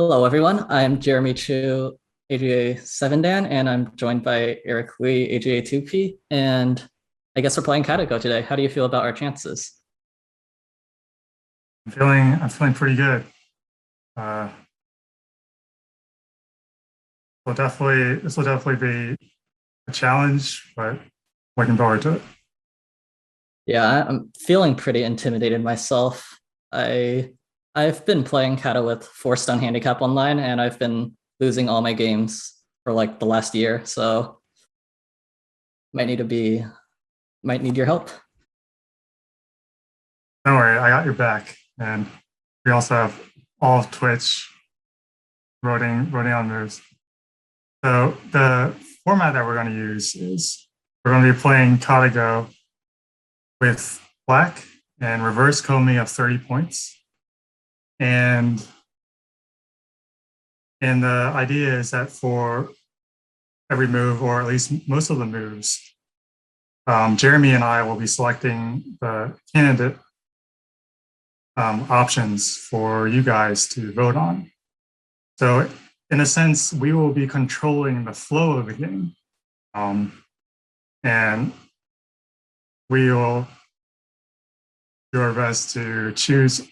Hello, everyone. I'm Jeremy Chiu, AGA 7 Dan, and I'm joined by Eric Lui, AGA 2P. And I guess we're playing KataGo today. How do you feel about our chances? I'm feeling pretty good. Uh, this will definitely be a challenge, but looking forward to it. I'm feeling pretty intimidated myself. I I've been playing Kata with 4 stone handicap online, and I've been losing all my games for like the last year. So might need to be might need your help. Don't worry, I got your back. And we also have all of Twitch voting on moves. So the format that we're going to use is we're going to be playing KataGo with black and reverse combing of 30 points. And and the idea is that for every move, or at least most of the moves, Jeremy and I will be selecting the candidate options for you guys to vote on. So, in a sense, we will be controlling the flow of the game, and we will do our best to choose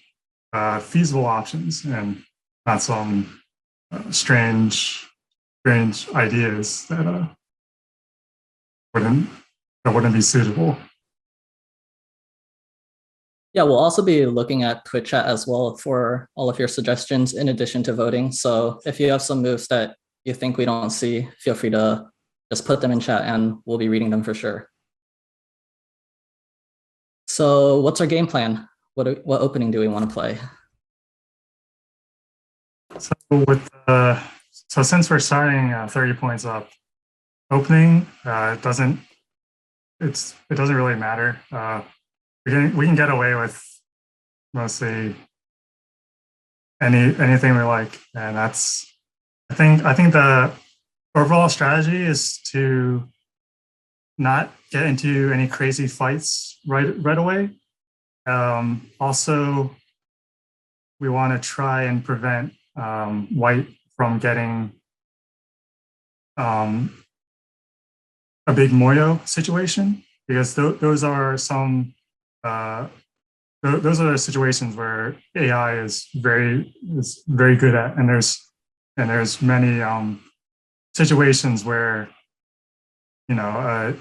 feasible options and not some strange ideas wouldn't that wouldn't be suitable. Yeah, we'll also be looking at Twitch chat as well for all of your suggestions in addition to voting. So if you have some moves that you think we don't see, feel free to just put them in chat and we'll be reading them for sure. So what's our game plan? What opening do we want to play? So so since we're starting 30 points up, opening it doesn't really matter. We can get away with mostly anything we like, and that's I think the overall strategy is to not get into any crazy fights right away. Also, we want to try and prevent white from getting a big Moyo situation, because those are some uh, those are the situations where AI is very good at, and there's many situations where you know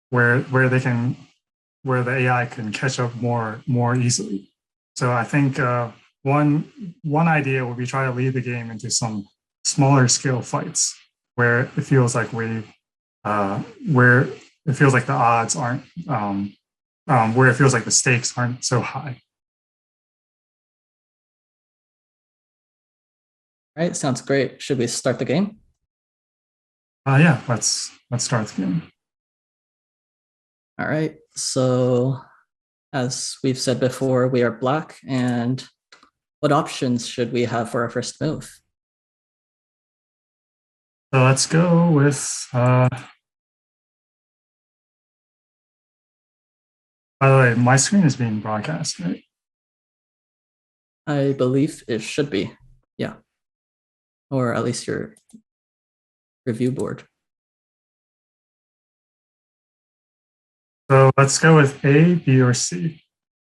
where they can where the AI can catch up more easily. So I think one idea would be try to lead the game into some smaller scale fights where it feels like where it feels like the odds aren't where it feels like the stakes aren't so high. All right, sounds great. Should we start the game? Yeah, let's start the game. All right. So as we've said before, we are black. And what options should we have for our first move? So let's go with. By the way, my screen is being broadcast, right? I believe it should be. Yeah. Or at least your review board. So let's go with A, B, or C.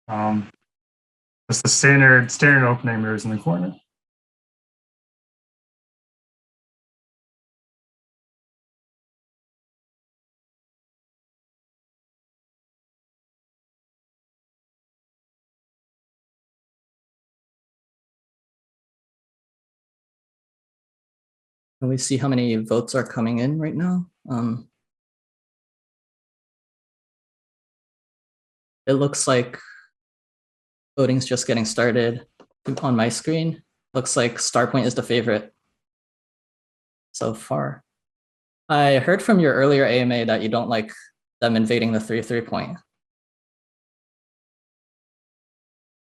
Just the standard opening moves in the corner. Can we see how many votes are coming in right now? It looks like voting's just getting started on my screen. Looks like Starpoint is the favorite so far. I heard from your earlier AMA that you don't like them invading the 3-3 point.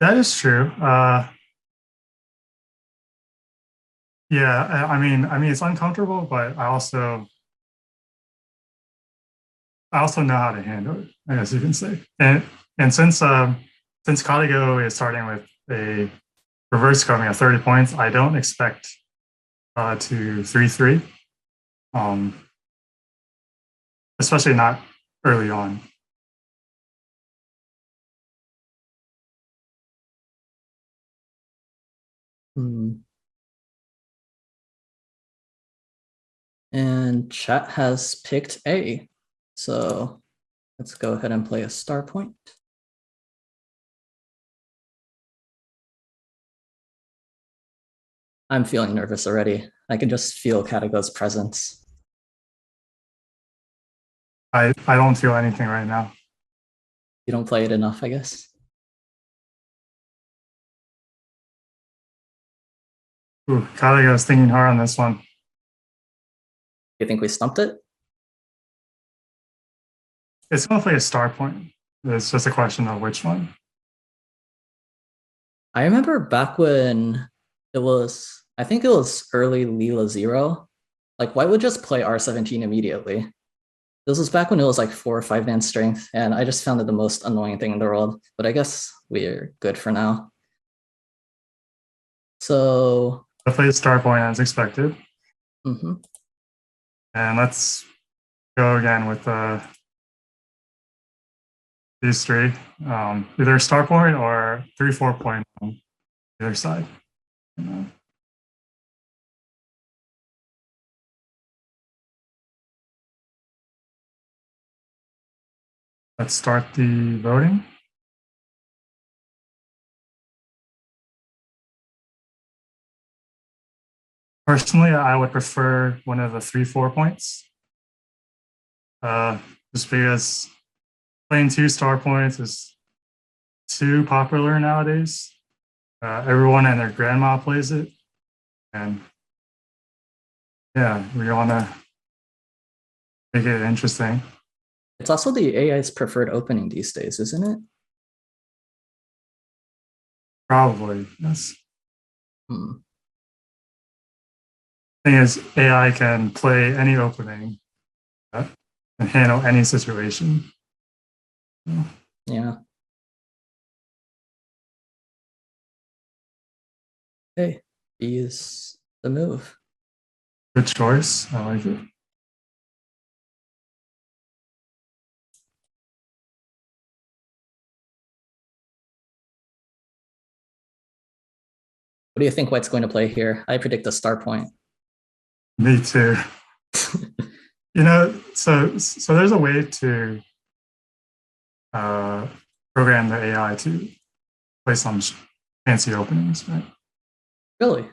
That is true. Yeah, I mean, it's uncomfortable, but I also know how to handle it, I guess you can say. And since KataGo is starting with a reverse card me at 30 points. I don't expect to 3-3, especially not early on. And chat has picked A. So let's go ahead and play a star point. I'm feeling nervous already. I can just feel KataGo's presence. I don't feel anything right now. You don't play it enough, I guess. Ooh, KataGo's thinking hard on this one. You think we stumped it? It's going to play a star point. It's just a question of which one. I remember back when it was, I think it was early Leela 0. Like, why would just play R17 immediately? This was back when it was like 4 or 5 man strength, and I just found it the most annoying thing in the world. But I guess we're good for now. So I played star point as expected. Mm-hmm. And let's go again with these three. Either star point or 3-4 point on either side. Let's start the voting. Personally, I would prefer one of the 3-4 points. Just because playing 2 star points is too popular nowadays. Everyone and their grandma plays it. And yeah, we want to make it interesting. It's also the AI's preferred opening these days, isn't it? Probably, yes. Hmm. Thing is, AI can play any opening and handle any situation. Yeah. Hey, B is the move. Good choice. I like it. What do you think White's going to play here? I predict a star point. Me too. So there's a way to program the AI to play some fancy openings, right? Really?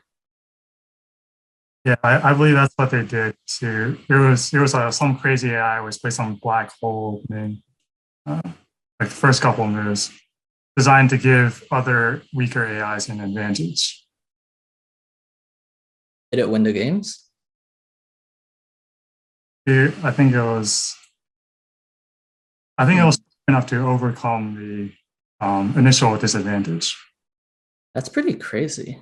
Yeah, I believe that's what they did to. It was some crazy AI was play some black hole opening, like the first couple of moves, designed to give other weaker AIs an advantage. Did it win the games? I think it was enough to overcome the initial disadvantage. That's pretty crazy.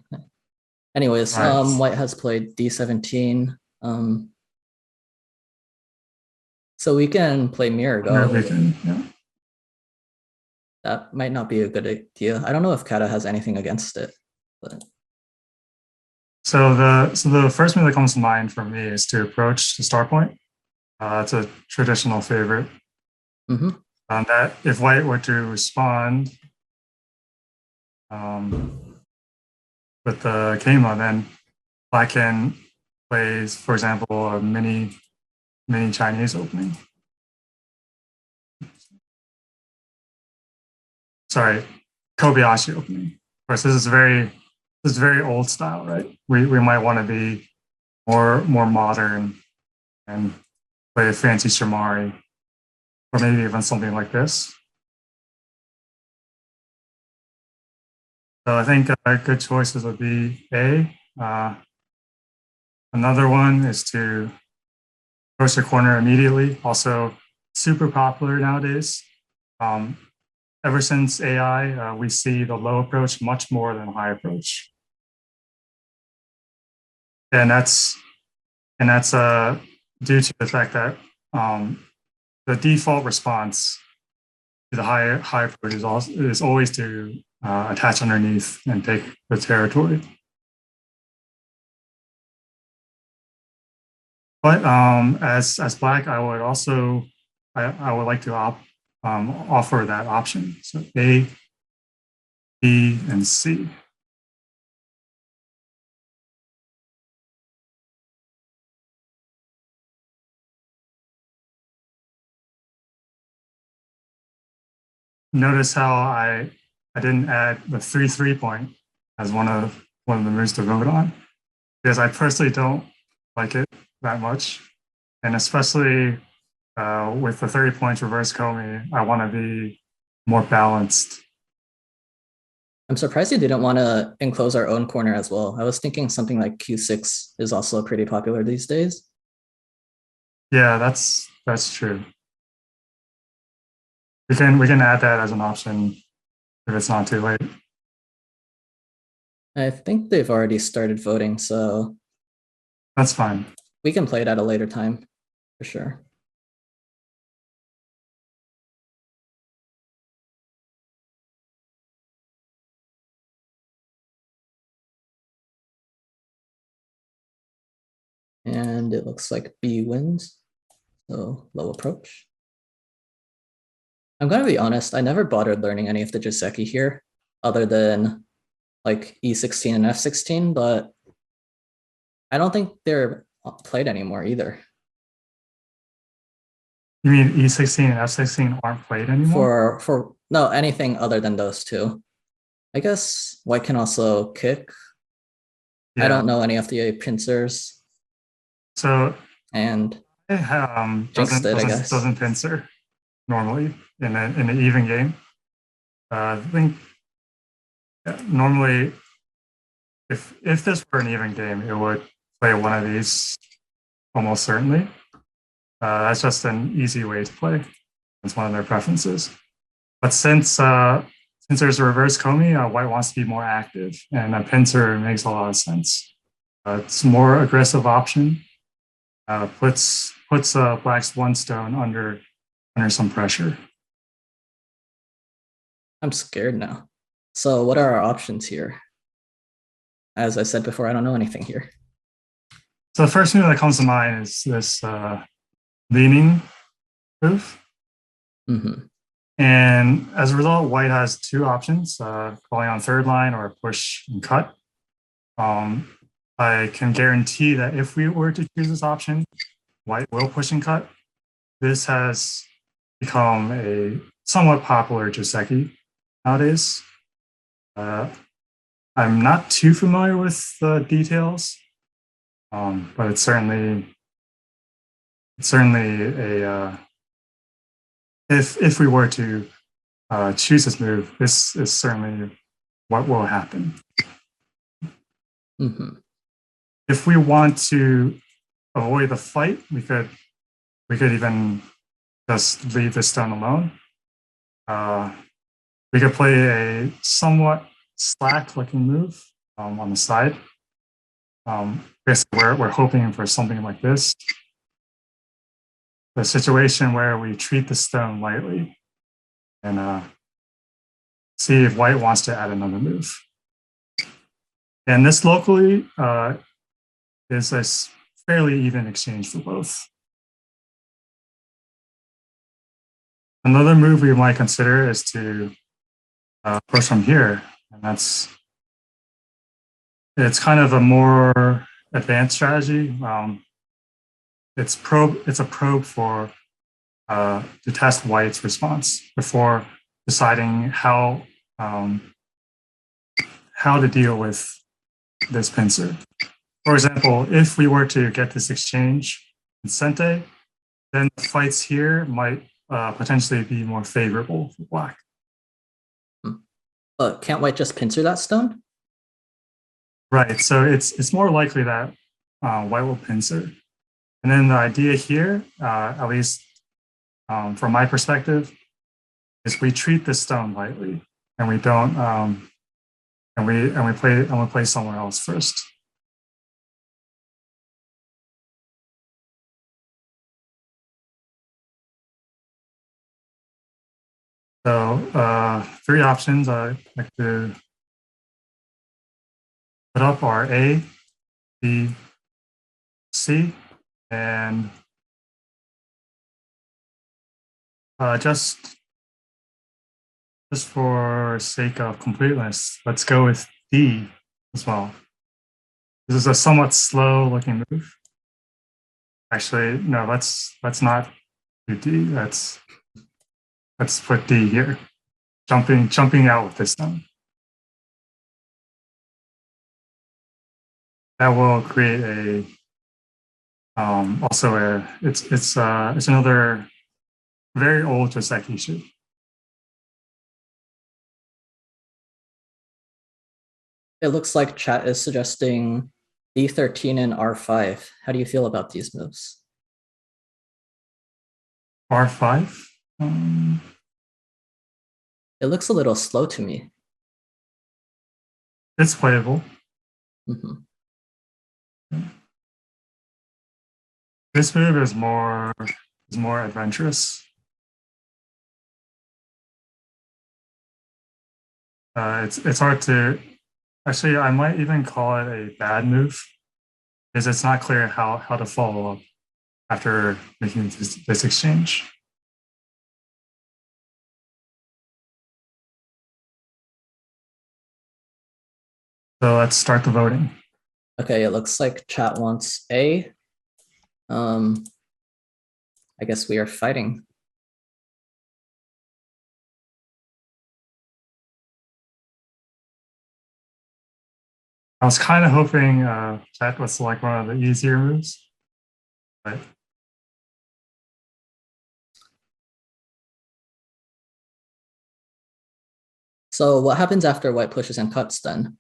Anyways, Right. White has played D17. So we can play Mirror Go. Yeah. That might not be a good idea. I don't know if Kata has anything against it, but So the first move that comes to mind for me is to approach the star point. It's a traditional favorite. Mm-hmm. That if White were to respond with the Kama, then Black can play, for example, a mini Chinese opening. Sorry, Kobayashi opening. Of course, this is very old style, right? We might want to be more modern and play a fancy Shamari, or maybe even something like this. So I think good choices would be A. Another one is to approach the corner immediately. Also, super popular nowadays. Ever since AI, we see the low approach much more than high approach, and that's due to the fact that the default response to the high approach is always to attach underneath and take the territory. But as black, I would also I would like to offer that option. So A, B, and C. Notice how I didn't add the 3 point as one of the moves to vote on, because I personally don't like it that much, and especially with the 30 points reverse Comey, I want to be more balanced. I'm surprised you didn't want to enclose our own corner as well. I was thinking something like Q6 is also pretty popular these days. Yeah, that's true. We can add that as an option if it's not too late. I think they've already started voting, so That's fine. we can play it at a later time for sure. And it looks like B wins, so low approach. I'm gonna be honest, I never bothered learning any of the Joseki here, other than like E16 and F16, but I don't think they're played anymore either. You mean E16 and F16 aren't played anymore? For no anything other than those two. I guess white can also kick. I Yeah. don't know any of the pincers, So and doesn't jinxed it, I guess. doesn't pincer normally in an even game. I think normally if this were an even game, it would play one of these almost certainly. That's just an easy way to play. It's one of their preferences. But since there's a reverse Comey, white wants to be more active, and a pincer makes a lot of sense. It's a more aggressive option. Puts black's one stone under some pressure. I'm scared now. So what are our options here? As I said before, I don't know anything here. So the first move that comes to mind is this leaning move. Mm-hmm. And as a result, white has two options, going on third line or push and cut. I can guarantee that if we were to choose this option, white will push and cut. This has become a somewhat popular Joseki nowadays. I'm not too familiar with the details, but it's certainly a if we were to choose this move, this is certainly what will happen. Mm-hmm. If we want to avoid the fight, we could even just leave this stone alone. We could play a somewhat slack-looking move on the side. Basically, we're hoping for something like this. The situation where we treat the stone lightly and see if white wants to add another move. And this locally is a fairly even exchange for both. Another move we might consider is to push from here, and it's kind of a more advanced strategy. It's a probe for to test white's response before deciding how to deal with this pincer. For example, if we were to get this exchange in Sente, then the fights here might potentially be more favorable for black. But can't white just pincer that stone? Right. So it's more likely that white will pincer. And then the idea here, at least from my perspective, is we treat the stone lightly, and we don't, and we play somewhere else first. So three options I like to put up are A, B, C, and just for sake of completeness, let's go with D as well. This is a somewhat slow looking move. Actually, no, let's not do D. Let's put D here. Jumping out with this one. That will create a also a it's another very old Joseki issue. It looks like chat is suggesting B13 and R5. How do you feel about these moves? R5. It looks a little slow to me. It's playable. Mhm. This move is more adventurous. It's hard to actually. I might even call it a bad move because it's not clear how to follow up after making this exchange. So let's start the voting. Okay, it looks like chat wants A. I guess we are fighting. I was kind of hoping chat would select one of the easier moves, but So what happens after white pushes and cuts then?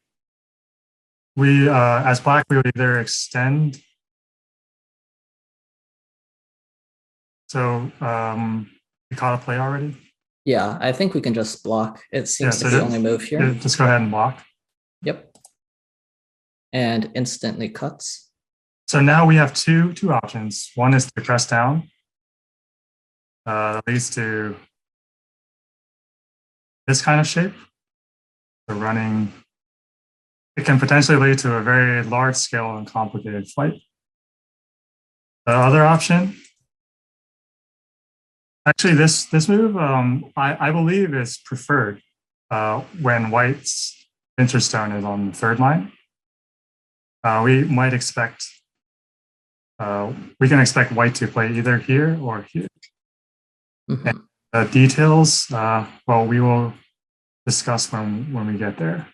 we as black we would either extend. So we caught a play already. Yeah, I think we can just block. It seems So like the only move here. just go ahead and block. Yep. And instantly cuts. So now we have two options. One is to press down. That leads to this kind of shape. So running, it can potentially lead to a very large scale and complicated fight. The other option, actually, this move, I believe is preferred when white's Winterstone is on the third line. We might expect, we can expect white to play either here or here. Mhm. The details, well, we will discuss when we get there.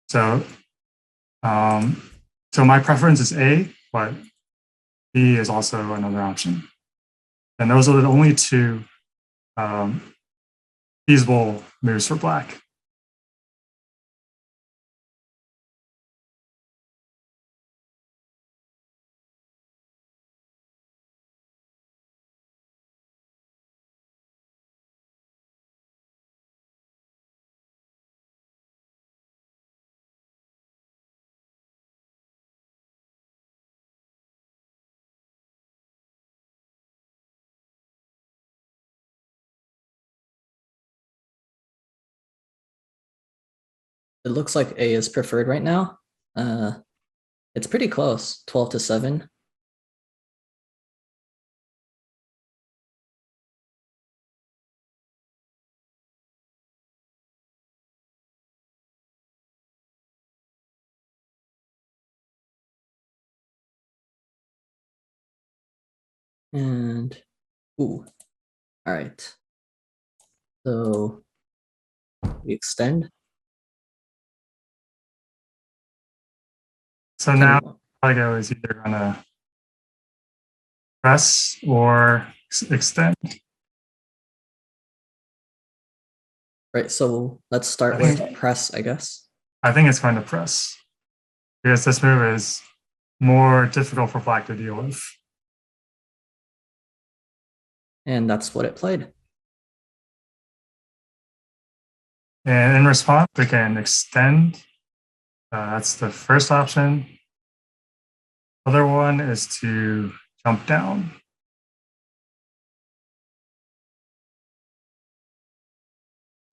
So, so my preference is A, but B is also another option. And those are the only two feasible moves for black. It looks like A is preferred right now. It's pretty close, 12-7. And, ooh, all right. So we extend. So now KataGo is either going to press or extend. Right, so let's start with press, I guess. I think it's going to press because this move is more difficult for black to deal with. And that's what it played. And in response, we can extend. That's the first option. Other one is to jump down.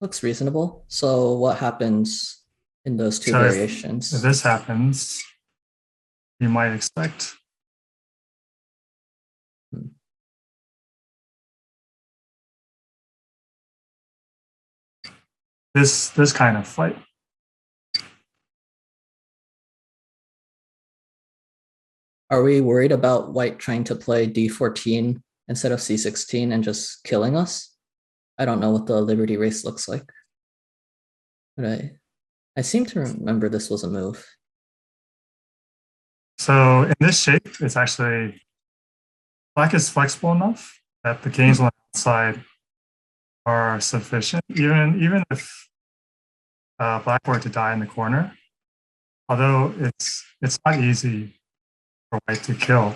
looks reasonable. So what happens in those two So if variations? this happens, you might expect Hmm. this kind of fight. Are we worried about white trying to play d14 instead of c16 and just killing us? I don't know what the Liberty race looks like. But I seem to remember this was a move. So in this shape, it's actually black is flexible enough that the gains on the outside are sufficient, even if black were to die in the corner. Although it's not easy for white to kill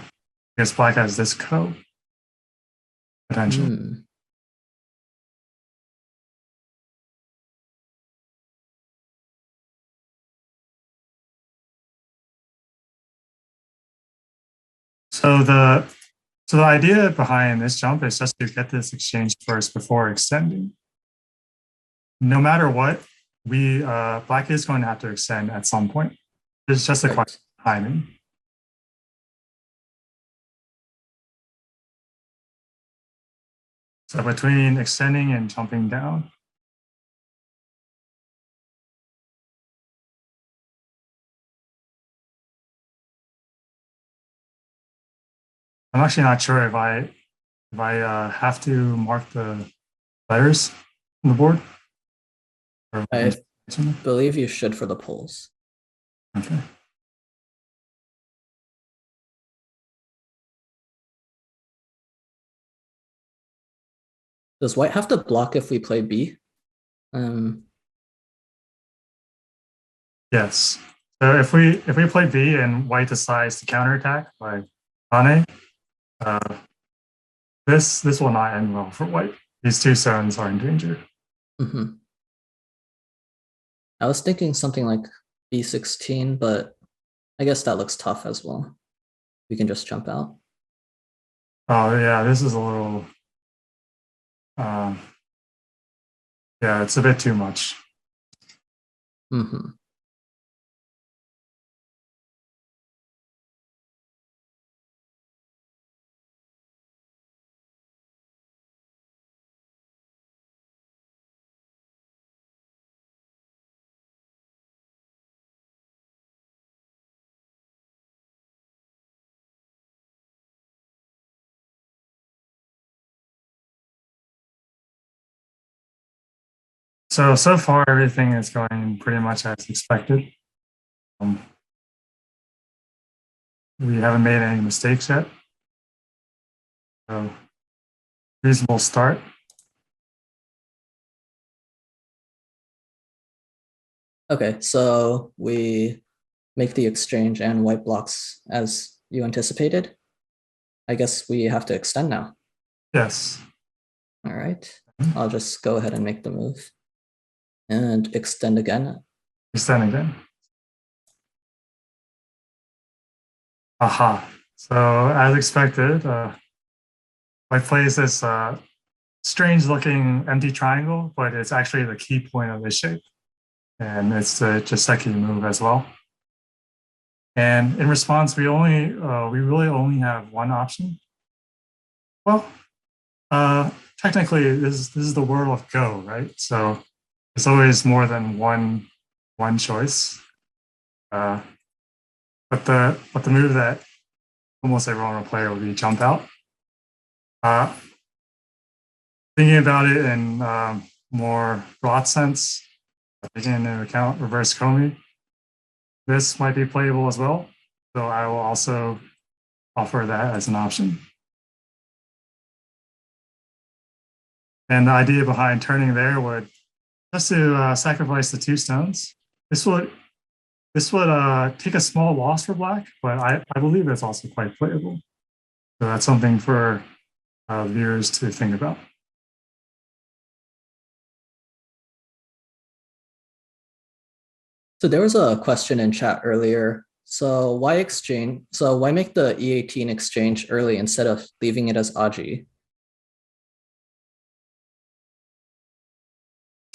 because black has this co potential. Hmm. So the idea behind this jump is just to get this exchange first before extending. No matter what, we black is going to have to extend at some point. It's just a question of timing. So between extending and jumping down, I'm actually not sure if I have to mark the letters on the board. I believe you should for the polls. Okay. Does white have to block if we play B? Yes. So if we play B and white decides to counterattack by Ane, this will not end well for white. These two stones are in danger. Mm-hmm. I was thinking something like B16, but I guess that looks tough as well. We can just jump out. Oh yeah, this is a little. Yeah, it's a bit too much. Mm-hmm. So far everything is going pretty much as expected. We haven't made any mistakes yet. So reasonable start. Okay, so we make the exchange and white blocks as you anticipated. I guess we have to extend now. Yes. All right, I'll just go ahead and make the move and extend again. Extend again. Aha. So as expected, white plays this strange looking empty triangle, but it's actually the key point of the shape. And it's the Joseki move as well. And in response, we really only have one option. Well, technically, this is the world of Go, right? So it's always more than one choice. But the move that almost everyone will play will be jump out. Thinking about it in more broad sense, taking into account reverse Komi, this might be playable as well. So I will also offer that as an option. And the idea behind turning there would just to sacrifice the two stones. This would take a small loss for black, but I believe it's also quite playable. So that's something for viewers to think about. So there was a question in chat earlier. So why exchange? So why make the E18 exchange early instead of leaving it as Aji?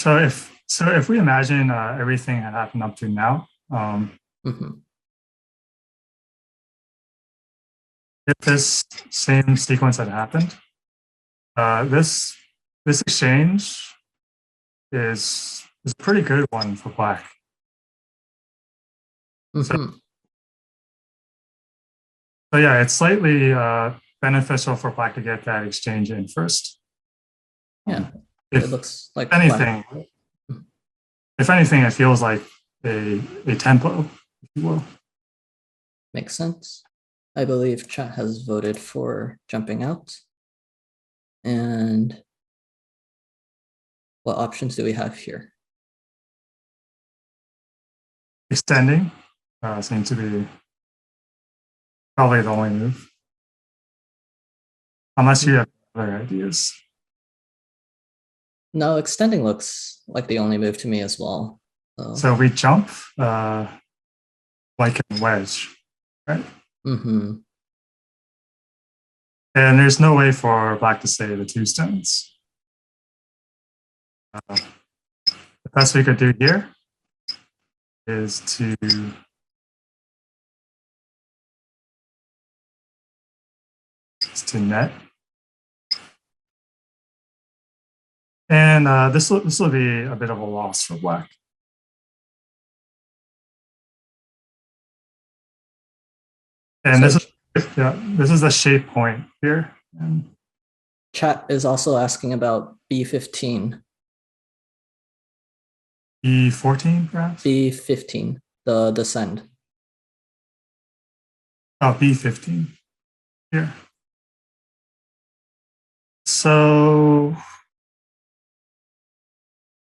So if we imagine everything had happened up to now, Mhm. if this same sequence had happened, this exchange is a pretty good one for black. So, Mhm. so yeah, it's slightly beneficial for black to get that exchange in first. Yeah, it If looks like black. anything, if anything, it feels like a tempo, if you will. Makes sense. I believe chat has voted for jumping out. And what options do we have here? Extending seems to be probably the only move, unless you have other ideas. No, extending looks like the only move to me as well. So we jump like a wedge, right? Mm-hmm. And there's no way for black to say the two stones. The best we could do here is to net. And this will be a bit of a loss for black. And So this is the shape point here. And chat is also asking about B15. B14 perhaps? B15, the descend. Oh, B15 here. So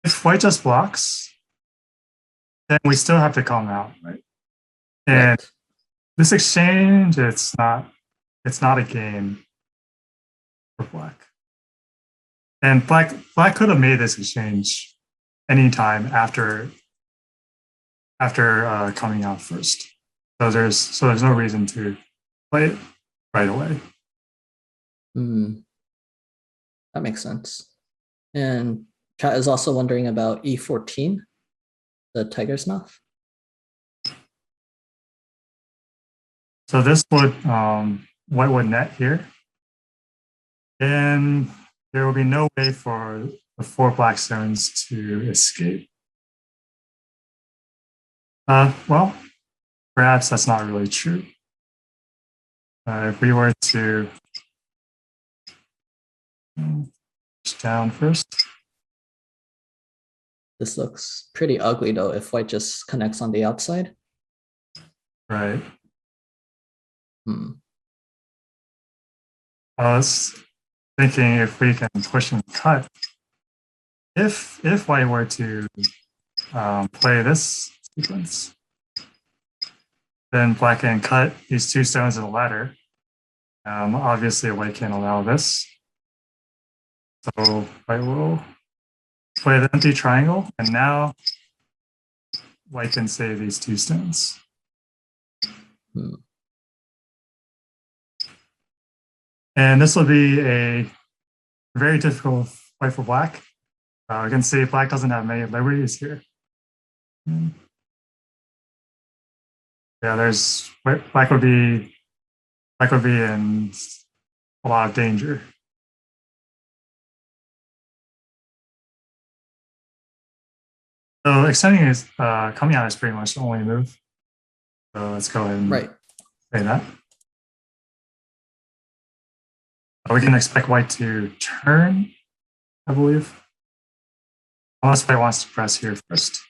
if white just blocks, then we still have to come out, right? And Right. this exchange, it's not a game for black. And black could have made this exchange anytime after coming out first. So there's no reason to play it right away. Mm, that makes sense. And chat is also wondering about E14, the tiger's mouth. So this would white would net here, and there will be no way for the four black stones to escape. Well, perhaps that's not really true. If we were to push down first, This looks pretty ugly though if white just connects on the outside. right? Hmm. I was thinking if we can push and cut, if white were to play this sequence, then black can cut these two stones of the ladder. Obviously, white can't allow this. So white will play the empty triangle, and now white can save these two stones. Hmm. And this will be a very difficult fight for black. We can see black doesn't have many liberties here. Yeah, there's black would be in a lot of danger. So extending is coming out is pretty much the only move. So let's go ahead and Right. say that. We can expect white to turn, I believe. Unless white wants to press here first.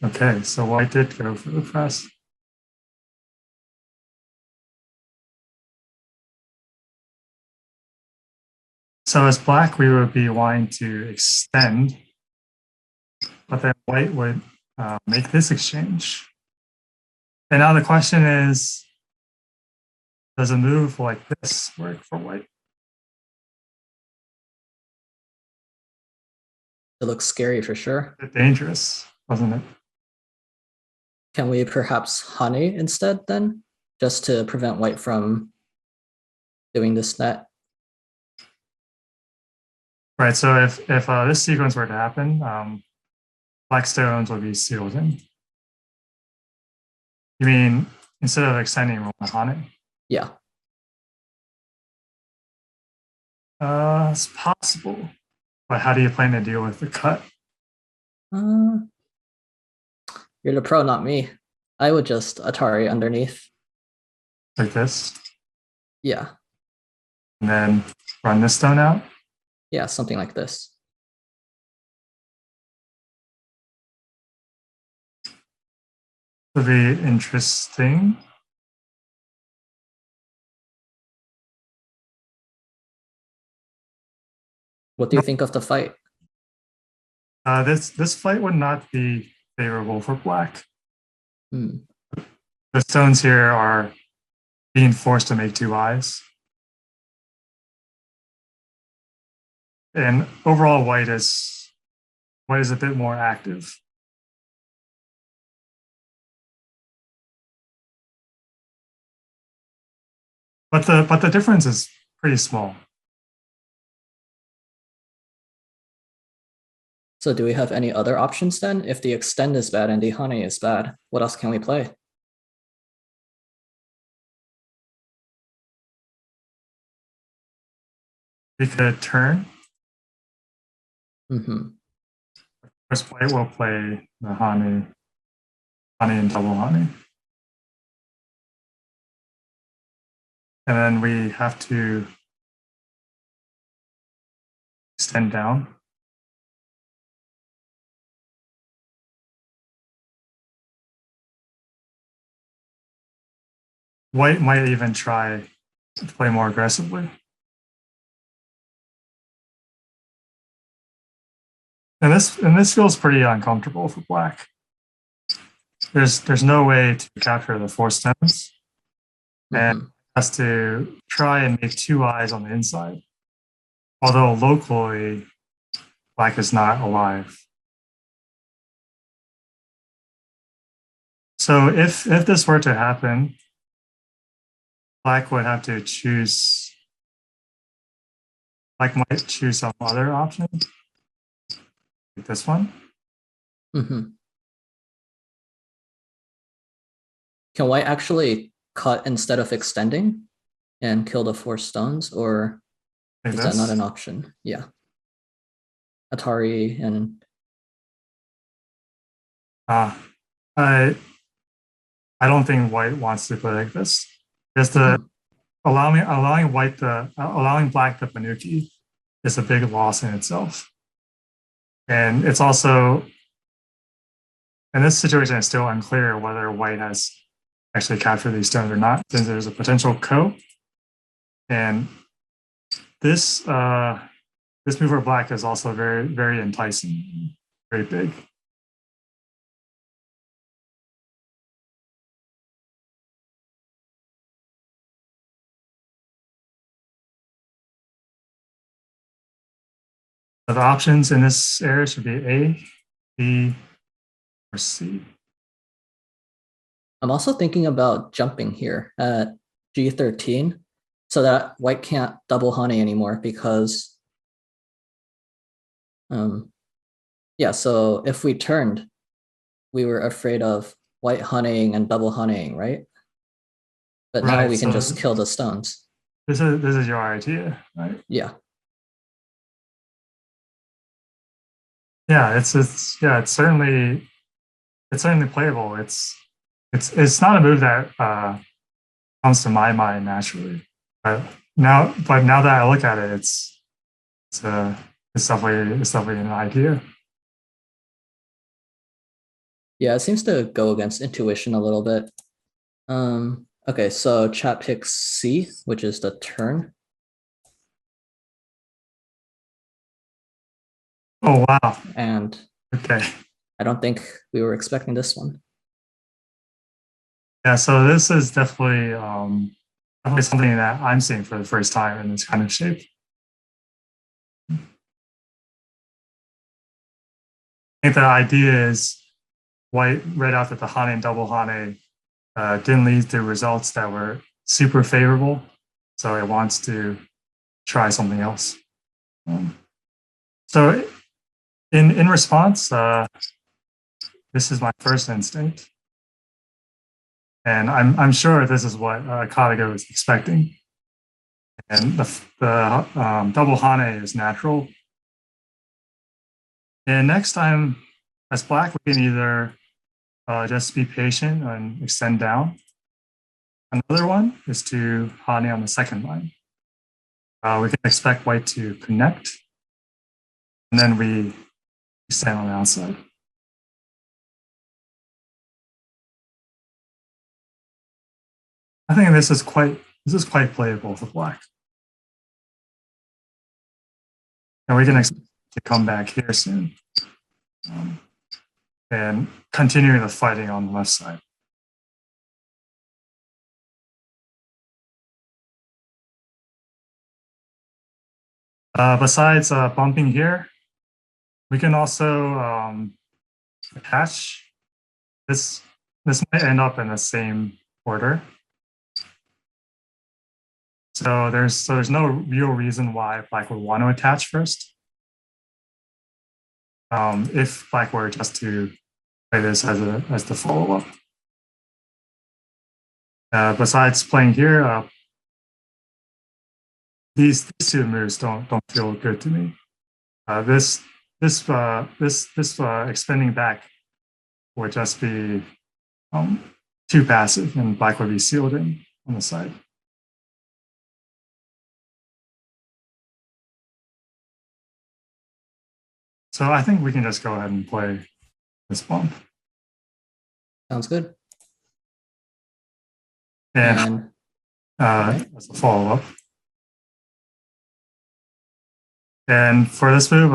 Okay. So white did go for the press. So as black, we would be wanting to extend, but then white would make this exchange. And now the question is, does a move like this work for white? It looks scary for sure. It's dangerous, wasn't it? Can we perhaps honey instead then, just to prevent white from doing this net? Right. So if this sequence were to happen, black stones would be sealed in. You mean instead of extending, we'll honey? Yeah. It's possible. But how do you plan to deal with the cut? Uh, you're the pro, not me. I would just Atari underneath. Like this? Yeah. And then run this stone out? Yeah, something like this. Would be interesting. What do you think of the fight? This fight would not be favorable for black. Hmm. The stones here are being forced to make two eyes. And overall, white is a bit more active. But the difference is pretty small. So do we have any other options then? If the extend is bad and the honey is bad, what else can we play? We could turn. Mm-hmm. First white will play the honey and double honey. And then we have to extend down. White might even try to play more aggressively. And this feels pretty uncomfortable for black. There's no way to capture the four stones. And has to try and make two eyes on the inside. Although locally, black is not alive. So if this were to happen, black would have to choose. Black might choose some other option, like this one. Mm-hmm. Can white actually cut instead of extending and kill the four stones, or Like is this. that not an option? Yeah. Atari and I don't think white wants to play like this. Just to allowing black the Panuki is a big loss in itself. And it's also, in this situation, it's still unclear whether white has actually captured these stones or not, since there's a potential ko. And this this move for black is also very, very enticing, very big. The options in this area should be A, B, or C. I'm also thinking about jumping here at G13 so that white can't double honey anymore because yeah, so if we turned, we were afraid of white honeying and double honeying, right? But now Right, we can so just kill the stones. this is your idea, right? Yeah. Yeah, it's certainly playable. It's not a move that comes to my mind naturally. But now that I look at it, it's definitely an idea. Yeah, it seems to go against intuition a little bit. Okay, so chat picks C, which is the turn. Oh wow. And Okay. I don't think we were expecting this one. Yeah, so this is definitely something that I'm seeing for the first time in this kind of shape. I think the idea is white read out that the Hane and double Hane didn't lead to results that were super favorable, so it wants to try something else. So in response, this is my first instinct, and I'm sure this is what KataGo is expecting. And the double Hane is natural. And next time, as black, we can either just be patient and extend down. Another one is to Hane on the second line. We can expect white to connect, and then we extend on the outside. I think this is quite playable for black. And we can expect to come back here soon and continue the fighting on the left side. Besides bumping here, we can also attach. This might end up in the same order. So there's no real reason why black would want to attach first. If black were just to play this as the follow-up. Besides playing here, these two moves don't feel good to me. This extending back would just be too passive, and black would be sealed in on the side. So I think we can just go ahead and play this bump. Sounds good. And as a follow-up. And for this move,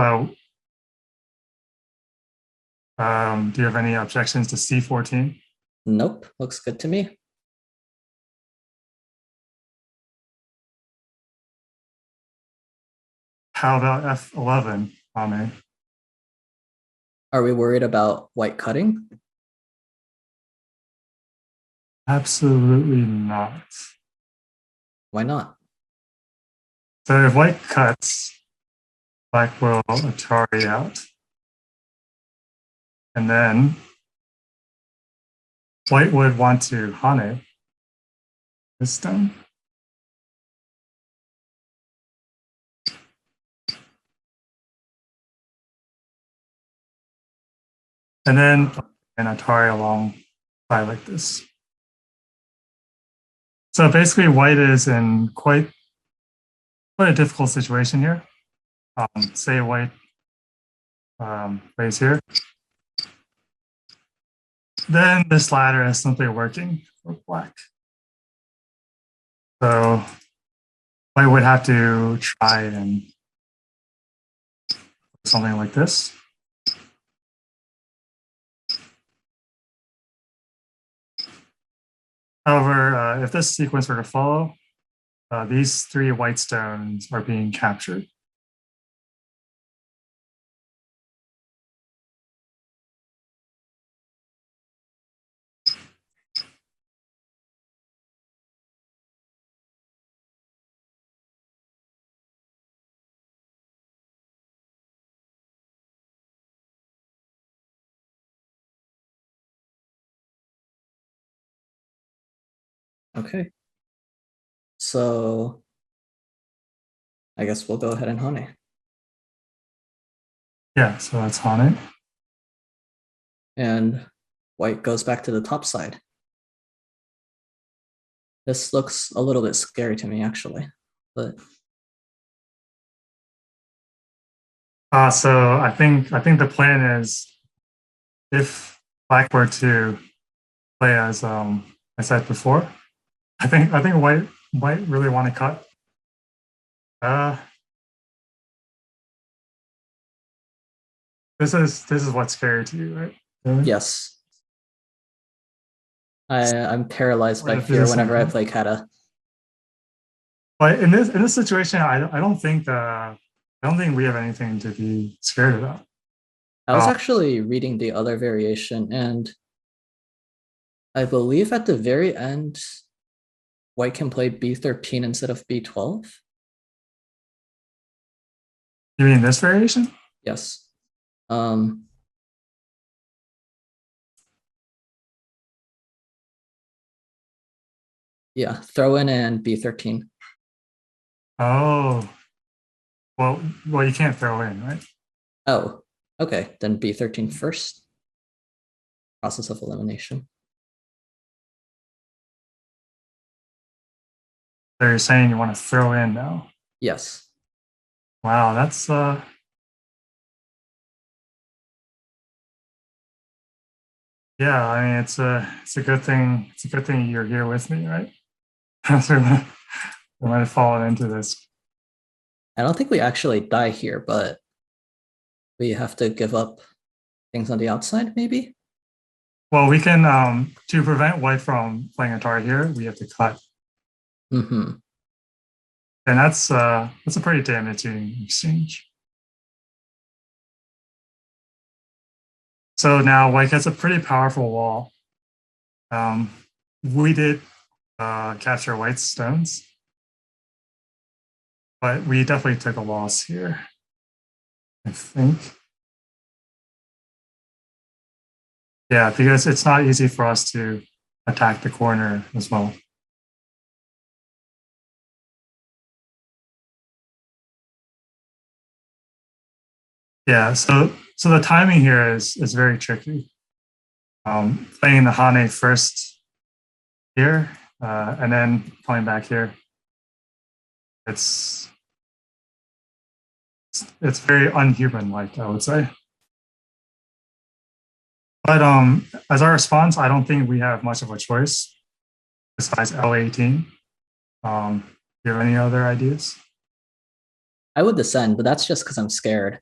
do you have any objections to C14? Nope, looks good to me. How about F11, Ame? Are we worried about white cutting? Absolutely not. Why not? So if white cuts, black will Atari out. And then white would want to Hane this stone. And then an Atari alongside like this. So basically white is in quite a difficult situation here. Say white plays here. Then this ladder is simply working for black. So white would have to try and something like this. However, if this sequence were to follow, these three white stones are being captured. Okay. So I guess we'll go ahead and Hane. Yeah, so that's Hane. And white goes back to the top side. This looks a little bit scary to me, actually, but so I think the plan is if black were to play as I said before, I think white really want to cut. This is what's scary to you, right? Really? yes. I'm paralyzed by fear whenever I play Kata. But in this situation, I don't think we have anything to be scared about. I was Oh, actually reading the other variation, and I believe at the very end, white can play b13 instead of b12. you mean this variation? Yes. Um, yeah, throw in and b13. Oh, well, you can't throw in, right? Oh, okay. Then b13 first. Process of elimination. So you're saying you want to throw in now. Yes. Wow, that's yeah, I mean it's a good thing. It's a good thing you're here with me, right? So we might have fallen into this. I don't think we actually die here, but we have to give up things on the outside, maybe? Well, we can to prevent white from playing Atari here, we have to cut. Mm-hmm. And that's a pretty damaging exchange. So now white gets a pretty powerful wall. Um, we did capture white's stones, but we definitely took a loss here, I think. Yeah, because it's not easy for us to attack the corner as well. Yeah, so the timing here is very tricky. Playing the Hane first here, and then coming back here. It's it's very unhuman like, I would say. But as our response, I don't think we have much of a choice besides L18. Do you have any other ideas? I would descend, but that's just because I'm scared.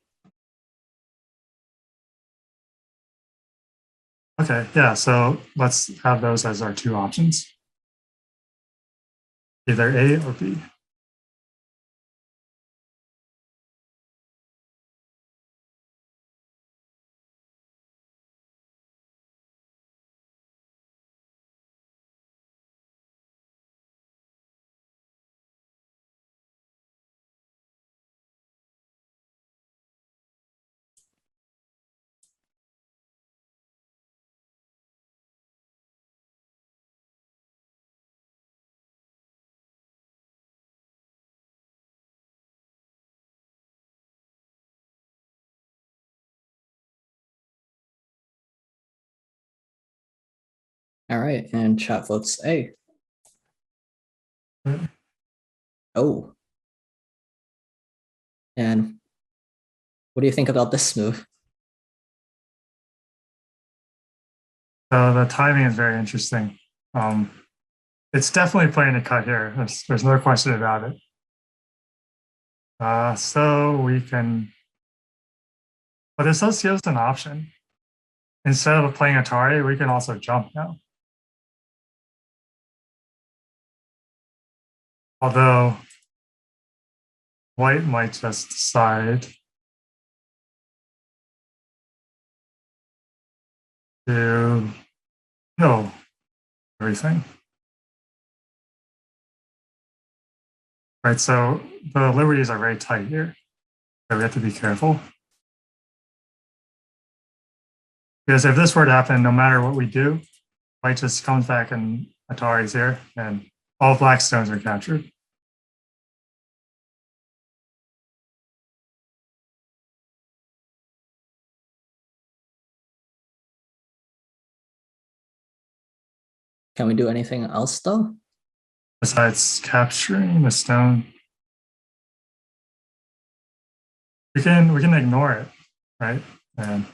Okay, yeah, so let's have those as our two options. Either A or B. All right, and chat votes A. Oh, and what do you think about this move? So the timing is very interesting. Um, it's definitely playing a cut here. There's no question about it. So we can, but this does give us an option. Instead of playing Atari, we can also jump now. Although white might just decide to kill everything. Right, so the liberties are very tight here. So we have to be careful. Because if this were to happen, no matter what we do, white just comes back and Atari's here, and all black stones are captured. Can we do anything else though? Besides capturing the stone, we can ignore it, right? And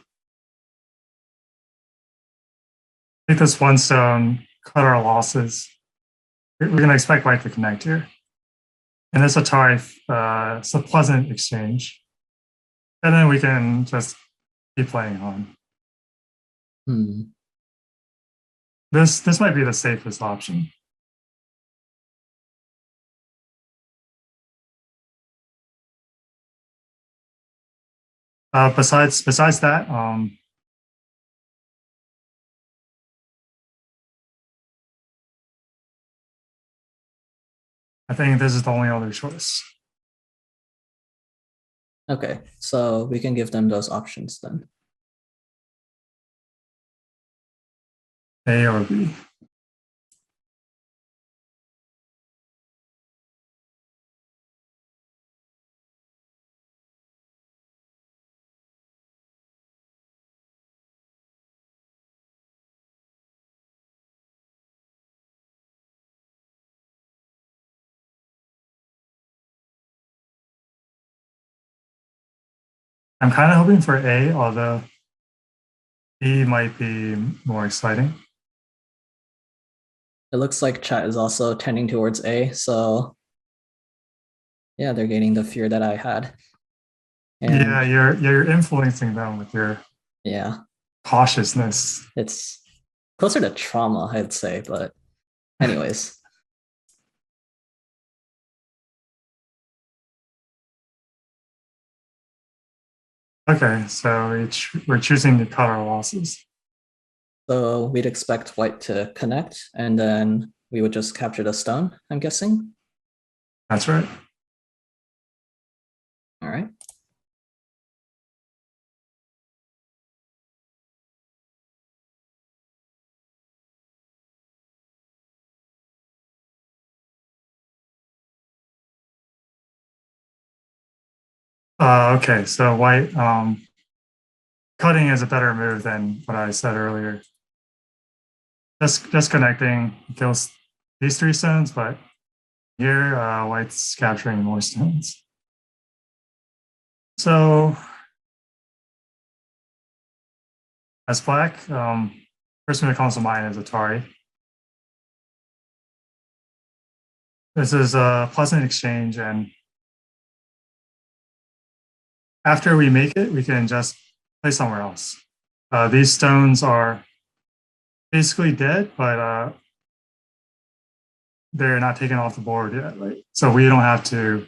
take this one stone, cut our losses. We're going to expect white to connect here. And this Atari, it's a pleasant exchange. And then we can just keep playing on. Hmm. This might be the safest option. Besides that, I think this is the only other choice. Okay, so we can give them those options then. A or B. I'm kind of hoping for A, although B might be more exciting. It looks like chat is also tending towards A, so yeah, they're gaining the fear that I had. And yeah, you're influencing them with your yeah, cautiousness. it's closer to trauma, I'd say, but anyways. Okay, so we're choosing to cut our losses. So we'd expect white to connect, and then we would just capture the stone, I'm guessing. That's right. All right. Okay, so white cutting is a better move than what I said earlier. Just connecting kills these 3 stones, but here white's capturing more stones. So as black, first move that comes to mind is Atari. This is a pleasant exchange, and after we make it, we can just play somewhere else. These stones are basically dead, but they're not taken off the board yet, right? So we don't have to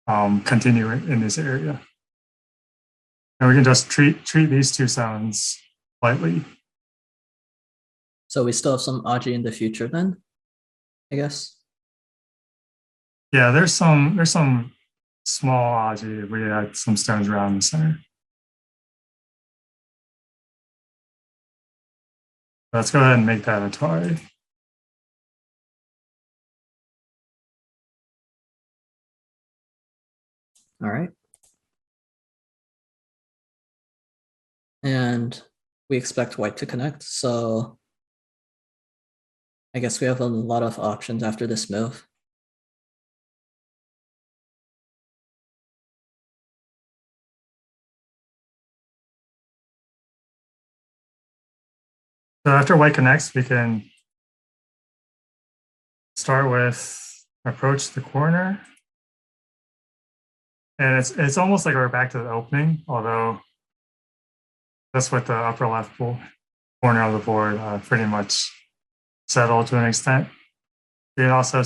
continue in this area. And we can just treat these 2 stones lightly. So we still have some Aji in the future then, I guess. Yeah, there's some small Aji if we had some stones around the center. Let's go ahead and make that Atari. All right. And we expect white to connect, so I guess we have a lot of options after this move. So after white connects, we can start with approach the corner. And it's almost like we're back to the opening, although that's what the upper left corner of the board pretty much settled to an extent. We can also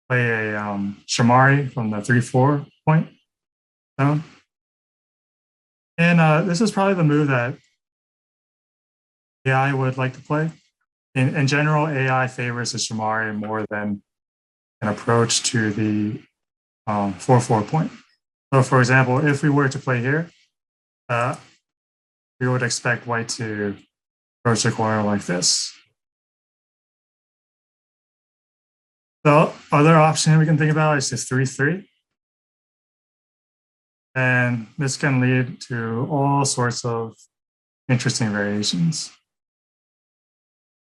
play a Shamari from the 3-4 point zone. And this is probably the move that AI would like to play. In general, AI favors the Shamari more than an approach to the 4-4 point. So for example, if we were to play here, we would expect white to approach the corner like this. The other option we can think about is just 3-3. And this can lead to all sorts of interesting variations.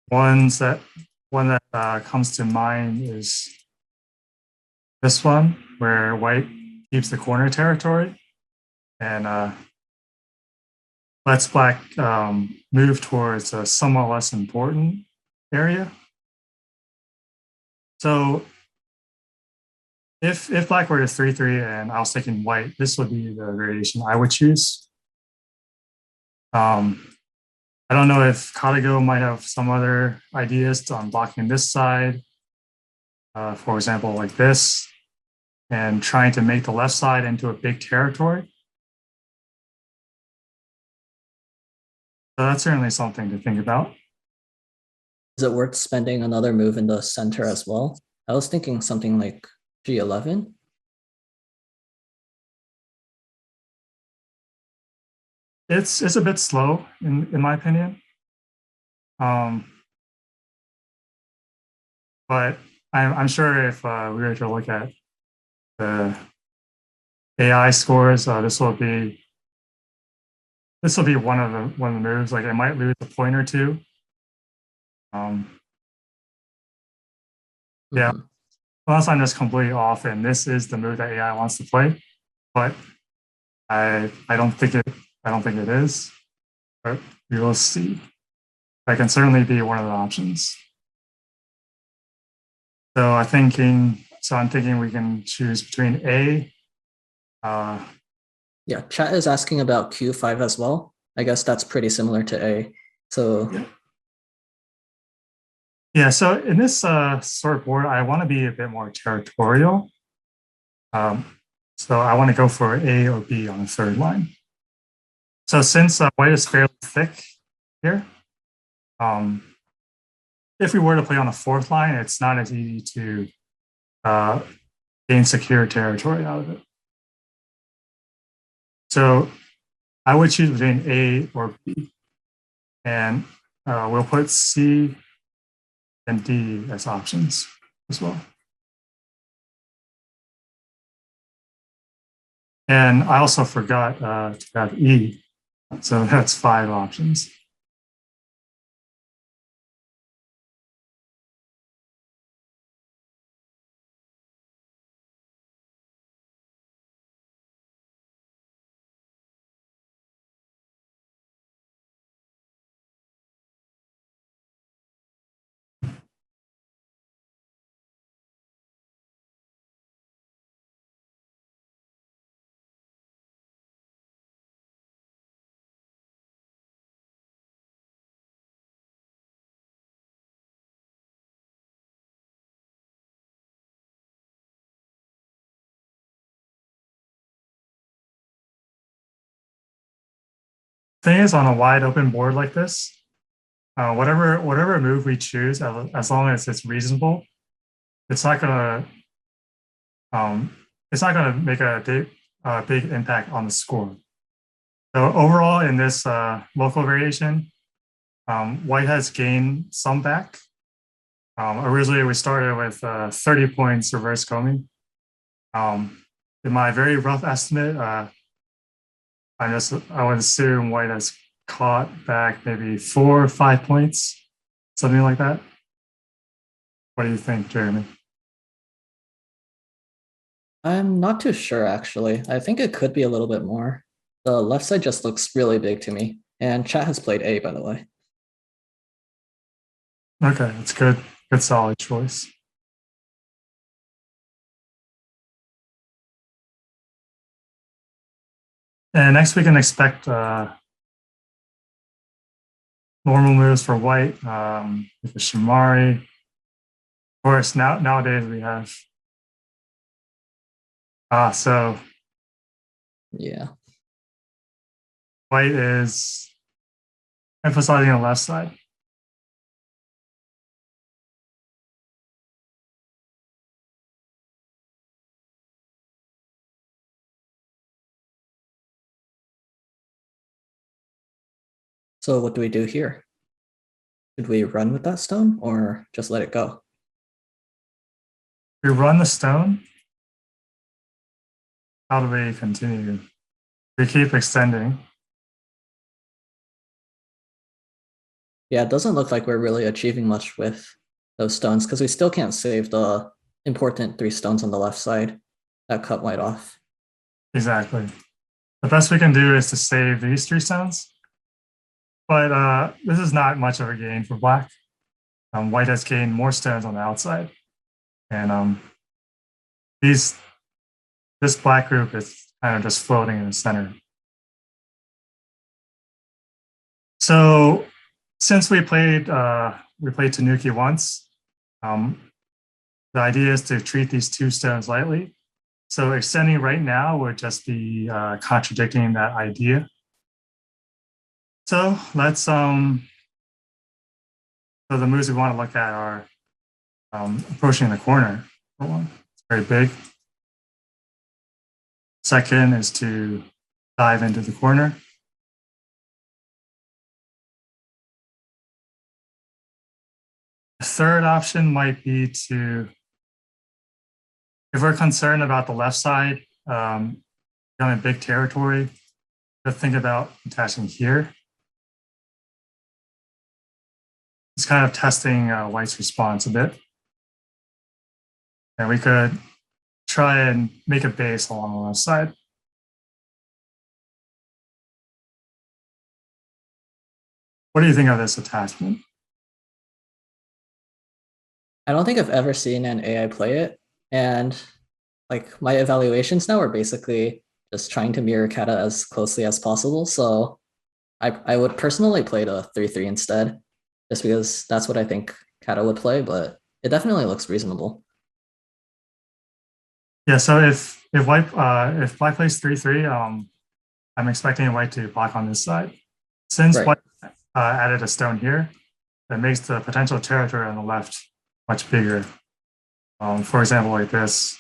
One that comes to mind is this one, where white keeps the corner territory and lets black move towards a somewhat less important area. So if black were to 3-3 and I was taking white, this would be the variation I would choose. I don't know if KataGo might have some other ideas on blocking this side. For example, like this. and trying to make the left side into a big territory. So that's certainly something to think about. Is it worth spending another move in the center as well? I was thinking something like G11. It's a bit slow in my opinion. But I'm sure if we were to look at the AI scores, this will be one of the moves. Like it might lose a point or two. Yeah, unless I'm just completely off, and this is the move that AI wants to play. But I don't think it is. But we will see. That can certainly be one of the options. So I'm thinking we can choose between A. Yeah, chat is asking about Q5 as well. I guess that's pretty similar to A. So yeah, so in this sort of board, I want to be a bit more territorial. So I want to go for A or B on the third line. So since white is fairly thick here, if we were to play on a fourth line, it's not as easy to gain secure territory out of it. So I would choose between A or B. And we'll put C and D as options as well. And I also forgot to have E. So that's 5 options. Thing is, on a wide open board like this, whatever move we choose, as long as it's reasonable, it's not gonna make a big impact on the score. So overall, in this local variation, white has gained some back. Originally, we started with 30 points reverse combing. In my very rough estimate, I would assume white has caught back maybe 4 or 5 points, something like that. What do you think, Jeremy? I'm not too sure actually. I think it could be a little bit more. The left side just looks really big to me. And chat has played A, by the way. Okay, that's good. Good solid choice. And next we can expect normal moves for white with the Shimari. Of course, nowadays we have so yeah. White is emphasizing the left side. So what do we do here? Should we run with that stone or just let it go? We run the stone. How do we continue? We keep extending. Yeah, it doesn't look like we're really achieving much with those stones because we still can't save the important 3 stones on the left side that cut white off. Exactly. The best we can do is to save these 3 stones. But this is not much of a gain for black. White has gained more stones on the outside. And this black group is kind of just floating in the center. So since we played Tanuki once, the idea is to treat these 2 stones lightly So extending right now would just be contradicting that idea. So let's so the moves we want to look at are approaching the corner. For one, it's very big. Second is to dive into the corner. The third option might be to, if we're concerned about the left side, becoming big territory, to think about attaching here. It's kind of testing white's response a bit. And we could try and make a base along the left side. What do you think of this attachment? I don't think I've ever seen an AI play it. And like my evaluations now are basically just trying to mirror Kata as closely as possible. So I would personally play the 3-3 instead, just because that's what I think Kata would play, but it definitely looks reasonable. Yeah, so if white plays 3-3, I'm expecting white to block on this side. Since Right. white added a stone here, that makes the potential territory on the left much bigger. For example, like this.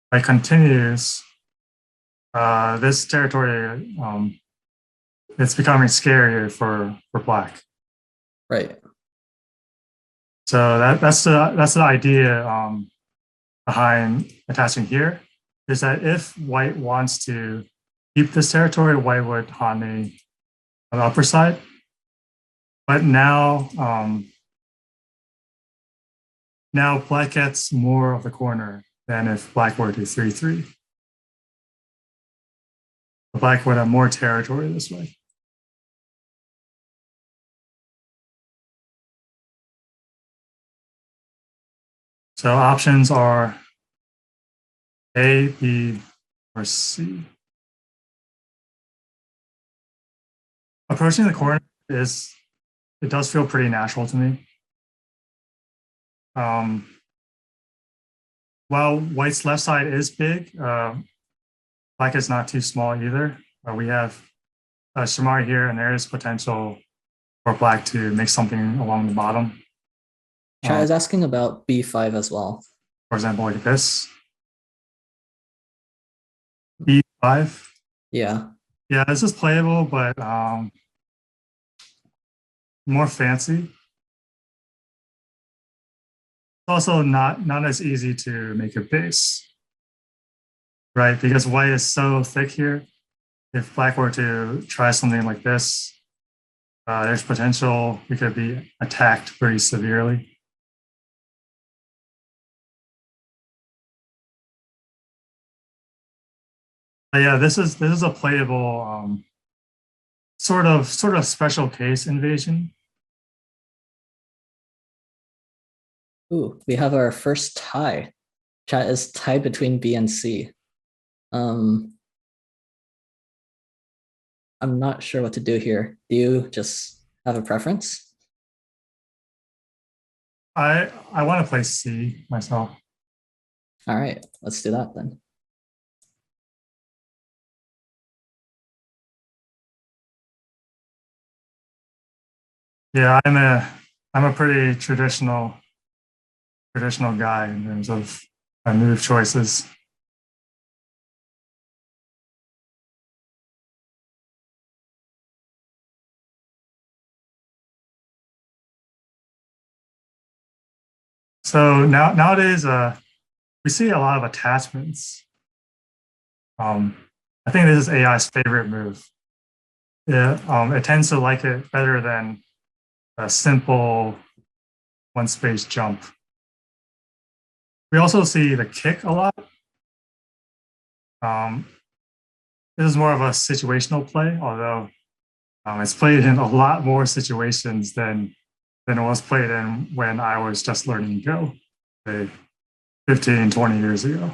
White continues. This territory, it's becoming scarier for black. Right. So that's the idea behind attaching here, is that if white wants to keep this territory, white would on the upper side. But now now black gets more of the corner than if black were to 3-3. Black would have more territory this way. So options are A, B, or C. Approaching the corner it does feel pretty natural to me. While white's left side is big, black is not too small either. We have Shamari here, and there is potential for black to make something along the bottom. Chad is asking about B5 as well. For example, like this. B5. Yeah. Yeah, this is playable, but more fancy. It's also not as easy to make a base, right? Because white is so thick here. If black were to try something like this, there's potential we could be attacked pretty severely. But yeah, this is a playable sort of special case invasion. Ooh, we have our first tie. Chat is tied between B and C. I'm not sure what to do here. Do you just have a preference? I want to play C myself. All right, let's do that then. Yeah, I'm a pretty traditional guy in terms of my move choices. So nowadays, we see a lot of attachments. I think this is AI's favorite move. It tends to like it better than a simple one space jump. We also see the kick a lot. This is more of a situational play, although it's played in a lot more situations than it was played in when I was just learning Go, say 15, 20 years ago.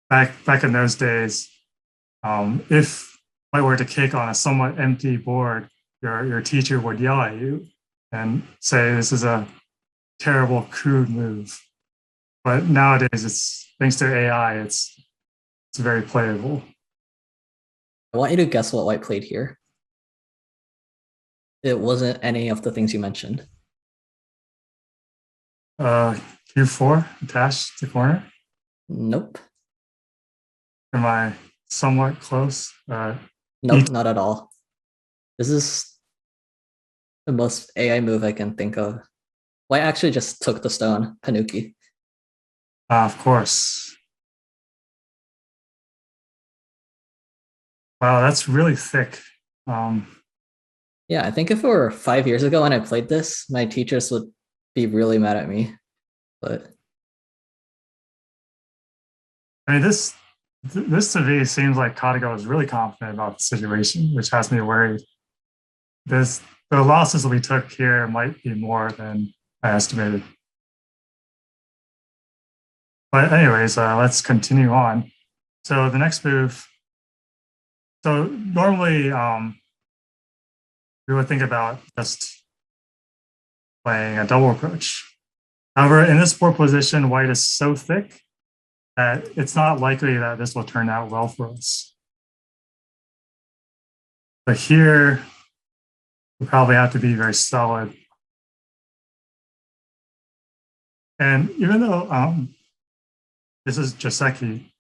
Back in those days, if I were to kick on a somewhat empty board, your teacher would yell at you and say, this is a terrible, crude move. But nowadays, it's thanks to AI, it's very playable. I want you to guess what white played here. It wasn't any of the things you mentioned. Q4 attached to corner. Nope. Am I somewhat close? Nope, not at all. This is the most AI move I can think of. White actually just took the stone, Panuki. Of course. Wow, that's really thick. Yeah, I think if it were 5 years ago when I played this, my teachers would be really mad at me. But I mean, this to me seems like KataGo is really confident about the situation, which has me worried. This the losses that we took here might be more than I estimated. But anyways, let's continue on. So the next move. So normally we would think about just playing a double approach. However, in this board position, white is so thick that it's not likely that this will turn out well for us. But here, we probably have to be very solid. And even though this is Joseki,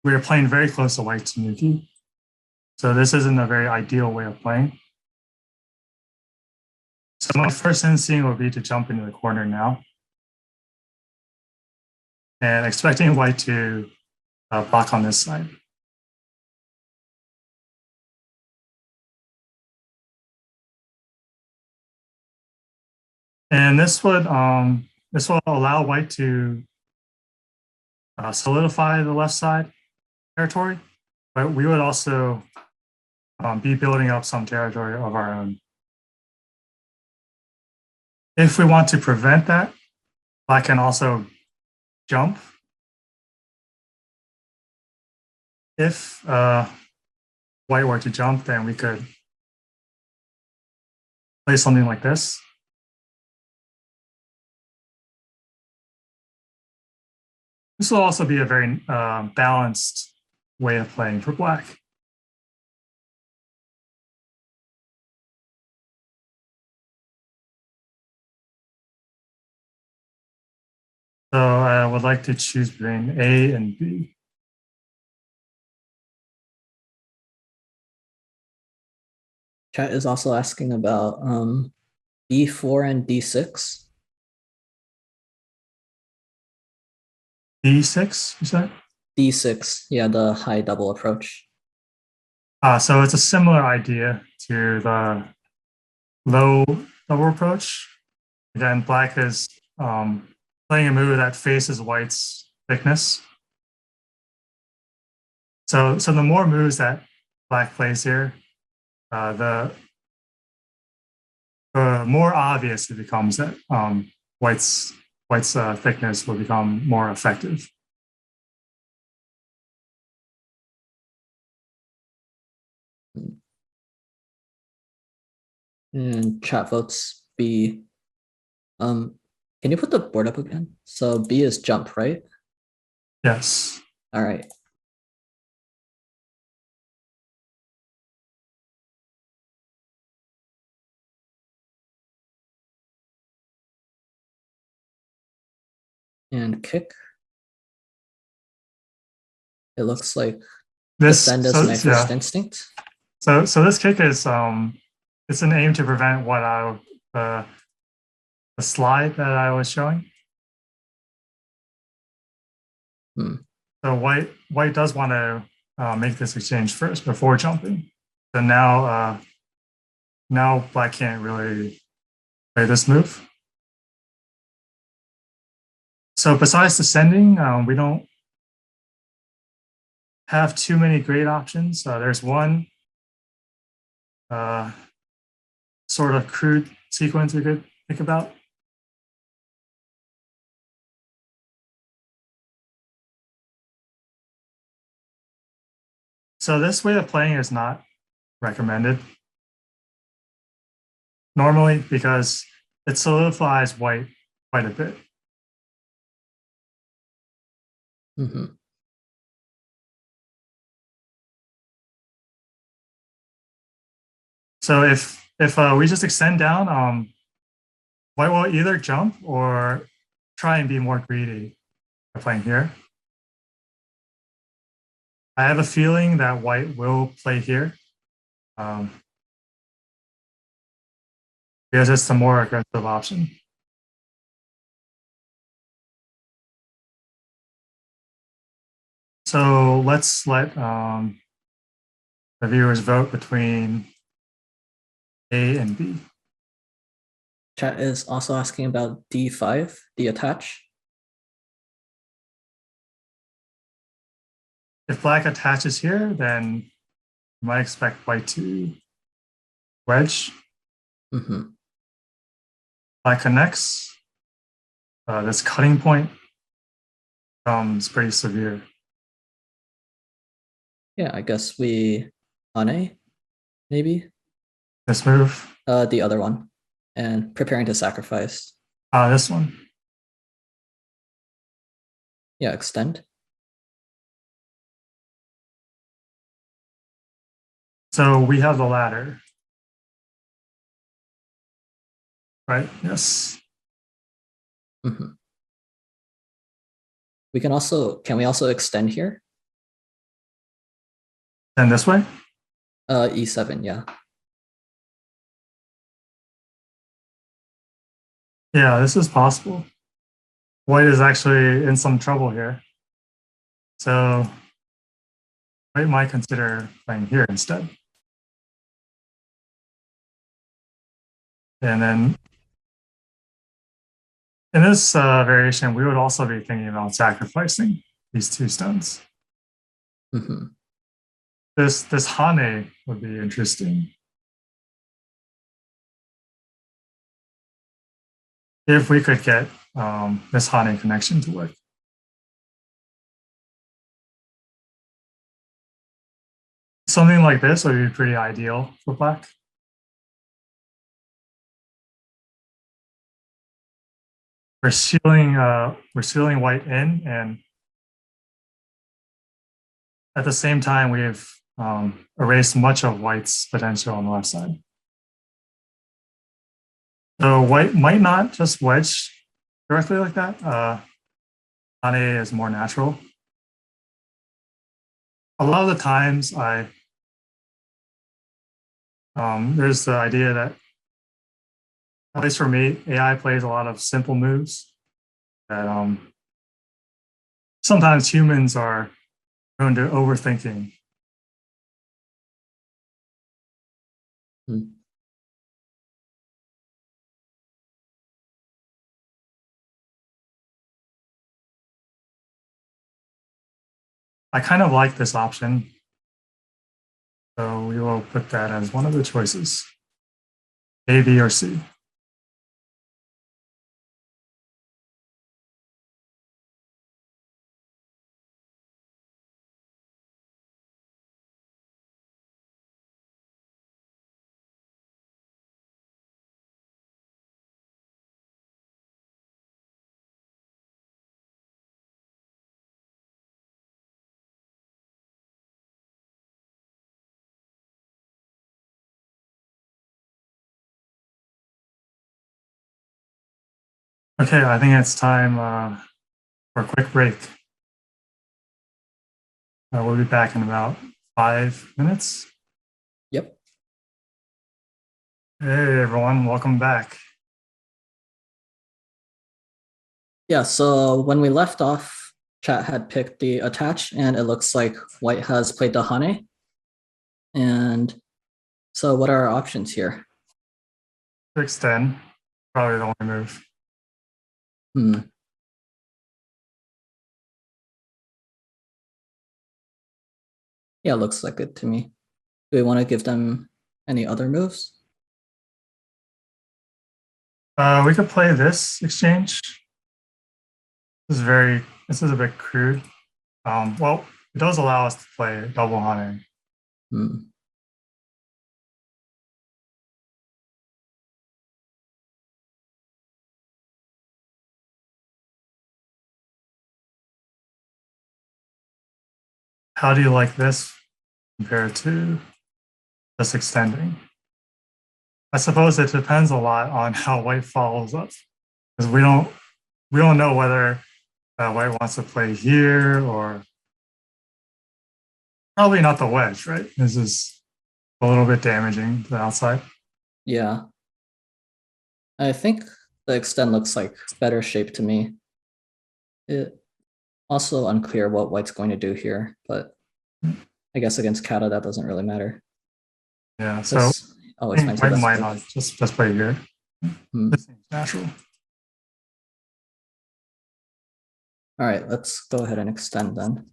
we are playing very close to white Tanuki. So this isn't a very ideal way of playing. So my first instinct would be to jump into the corner now. And expecting white to block on this side. And this will allow white to solidify the left side territory, but we would also be building up some territory of our own. If we want to prevent that, black can also jump. If white were to jump, then we could play something like this. This will also be a very balanced way of playing for black. So I would like to choose between A and B. chat is also asking about D4 and D6. D6, you said? D6, yeah, the high double approach. So it's a similar idea to the low double approach. Again, black is playing a move that faces white's thickness. So the more moves that black plays here, the more obvious it becomes that white's thickness will become more effective. And chat votes B. Can you put the board up again? So B is jump, right? Yes. All right. And kick. It looks like defend is my first instinct. So this kick is it's an aim to prevent what the slide that I was showing. So white does want to make this exchange first before jumping. So now black can't really play this move. So besides descending, we don't have too many great options. There's one sort of crude sequence we could think about. So this way of playing is not recommended. normally because it solidifies white quite a bit. Hmm. So if we just extend down, white will either jump or try and be more greedy by playing here. I have a feeling that white will play here um, because it's the more aggressive option. So let's let the viewers vote between A and B. Chat is also asking about D5, the attach. If black attaches here, then you might expect white to wedge. Hmm. Black connects. This cutting point becomes pretty severe. Yeah, I guess we on A, maybe. This move, The other one, and preparing to sacrifice. this one. Yeah, extend. So we have the ladder, right? Yes. Hmm. We can also, can we also extend here? And this way? E7, yeah. Yeah, this is possible. White is actually in some trouble here. So white might consider playing here instead. And then in this variation, we would also be thinking about sacrificing these two stones. Hmm. This Hane would be interesting. If we could get this Hane connection to work. Something like this would be pretty ideal for black. We're sealing white in, and at the same time, we've erased much of white's potential on the left side. So white might not just wedge directly like that. Hane is more natural. A lot of the times, there's the idea that, at least for me, AI plays a lot of simple moves that sometimes humans are prone to overthinking. Mm. I kind of like this option, so we will put that as one of the choices, A, B, or C. Okay, I think it's time for a quick break. We'll be back in about 5 minutes. Yep. Hey, everyone, welcome back. Yeah, so when we left off, chat had picked the attach, and it looks like white has played the Hane. And so what are our options here? To extend, probably the only move. Hmm. Yeah, looks like it to me. Do we want to give them any other moves? We could play this exchange. This is a bit crude. Well, it does allow us to play double hunting. Hmm. how do you like this compared to just extending? I suppose it depends a lot on how white follows up, because we don't know whether white wants to play here or probably not the wedge, right? This is a little bit damaging to the outside. Yeah. I think the extend looks like better shape to me. It also unclear what white's going to do here, but I guess against Kata that doesn't really matter. Yeah, so This I always think finds the white best might play. not just play here. Hmm. This seems natural. All right, let's go ahead and extend then.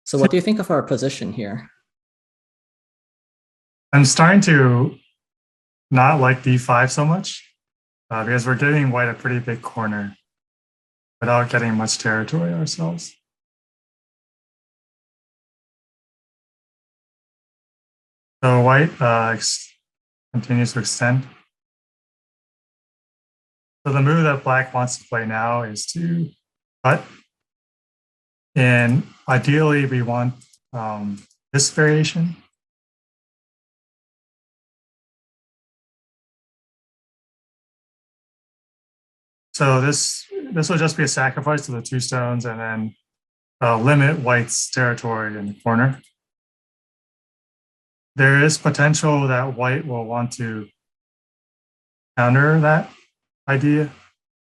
So what do you think of our position here? I'm starting to not like d5 so much because we're giving white a pretty big corner without getting much territory ourselves. So white continues to extend. So the move that black wants to play now is to cut. And ideally, we want this variation. So this will just be a sacrifice to the two stones and then limit white's territory in the corner. There is potential that white will want to counter that idea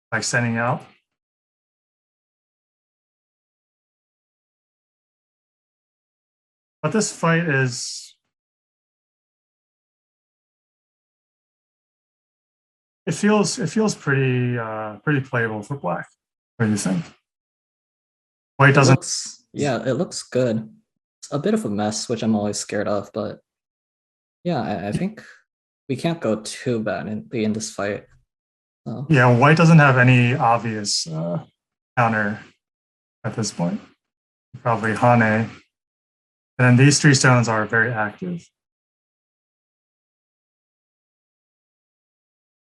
by sending out. But this fight is, it feels pretty playable for black. What do you think? White doesn't. Yeah, it looks good. It's a bit of a mess, which I'm always scared of, but yeah, I think we can't go too bad in this fight. So. Yeah, white doesn't have any obvious counter at this point. Probably Hane. And then these three stones are very active.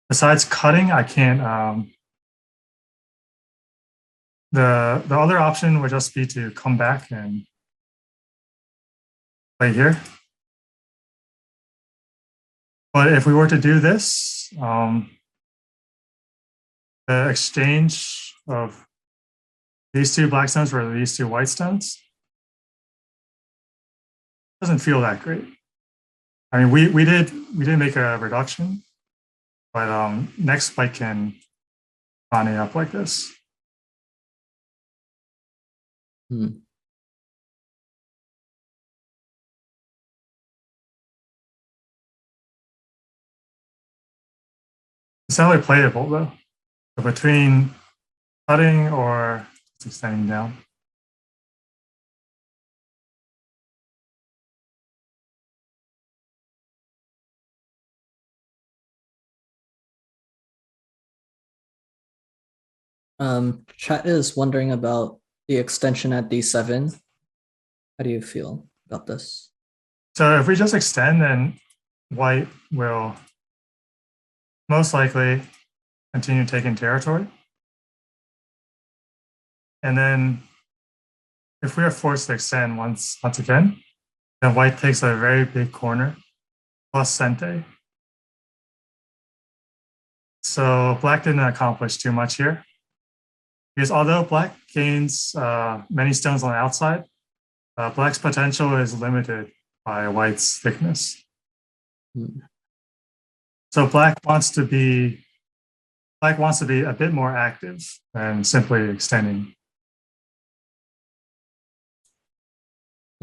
Besides cutting, I can't. The other option would just be to come back and play here. But if we were to do this, the exchange of these two black stones for these two white stones doesn't feel that great. I mean, we did make a reduction, but next white can Hane up like this. Hmm. It's not really playable though. So between cutting or extending down. Chat is wondering about the extension at d7. How do you feel about this? So if we just extend, then white will most likely continue taking territory. And then if we are forced to extend once again, then white takes a very big corner plus Sente. So black didn't accomplish too much here. Because although black gains many stones on the outside, black's potential is limited by white's thickness. Hmm. So black wants to be a bit more active than simply extending.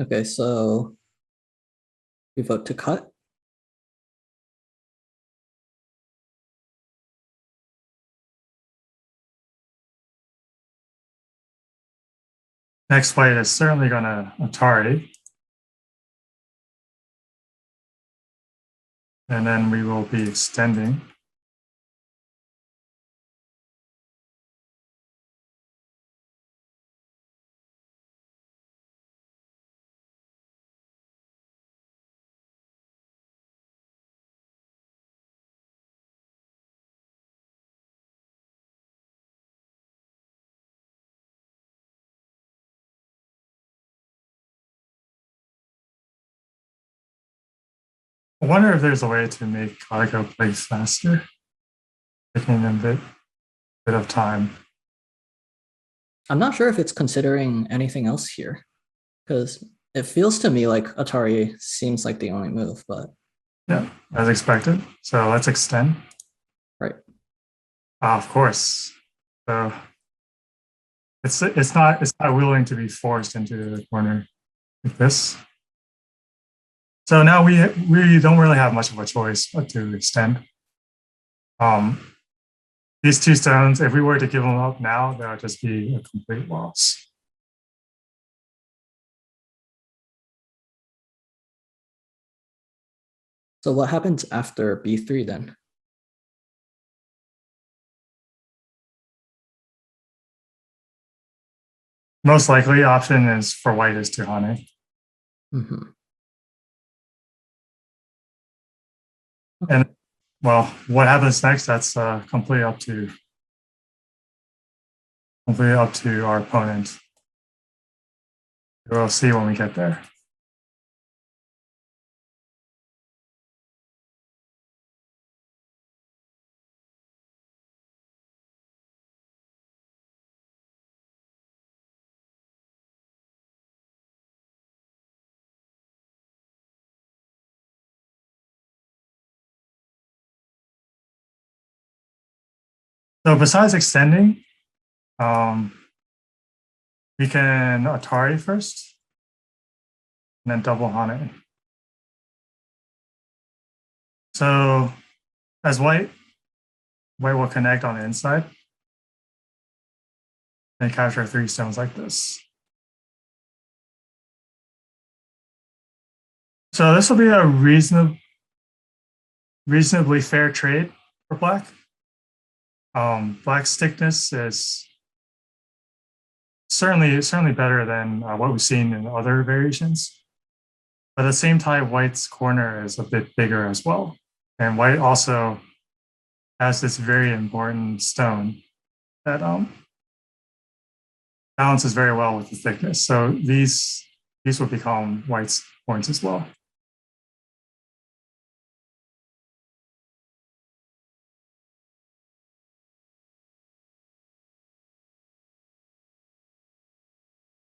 Okay, so we vote to cut. Next fight is certainly going to Atari. And then we will be extending. I wonder if there's a way to make KataGo play faster, taking a bit of time. I'm not sure if it's considering anything else here, because it feels to me like Atari seems like the only move, but Yeah, as expected. So let's extend. right. Of course. So it's not willing to be forced into the corner like this. So now we don't really have much of a choice but to extend. Um, these two stones, if we were to give them up now, that would just be a complete loss. So what happens after B3 then? Most likely option is for white is to Hane. Mm-hmm. And well, what happens next? That's completely up to our opponent. We'll see when we get there. So besides extending, we can Atari first, and then double Hane. So as white will connect on the inside and capture 3 stones like this. So this will be a reasonably fair trade for black. Black's thickness is certainly better than what we've seen in other variations. But at the same time, white's corner is a bit bigger as well. And white also has this very important stone that balances very well with the thickness. So these will become white's points as well.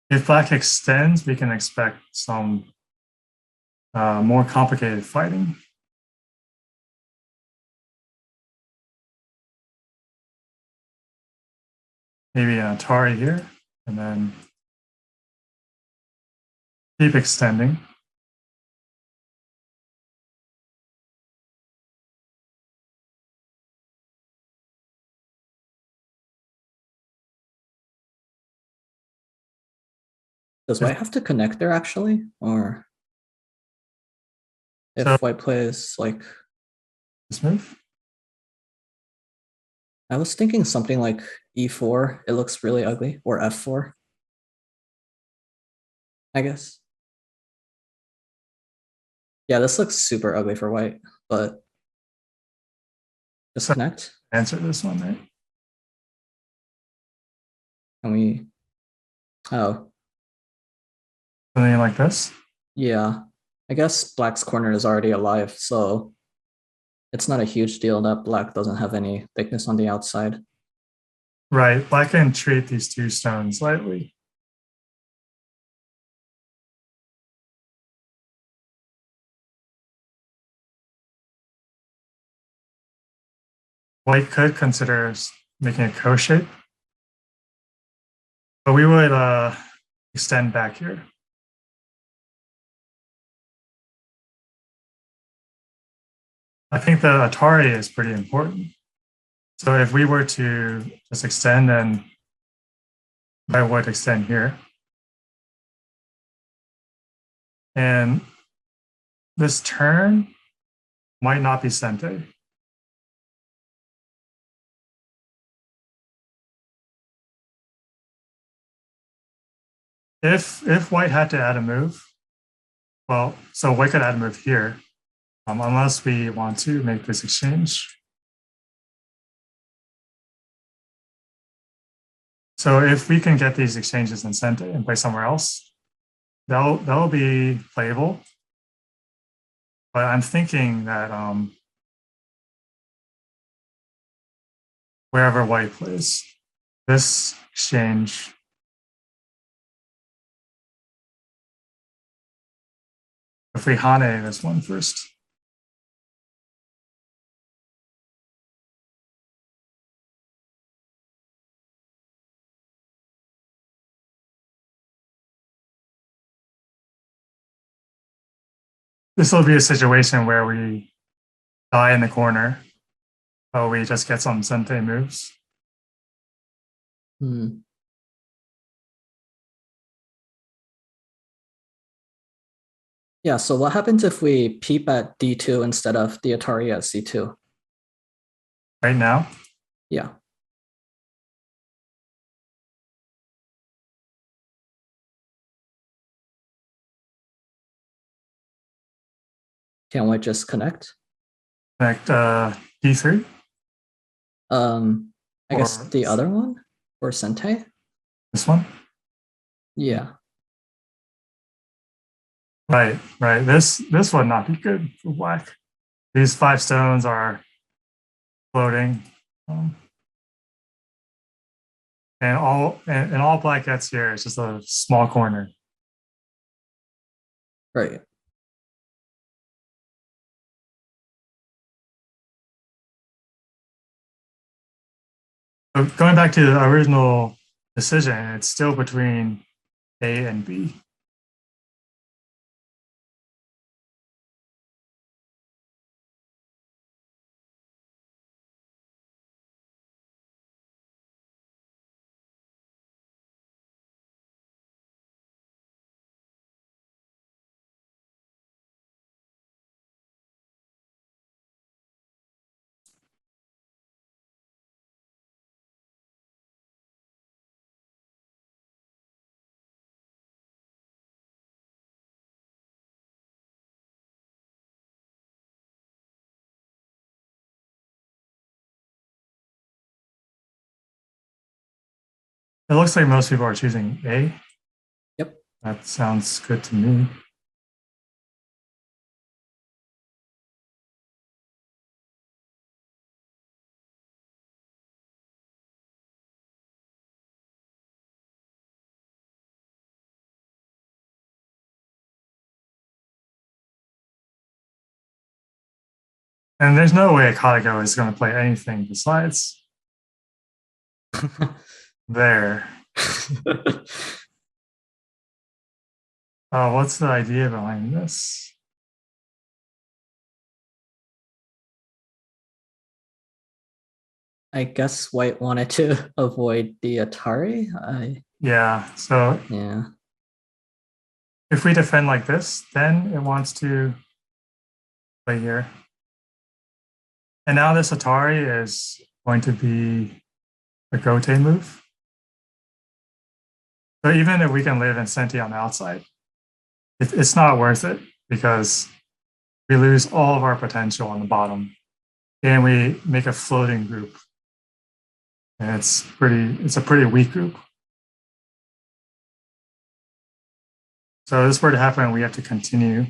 If black extends, we can expect some more complicated fighting. Maybe an Atari here, and then keep extending. Does white have to connect there actually? Or if So white plays like, this move. I was thinking something like E4, it looks really ugly, or F4, I guess. Yeah, this looks super ugly for white, but just So connect. answer this one, right? Can we, oh, Something like this. yeah. I guess black's corner is already alive, so it's not a huge deal that black doesn't have any thickness on the outside. Right. Black can treat these 2 stones lightly. White could consider making a co shape, but we would extend back here. I think the Atari is pretty important. So if we were to just extend, then I would extend here. And this turn might not be Sente. If white had to add a move, well, so white could add a move here, unless we want to make this exchange. So if we can get these exchanges in Sente and play somewhere else, that'll be playable. but I'm thinking that wherever white plays, this exchange. If we hane this one first. This will be a situation where we die in the corner, but we just get some sente moves. Hmm. Yeah, so what happens if we peep at D2 instead of the Atari at C2? Right now, Yeah. Can white just connect? connect D3. I guess Or the other one? Or Sente? this one. Yeah. Right. This would not be good for black. These 5 stones are floating. And all black gets here is just a small corner. Right. So going back to the original decision, it's still between A and B. It looks like most people are choosing A. Yep. That sounds good to me. And there's no way KataGo is going to play anything besides there. What's the idea behind this? I guess white wanted to avoid the Atari. Yeah, so Yeah. if we defend like this, then it wants to play here. And now this Atari is going to be a Gote move. So even if we can live in Senti on the outside, it's not worth it because we lose all of our potential on the bottom and we make a floating group. And it's a pretty weak group. So if this were to happen, we have to continue.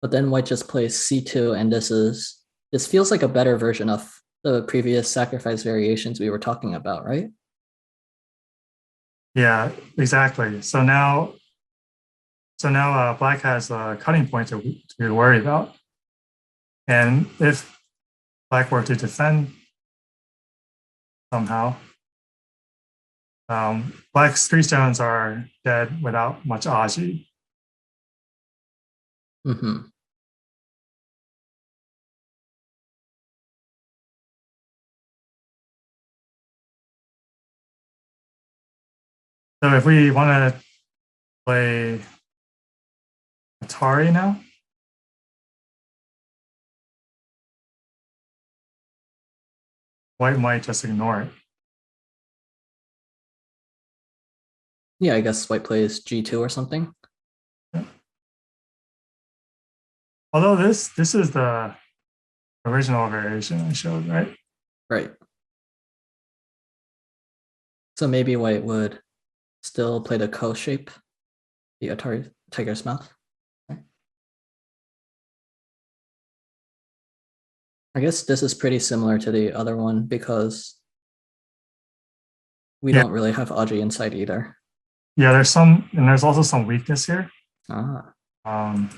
But then white just plays C2, and this feels like a better version of the previous sacrifice variations we were talking about, right? Yeah, exactly. So now black has a cutting point to worry about. And if black were to defend somehow, black's 3 stones are dead without much aji. Mm-hmm. So if we want to play Atari now, white might just ignore it. Yeah, I guess white plays G2 or something. Yeah. Although this is the original variation I showed, right? Right. So maybe white would still play the Ko shape, the Atari Tiger's Mouth. I guess this is pretty similar to the other one because we Yeah. don't really have Audrey inside either. Yeah, there's some, and there's also some weakness here. Ah, Um,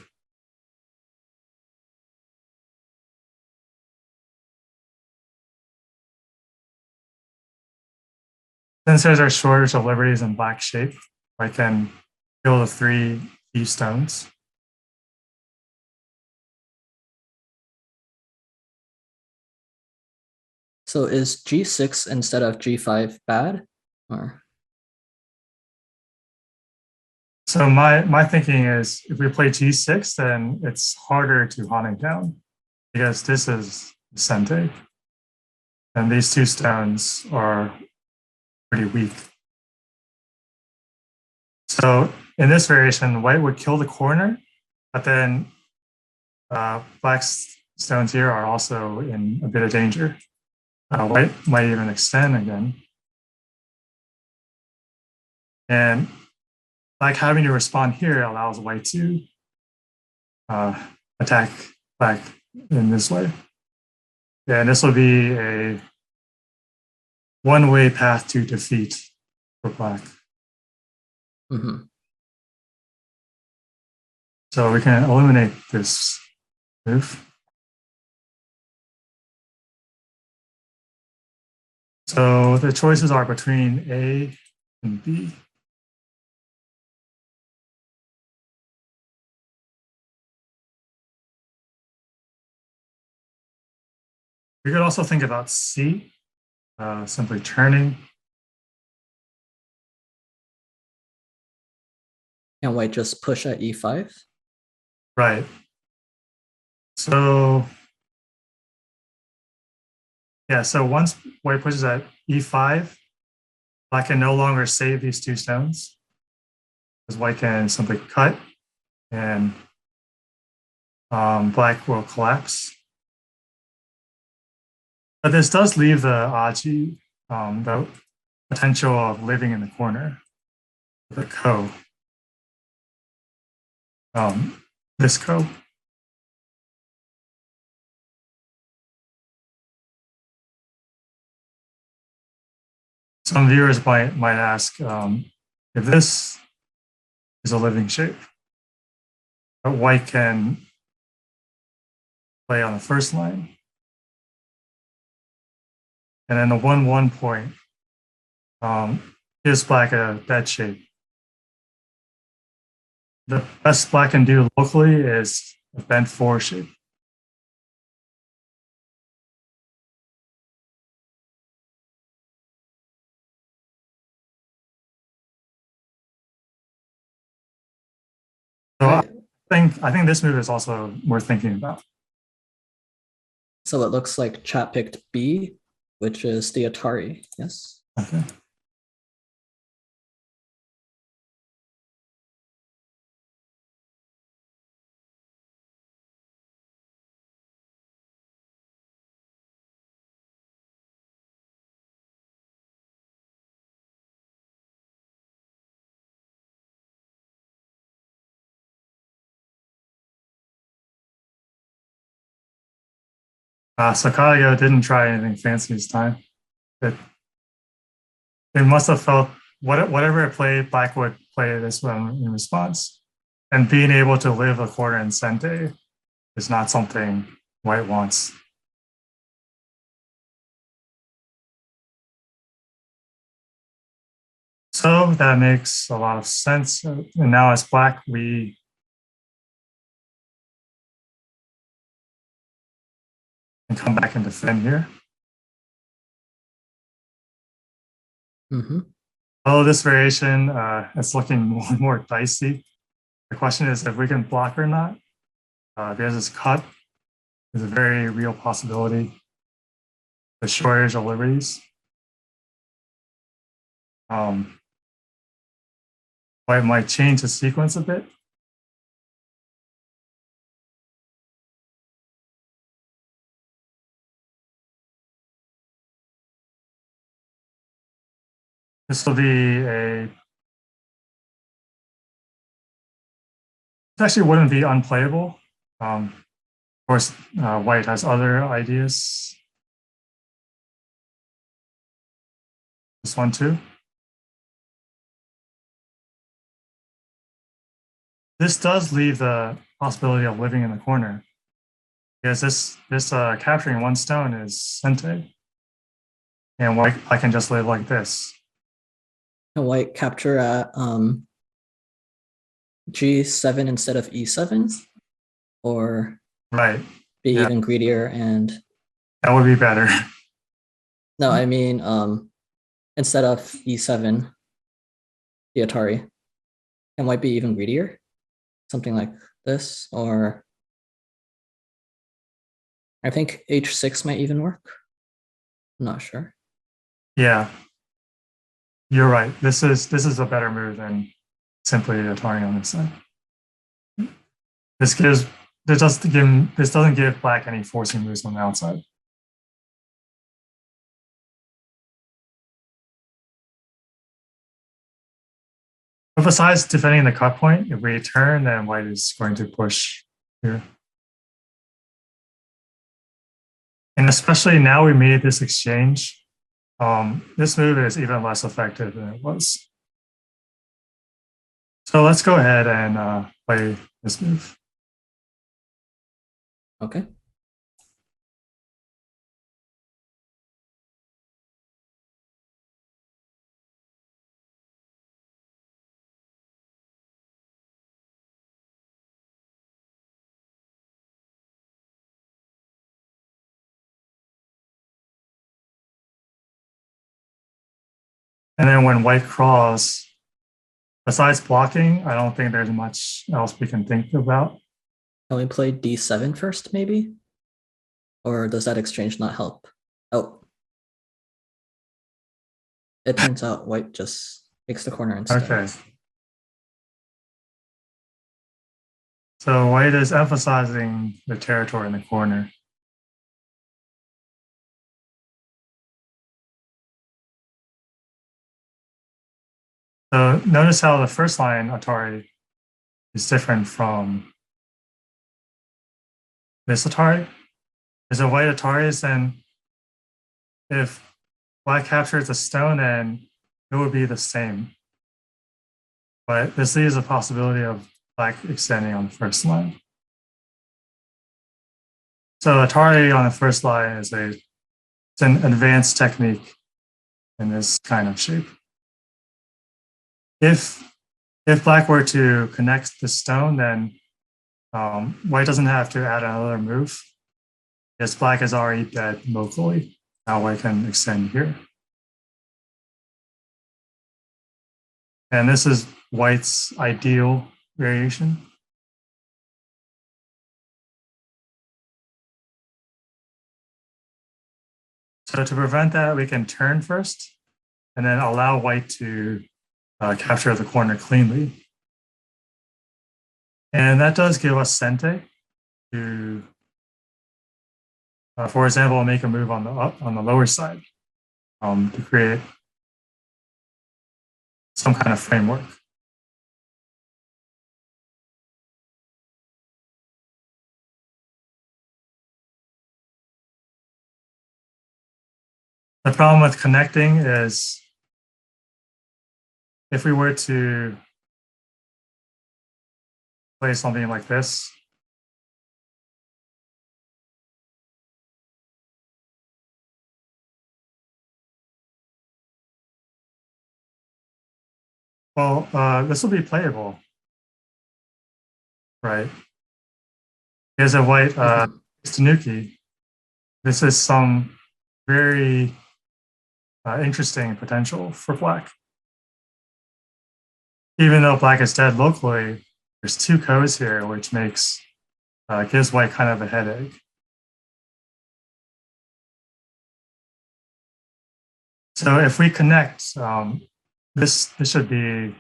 since there's a shortage of liberties in black shape, I can kill the 3 key stones. so is G6 instead of G5 bad? Or So my thinking is if we play G6, then it's harder to hunt it down because this is Sente. And these 2 stones are pretty weak. So in this variation, white would kill the corner, but then black stones here are also in a bit of danger. White might even extend again. And black having to respond here allows white to attack black in this way. And this will be a one-way path to defeat for black. mm-hmm. So we can eliminate this move. So the choices are between A and B. We could also think about C, simply turning. And white just push at E5. Right. So yeah, so once white pushes at E5, black can no longer save these 2 stones because white can simply cut and black will collapse. But this does leave the Aji, the potential of living in the corner, the Ko, this Ko. Some viewers might ask if this is a living shape, but white can play on the first line. And then the 1-1 point gives black a dead shape. The best black can do locally is a bent 4 shape. So Right. I think this move is also worth thinking about. So it looks like chat picked B, which is the Atari. Yes. Okay. So KataGo didn't try anything fancy this time. It must have felt whatever it played, black would play this one in response. And being able to live a quarter in Sente is not something white wants. So that makes a lot of sense. And now as black, we can come back and defend here. Mm-hmm. Although this variation, it's looking more and more dicey. The question is if we can block or not. Because this cut is a very real possibility. The shortage of liberties. White might change the sequence a bit. This will be a actually wouldn't be unplayable. Of course, white has other ideas. This one too. This does leave the possibility of living in the corner, because this capturing one stone is sente, and white I can just live like this. Can white capture at G7 instead of E7, or Right. be Yeah. even greedier and That would be better. no, I mean instead of E7, the Atari, can white be even greedier? Something like this, or I think H6 might even work. I'm not sure. Yeah. You're right. This is a better move than simply Atari on this side. This doesn't give black any forcing moves on the outside. But besides defending the cut point, if we turn, then white is going to push here. And especially now we made this exchange, this move is even less effective than it was. So let's go ahead and play this move. Okay. And then when white crawls, besides blocking, I don't think there's much else we can think about. Can we play D7 first, maybe? Or does that exchange not help? Oh. It turns out white just takes the corner instead. Okay. So white is emphasizing the territory in the corner. So notice how the first line Atari is different from this Atari. There's a white Atari, then if black captures a stone, then it would be the same. But this leaves a possibility of black extending on the first line. So Atari on the first line is it's an advanced technique in this kind of shape. If black were to connect the stone, then white doesn't have to add another move, because black is already dead locally. Now white can extend here. And this is white's ideal variation. So to prevent that, we can turn first and then allow white to capture the corner cleanly. And that does give us sente to, for example, make a move on the lower side to create some kind of framework. The problem with connecting is if we were to play something like this, well, this will be playable, right? Here's a white Tanuki. This is some very interesting potential for black. Even though black is dead locally, there's two codes here, which gives white kind of a headache. So if we connect, this should be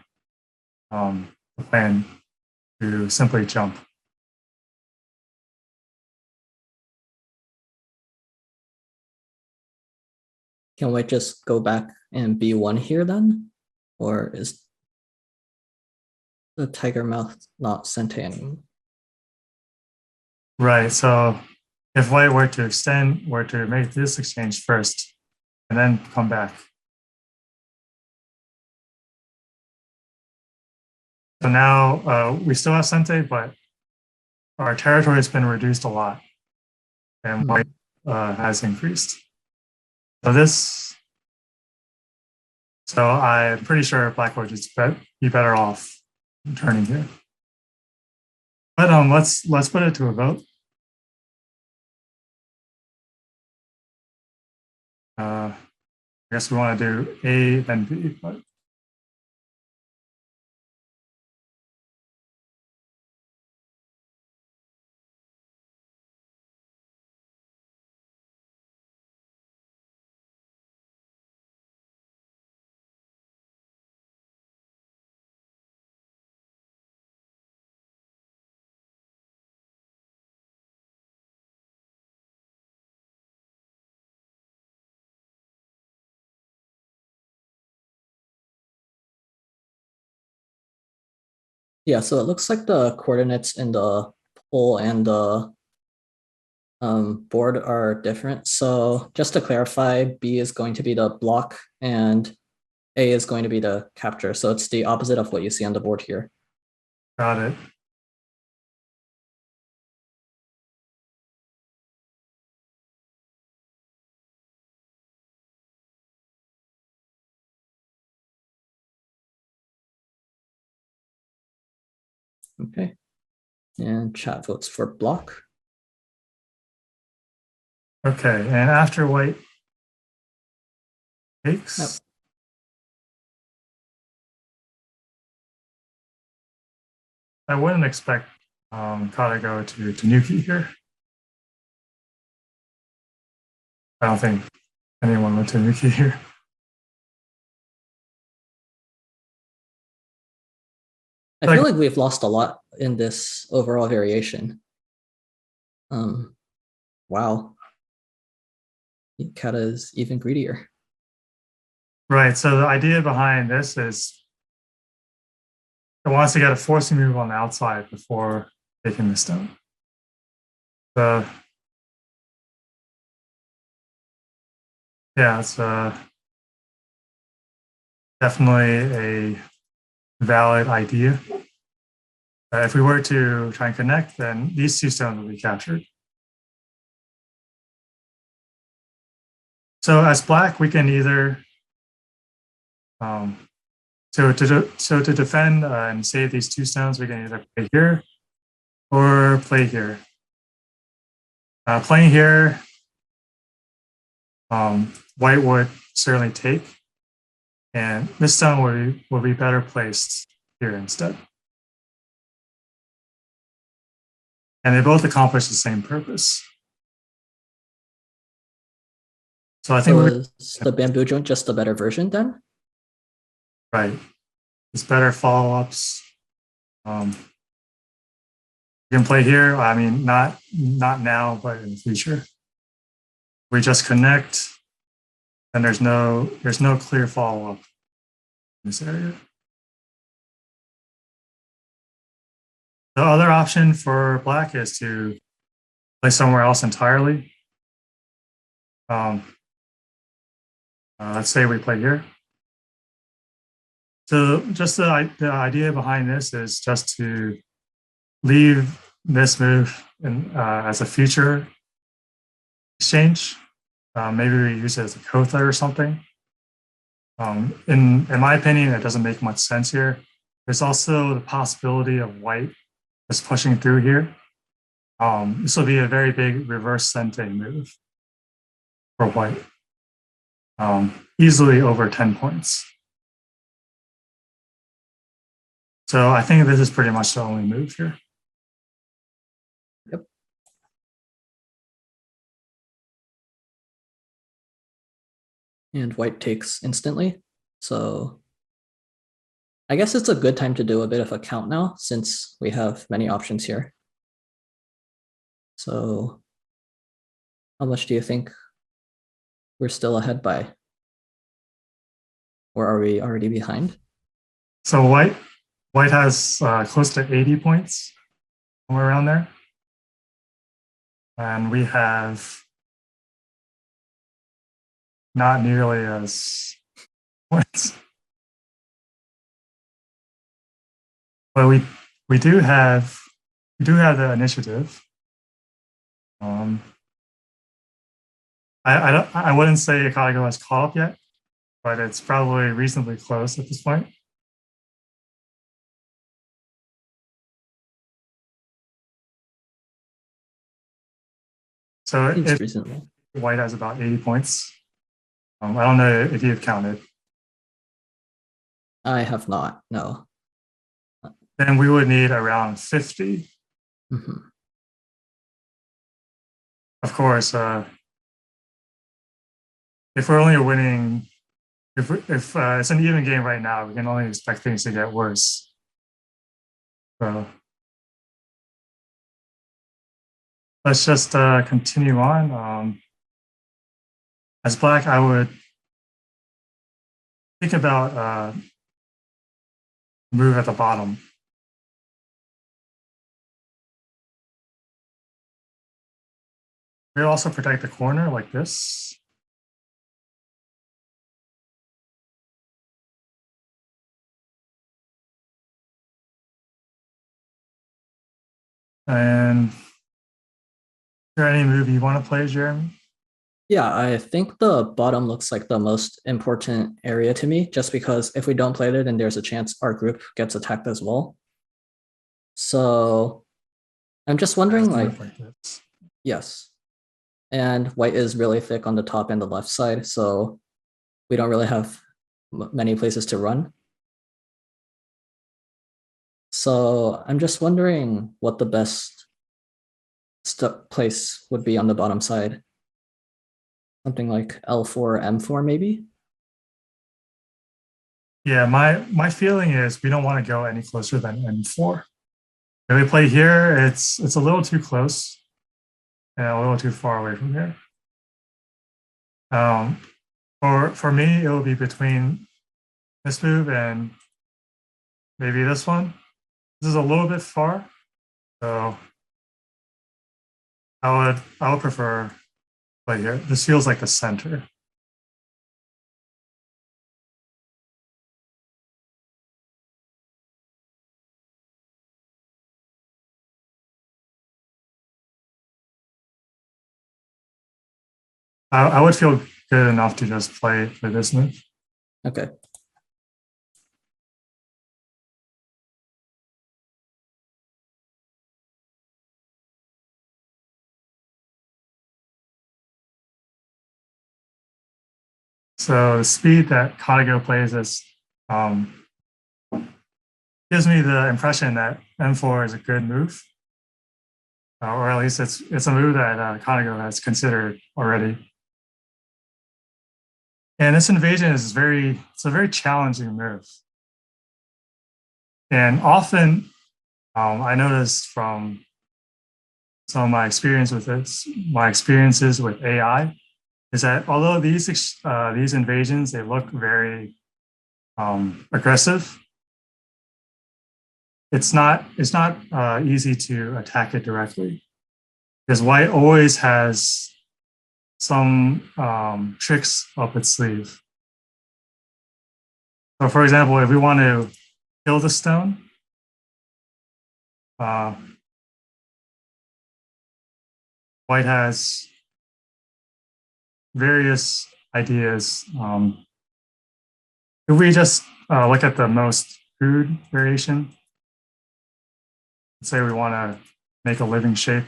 the plan to simply jump. Can white just go back and B1 here then? Or does the tiger mouth not sente anymore. Right. So if white were to make this exchange first and then come back. So now we still have sente, but our territory has been reduced a lot and white has increased. So I'm pretty sure black would just be better off turning here. But let's put it to a vote. I guess we want to do A then B, but Yeah, so it looks like the coordinates in the pole and the board are different. So just to clarify, B is going to be the block and A is going to be the capture. So it's the opposite of what you see on the board here. got it. Okay. And chat votes for block. Okay, and after white takes, Yep. I wouldn't expect KataGo to nuke here. I don't think anyone would to nuke here. I feel like we've lost a lot in this overall variation. Wow. Kata is even greedier. Right. So the idea behind this is it wants to get a forcing move on the outside before taking the stone. So yeah, it's definitely a valid idea. If we were to try and connect, then these two stones will be captured. So as black, we can either so to defend and save these two stones, we can either play here or play here. Playing here, white would certainly take, and this stone will be better placed here instead. And they both accomplish the same purpose. So I think is the bamboo joint just a better version then? Right. It's better follow-ups. You can play here. I mean, not now, but in the future. We just connect, and there's no clear follow-up in this area. The other option for black is to play somewhere else entirely. Let's say we play here. So just the idea behind this is just to leave this move as a future exchange. Maybe we use it as a kotha or something. In my opinion, it doesn't make much sense here. There's also the possibility of white just pushing through here. This will be a very big reverse sente move for white. Easily over 10 points. So I think this is pretty much the only move here. Yep. And white takes instantly. So I guess it's a good time to do a bit of a count now since we have many options here. So how much do you think we're still ahead by? Or are we already behind? So white White has close to 80 points, somewhere around there. And we have not nearly as points. But we do have the initiative. I wouldn't say KataGo has caught up yet, but it's probably reasonably close at this point. So Seems if reasonable. White has about 80 points, I don't know if you've counted. I have not, no. Then we would need around 50. Mhm. Of course, if we're only winning, if it's an even game right now, we can only expect things to get worse. So let's just continue on. As black, I would think about move at the bottom. We also protect the corner like this. And is there any move you want to play, Jeremy? Yeah, I think the bottom looks like the most important area to me, just because if we don't play it, then there's a chance our group gets attacked as well. So I'm just wondering, like this. yes. And white is really thick on the top and the left side, so we don't really have many places to run. So I'm just wondering what the best place would be on the bottom side. Something like L4 or M4 maybe? Yeah, my feeling is we don't want to go any closer than M4. If we play here, it's a little too close and a little too far away from here. For me, it will be between this move and maybe this one. This is a little bit far, so I would prefer play here. This feels like the center. I would feel good enough to just play for this move. Okay. So the speed that KataGo plays is gives me the impression that M4 is a good move, or at least it's a move that KataGo has considered already. And this invasion is it's a very challenging move. And often I noticed from some of my experiences with AI, is that although these invasions, they look very aggressive, it's not easy to attack it directly, because white always has some tricks up its sleeve. So for example, if we want to kill the stone, white has various ideas. If we just look at the most crude variation, let's say we want to make a living shape.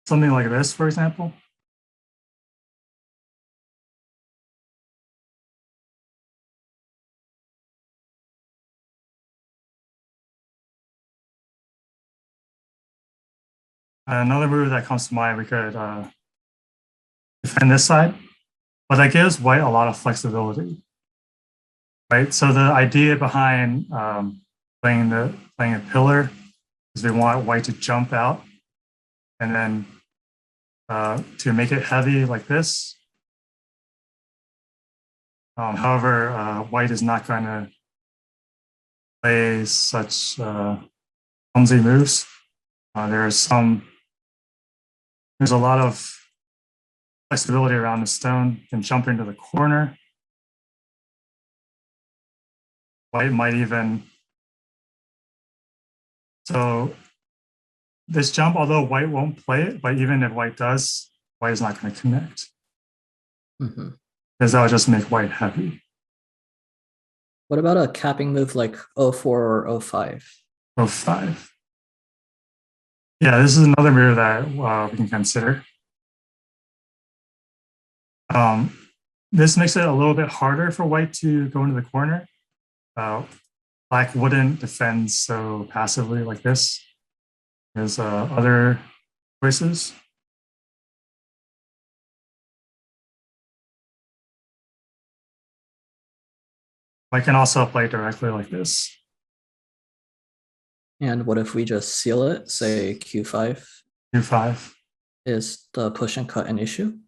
Something like this, for example. Another move that comes to mind, we could defend this side, but that gives white a lot of flexibility, right? So the idea behind playing a pillar is we want white to jump out, and then to make it heavy like this, However, white is not going to play such clumsy moves. There's a lot of flexibility around the stone. Can jump into the corner. White might even. So this jump, although white won't play it, but even if white does, white is not going to connect. Mm-hmm. Because that would just make white heavy. What about a capping move like 04 or 05? 05. Yeah, this is another move that we can consider. This makes it a little bit harder for white to go into the corner. Black wouldn't defend so passively like this. There's other choices. White can also play directly like this. And what if we just seal it, say Q5? Q5. Is the push and cut an issue?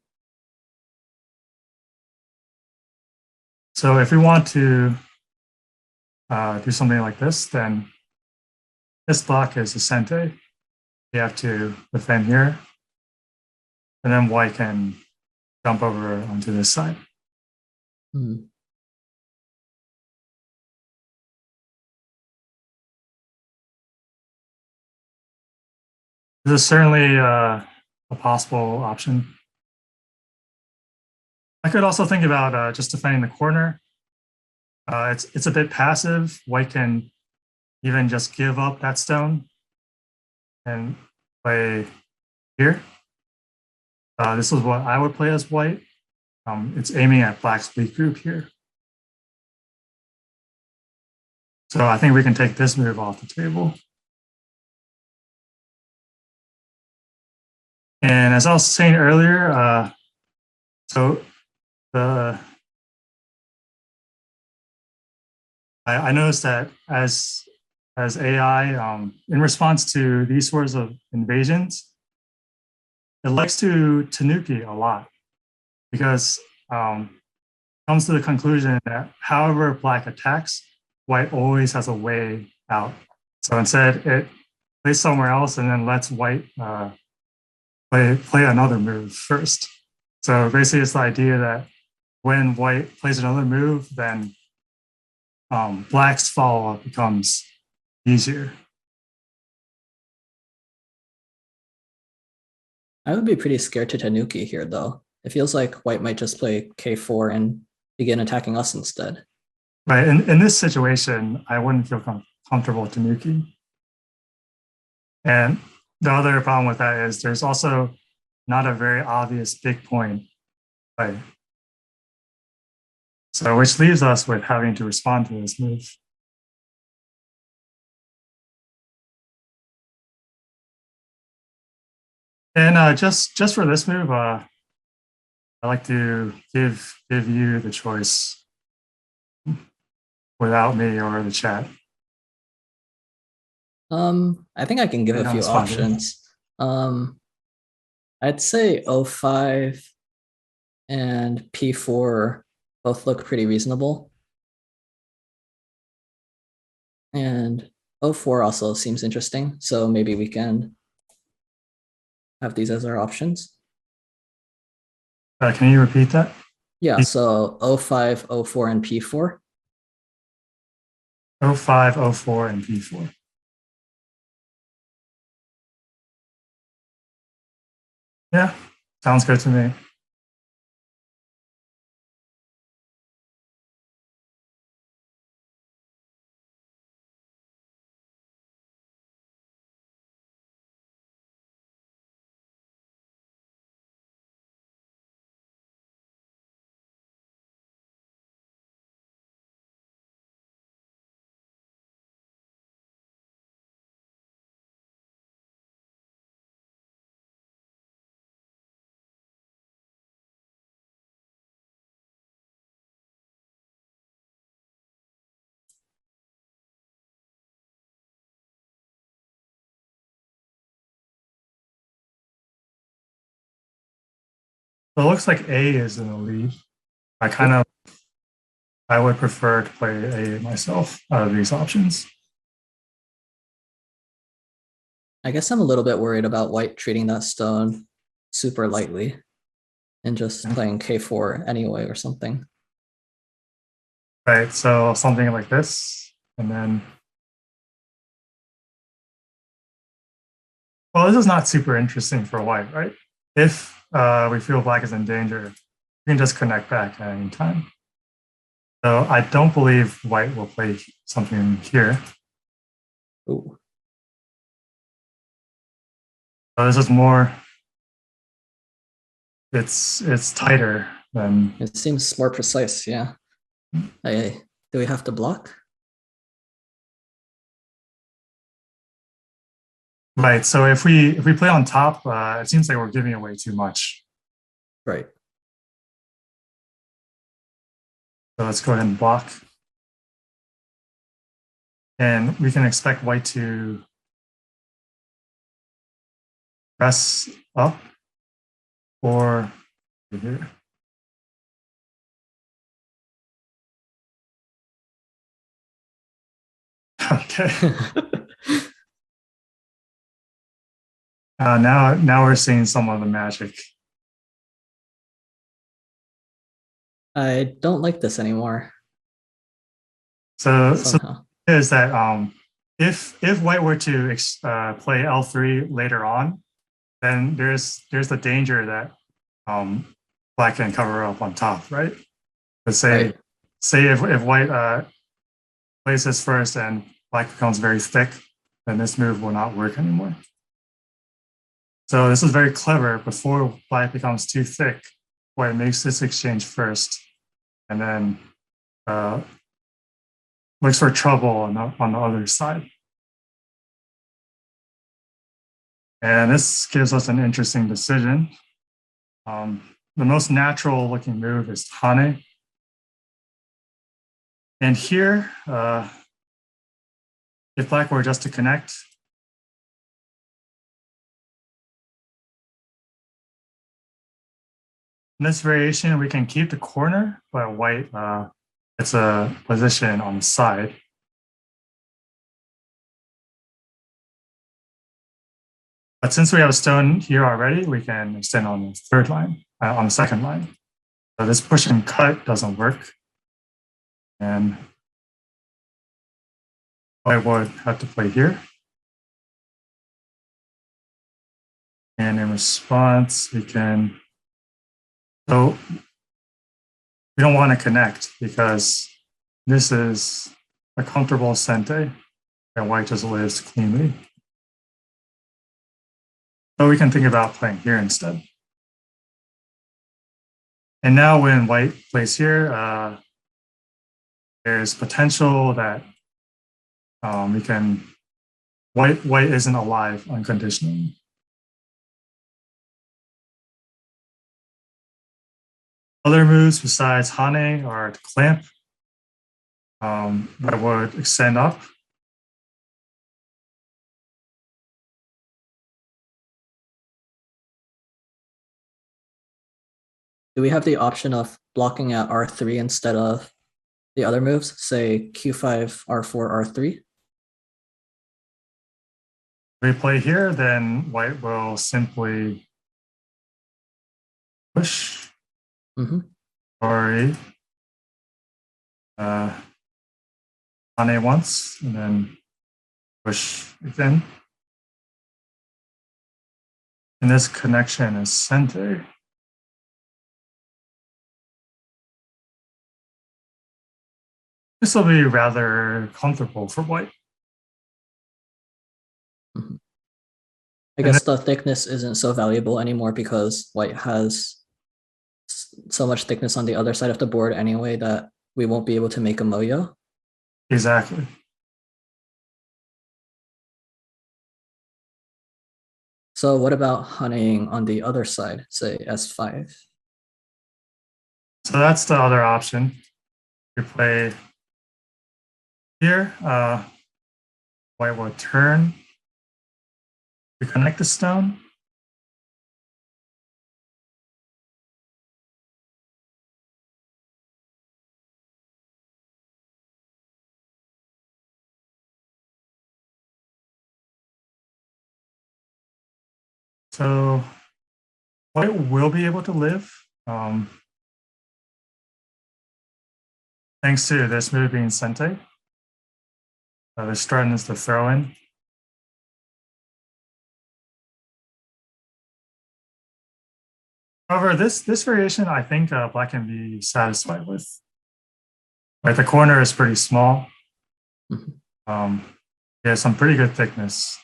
So if we want to do something like this, then this block is Ascente. You have to defend here. And then white can jump over onto this side. Hmm. This is certainly a possible option. I could also think about just defending the corner. It's a bit passive. White can even just give up that stone and play here. This is what I would play as white. It's aiming at black's weak group here. So I think we can take this move off the table. And as I was saying earlier, so I noticed that as AI, in response to these sorts of invasions, it likes to tanuki a lot because comes to the conclusion that however black attacks, white always has a way out. So instead, it plays somewhere else and then lets white play another move first. So basically, it's the idea that when white plays another move, then black's follow-up becomes easier. I would be pretty scared to Tanuki here, though. It feels like white might just play K4 and begin attacking us instead. Right. In this situation, I wouldn't feel comfortable tanuki. And the other problem with that is there's also not a very obvious big point play. So which leaves us with having to respond to this move. And just for this move, I like to give you the choice without me or the chat. I think I can give a few options. I'd say 05 and P4 both look pretty reasonable. And 04 also seems interesting. So maybe we can have these as our options. Can you repeat that? Yeah, so 05, 04, and P4. 05, 04, and P4. Yeah, sounds good to me. So it looks like A is in the lead. I kind of I would prefer to play A myself out of these options. I guess I'm a little bit worried about white treating that stone super lightly and just Yeah. playing k4 anyway or something. Right, so something like this, and then, well, this is not super interesting for white, right? If we feel black is in danger, we can just connect back at any time. So I don't believe white will play something here. Ooh. So this is more, it's tighter than, It seems more precise, yeah. Do we have to block? right. So if we play on top, it seems like we're giving away too much. Right. So let's go ahead and block. And we can expect white to press up or here. Okay. Now we're seeing some of the magic. I don't like this anymore So somehow. is that if white were to play L3 later on, then there's the danger that black can cover up on top, right? But Right. say if white plays this first and black becomes very thick, then this move will not work anymore. So this is very clever. Before black becomes too thick, white makes this exchange first, and then looks for trouble on the other side. And this gives us an interesting decision. The most natural looking move is Hane. And here, if black were just to connect, in this variation, we can keep the corner, but white gets a position on the side. But since we have a stone here already, we can extend on the third line, on the second line. So this push and cut doesn't work. And white would have to play here. And in response, we can, so we don't want to connect because this is a comfortable sente and white just lives cleanly. So we can think about playing here instead. And now when white plays here, there's potential that we can, white isn't alive unconditionally. Other moves besides Hane are to clamp, that would extend up. Do we have the option of blocking at R3 instead of the other moves, say Q5, R4, R3? If we play here, then white will simply push or Hane once and then push again. And this connection is sente. This will be rather comfortable for white. I guess the thickness isn't so valuable anymore because white has so much thickness on the other side of the board anyway that we won't be able to make a moyo. Exactly. So what about hunting on the other side, say S5? So that's the other option. We play here, white will turn. We connect the stone. So white will be able to live, thanks to this move being sente. This threatens to throw in. However, this variation, I think black can be satisfied with. Right, the corner is pretty small. Yeah, some pretty good thickness.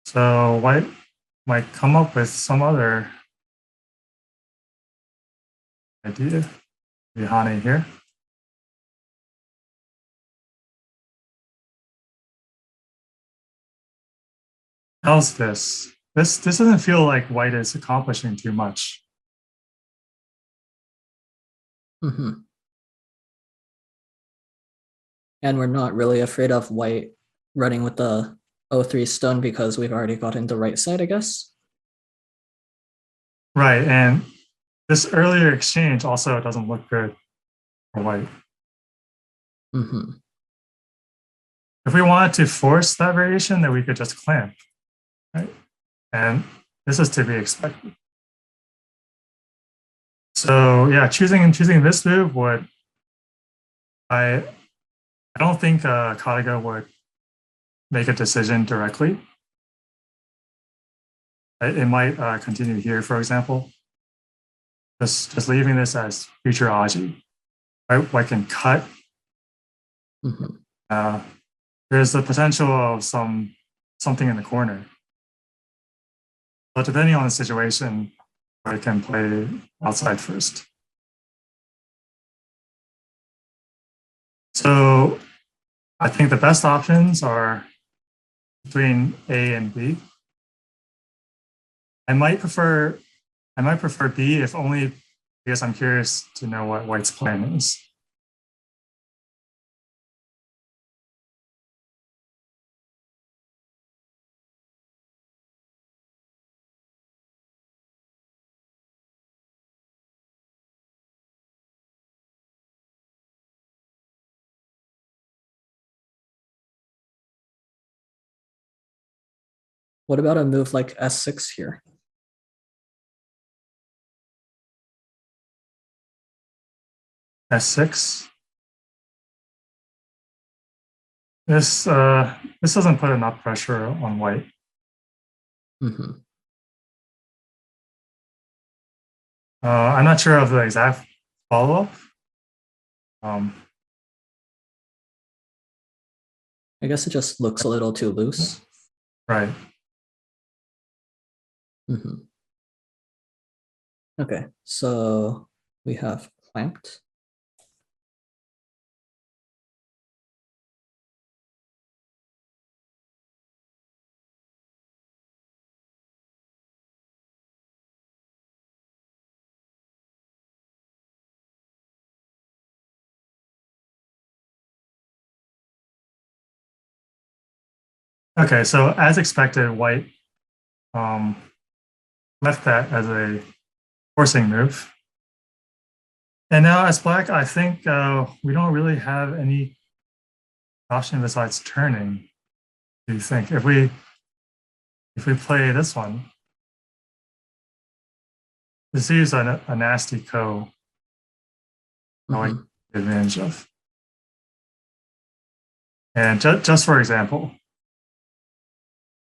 So white might come up with some other idea. Hane here. How's this? This doesn't feel like white is accomplishing too much. And we're not really afraid of white running with the 0-3 stone because we've already gotten the right side, I guess. Right, and this earlier exchange also doesn't look good for white. If we wanted to force that variation, then we could just clamp, right? And this is to be expected. So yeah, choosing this move would, I don't think KataGo would make a decision directly. It might continue here, for example. Just leaving this as future Aji. Right? White can cut. There's the potential of something in the corner. But depending on the situation, I can play outside first. So I think the best options are between A and B. I might prefer B, if only because I'm curious to know what white's plan is. What about a move like S6 here? S6. This doesn't put enough pressure on white. I'm not sure of the exact follow-up. I guess it just looks a little too loose. Right. Okay, so we have clamped. Okay, so as expected, white left that as a forcing move. And now as black, I think we don't really have any option besides turning. Do you think if we play this one, this is a nasty ko I take advantage of. And just for example,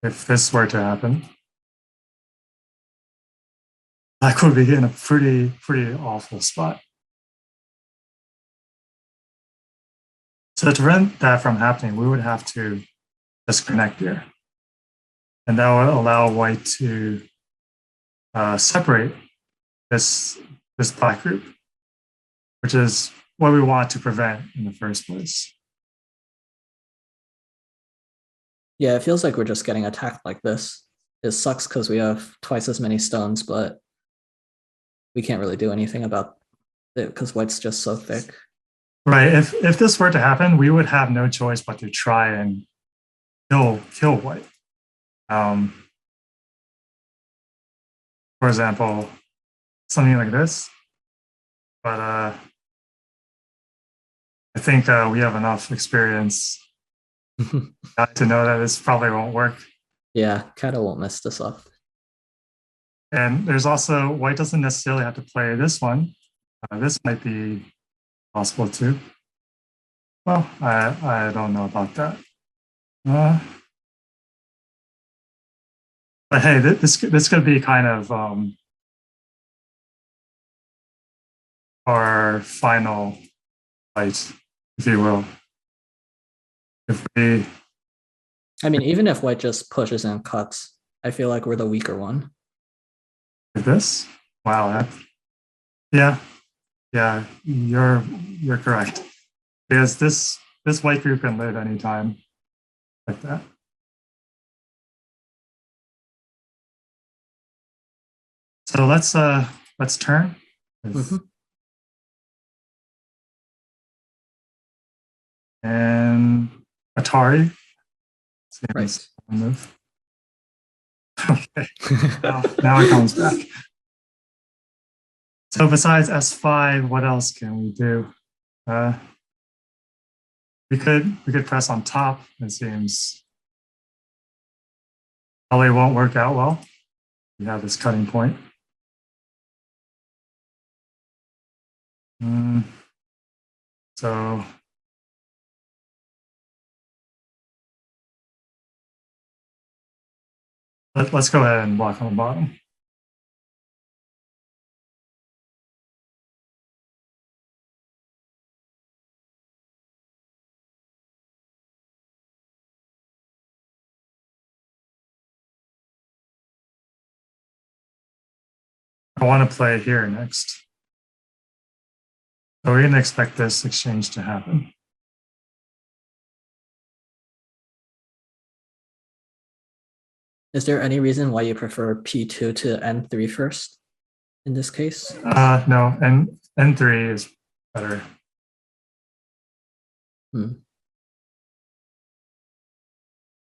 if this were to happen, I could be in a pretty awful spot. So to prevent that from happening, we would have to disconnect here. And that would allow white to separate this black group, which is what we want to prevent in the first place. Yeah, it feels like we're just getting attacked like this. It sucks because we have twice as many stones, but we can't really do anything about it because white's just so thick. Right. If this were to happen, we would have no choice but to try and kill white. For example, something like this. But I think we have enough experience to know that this probably won't work. Yeah, Kata won't mess this up. And there's also white doesn't necessarily have to play this one. This might be possible too. Well, I don't know about that. But hey, this could be kind of our final fight, if you will. If we, I mean, even if white just pushes and cuts, I feel like we're the weaker one. if this, wow, yeah, you're correct. Because this white group can live anytime like that. So let's turn. Mhm. And Atari. Right. Move. Okay. Now it comes back. So besides S5, what else can we do? We could press on top. It seems probably won't work out well. We have this cutting point. So let's go ahead and block on the bottom. I want to play here next. So we're going to expect this exchange to happen. Is there any reason why you prefer P2 to N3 first in this case? No, and N3 is better.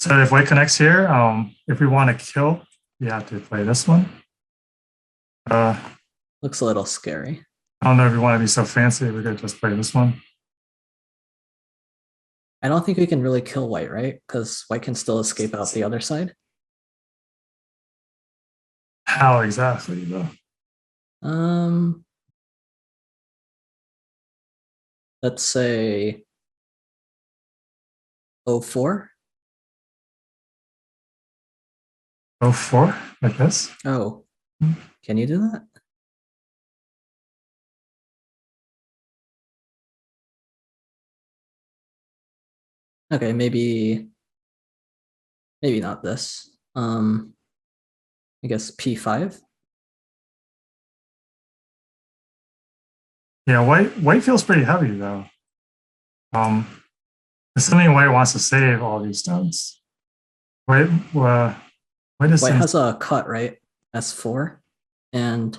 So if white connects here, if we want to kill, we have to play this one. Looks a little scary. I don't know if we want to be so fancy. We could just play this one. I don't think we can really kill white, right? Because white can still escape out the other side. How exactly, though? Let's say 04. 04, like this? Oh, can you do that? Okay, maybe not this. I guess P5. Yeah, white feels pretty heavy though. Assuming white wants to save all these stones. White White has a cut, right? S4. And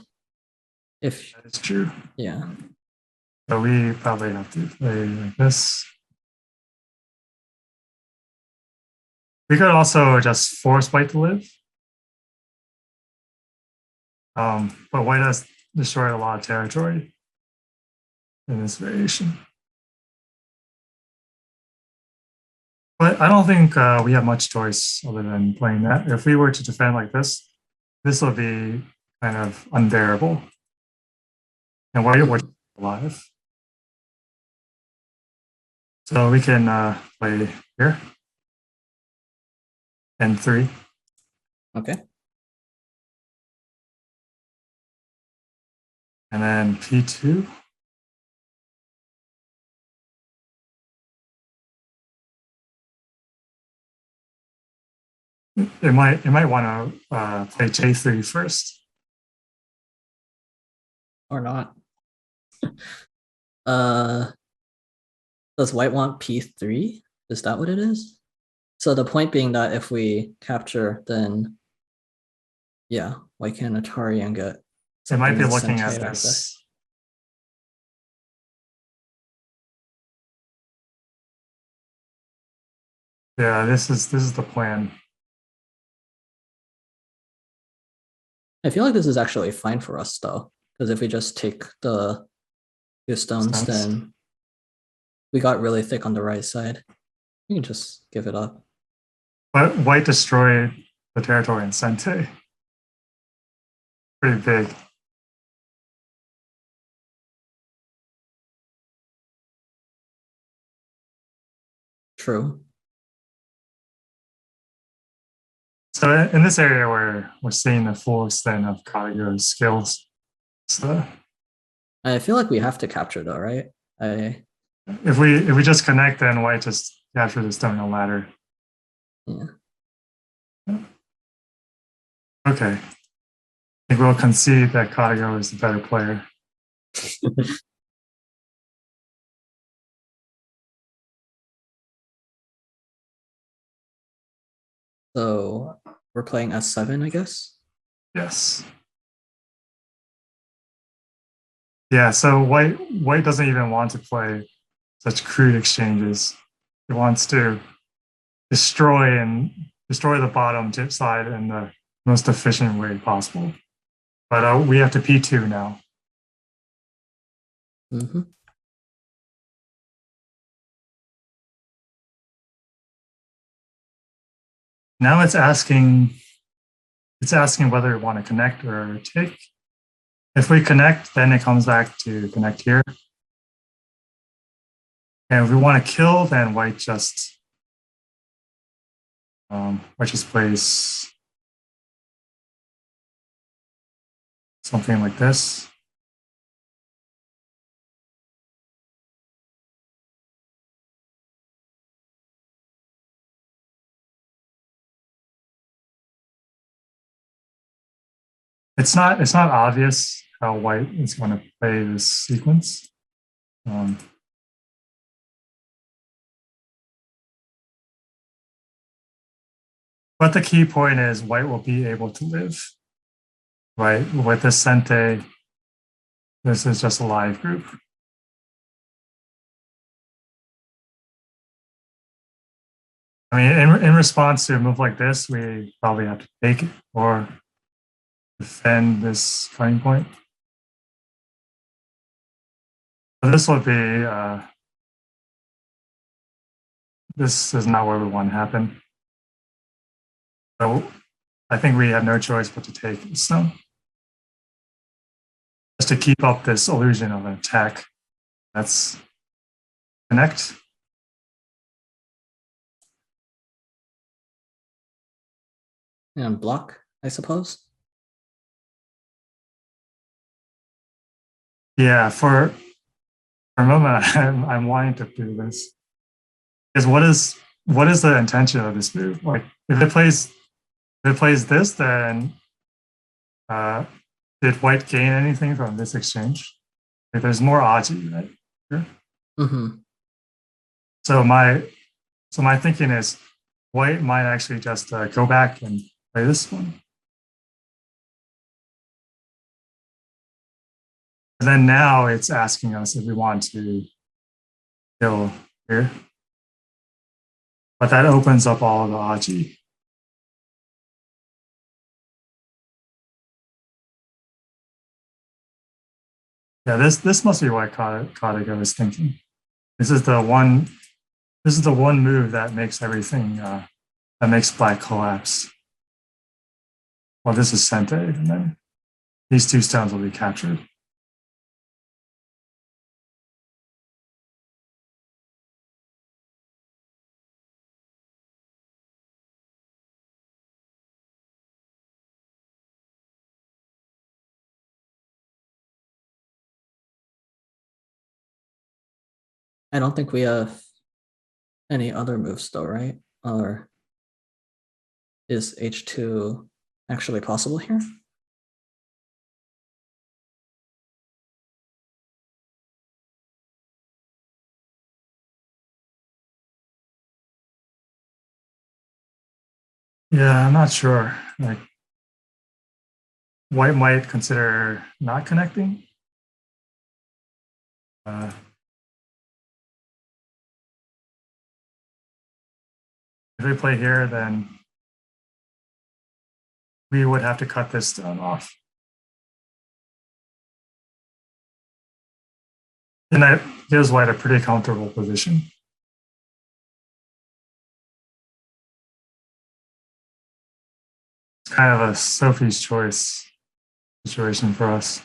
if that is true. Yeah. So we probably have to play like this. We could also just force white to live. But white has destroyed a lot of territory in this variation. But I don't think we have much choice other than playing that. If we were to defend like this would be kind of unbearable. And white would be alive. So we can play here. N3. Okay. And then P2. It might want to play J3 first. Or not. Does white want P3? Is that what it is? So the point being that if we capture, then yeah, white can Atari and get. It might be looking sent at right this. Yeah, this is the plan. I feel like this is actually fine for us though, because if we just take the two stones, then we got really thick on the right side. We can just give it up. But white destroyed the territory in Sente. Pretty big. True. So in this area where we're seeing the full extent of KataGo's skills. So I feel like we have to capture though, right? I if we just connect, then white just capture the stone and ladder. yeah. Okay. I think we'll concede that KataGo is the better player. So we're playing S7, I guess. Yes. Yeah, so white doesn't even want to play such crude exchanges. It wants to destroy the bottom tip side in the most efficient way possible. But we have to P2 now. Mm-hmm. Now it's asking whether we want to connect or take. If we connect, then it comes back to connect here. And if we want to kill, then white just plays something like this. It's not obvious how white is going to play this sequence. But the key point is white will be able to live, right? With the Sente, this is just a live group. I mean, in response to a move like this, we probably have to take it or defend this cutting point. So this would be, this is not where we want to happen. So I think we have no choice but to take the stone. Just to keep up this illusion of an attack. That's connect. And block, I suppose. Yeah, for a moment, I'm wanting to do this. Because what is the intention of this move? Like, if it plays this, then did white gain anything from this exchange? Like, there's more aji, right? Here. Mm-hmm. So my thinking is white might actually just go back and play this one. And then now it's asking us if we want to kill here. But that opens up all of the aji. Yeah, this must be what KataGo is thinking. This is the one move that makes everything that makes black collapse. Well, this is Sente, and then these two stones will be captured. I don't think we have any other moves though, right? Or is H2 actually possible here? Yeah, I'm not sure. Like, white might consider not connecting. If we play here, then we would have to cut this stone off. And that gives white a pretty comfortable position. kind of a Sophie's choice situation for us.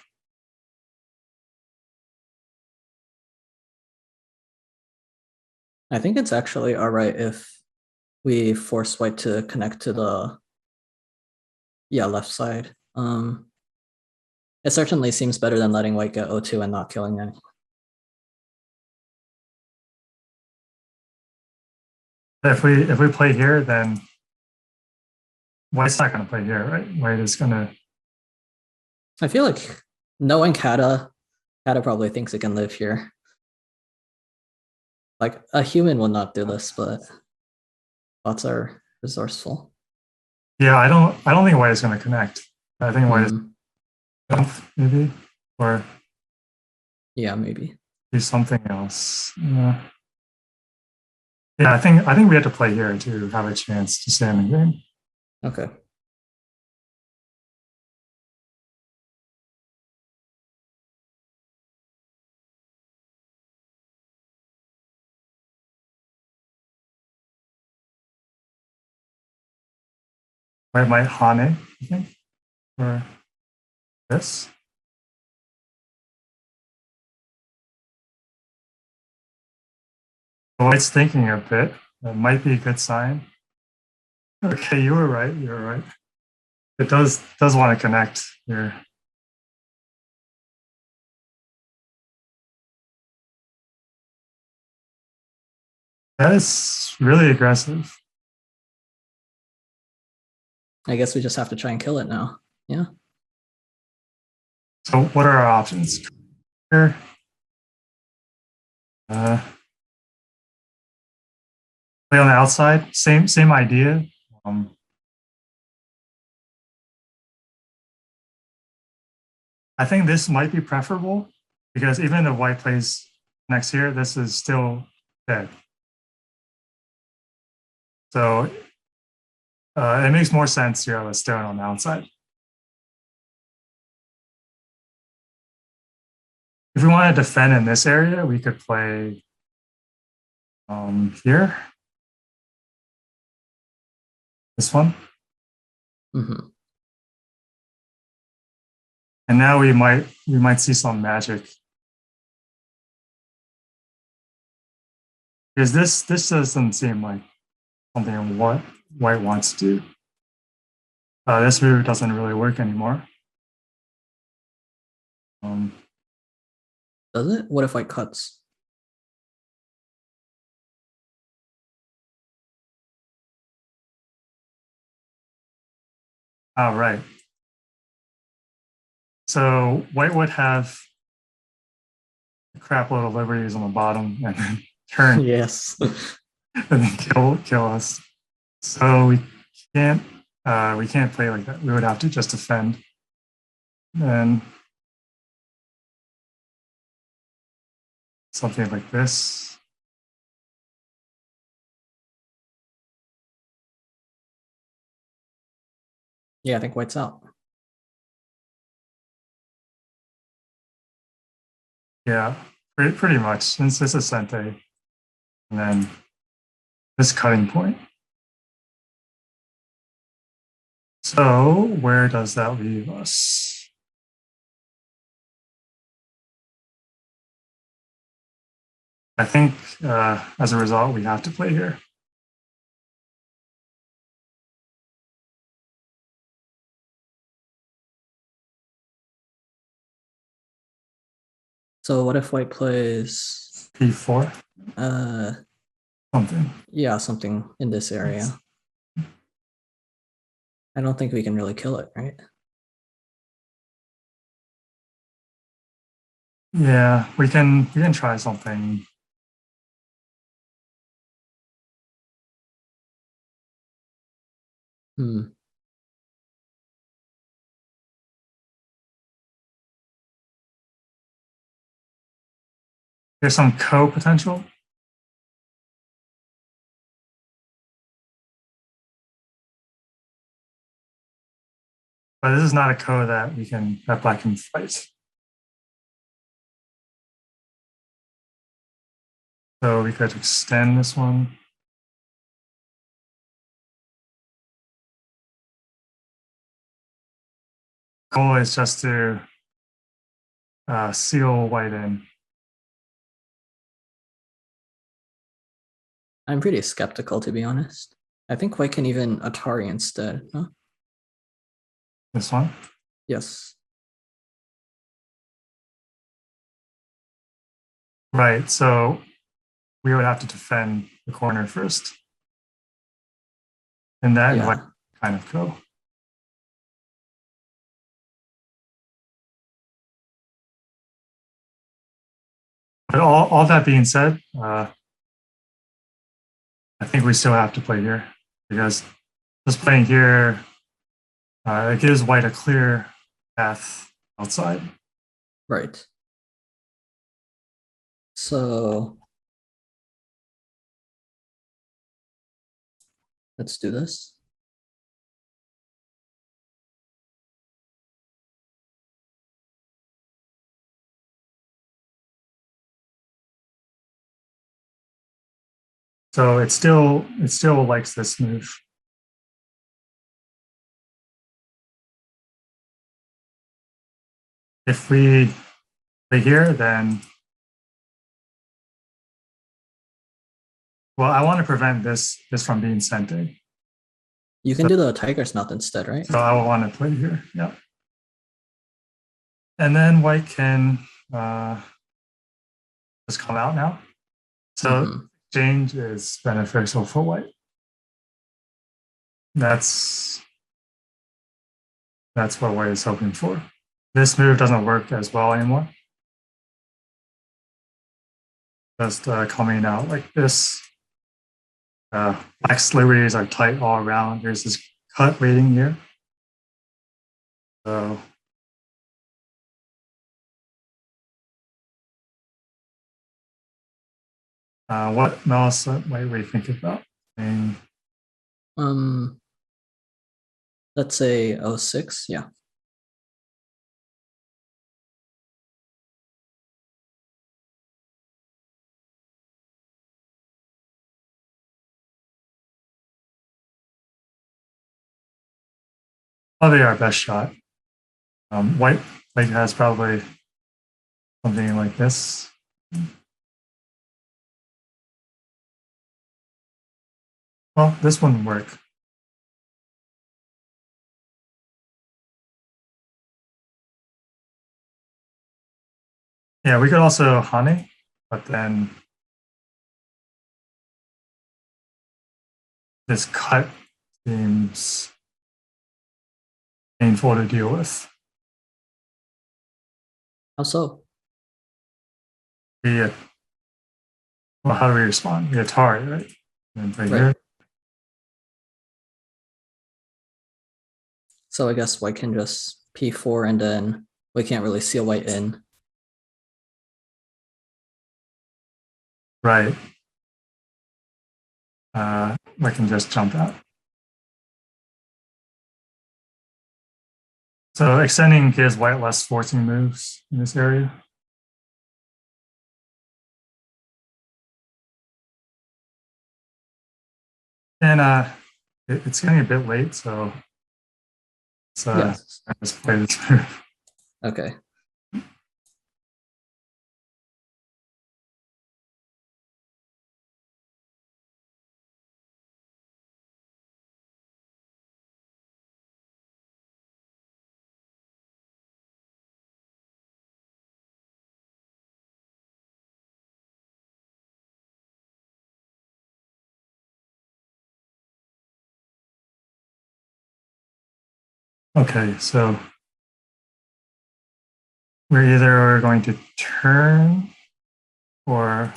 I think it's actually all right if we force white to connect to the left side. It certainly seems better than letting white get O2 and not killing any. If we play here, then white's not going to play here, right? White is going to. I feel like knowing Kata probably thinks it can live here. Like a human would not do this, but bots are resourceful. Yeah, I don't think white is going to connect. I think white is jump maybe or yeah, maybe do something else. Yeah. Yeah, I think we have to play here to have a chance to stay in the game. Okay. White might Hane, I think, or this. White's thinking a bit. That might be a good sign. Okay, you were right. You were right. It does want to connect here. That is really aggressive. I guess we just have to try and kill it now. Yeah. So what are our options here? Play on the outside. Same idea. I think this might be preferable because even if white plays next here, this is still dead. So it makes more sense to have a stone on the outside. If we want to defend in this area, we could play here. This one. Mm-hmm. And now we might see some magic. Because this doesn't seem like something what white wants to do. This move doesn't really work anymore. Does it? What if white cuts? Oh, right. So white would have a crap load of liberties on the bottom and then turn yes. and then kill us. So we can't play like that. We would have to just defend. And something like this. Yeah, I think white's out. Yeah, pretty much. Since this is Sente, and then this cutting point. So where does that leave us? I think as a result, we have to play here. So what if white plays P4? Something. Yeah, something in this area. I don't think we can really kill it, right? Yeah, we can try something. Hmm. There's some co-potential. But this is not a co that black can fight. So we could extend this one. goal is just to seal white in. I'm pretty skeptical, to be honest. I think white can even Atari instead. Huh? This one? Yes. Right, so we would have to defend the corner first. And that Yeah. white kind of go. But all that being said, I think we still have to play here because just playing here, it gives white a clear path outside. Right. So let's do this. So it still likes this move. If we play here, then well, I want to prevent this from being sent in. You can do the tiger's mouth instead, right? So I will want to play here. Yeah. And then white can just come out now. So exchange is beneficial for white. That's what white is hoping for. This move doesn't work as well anymore. Just coming out like this. Black's liberties are tight all around. There's this cut waiting here. So what else might we think about? Let's say 06, yeah. Probably our best shot. White has probably something like this. Well, this wouldn't work. Yeah, we could also honey, but then this cut seems painful to deal with. How so? Well, how do we respond? We Atari, right? And play Right. here. So I guess white can just P4 and then we can't really seal white in. Right. I can just jump out. So extending gives white less forcing moves in this area. And it's getting a bit late, so let's just play this move. Okay. Okay, so we're either going to turn or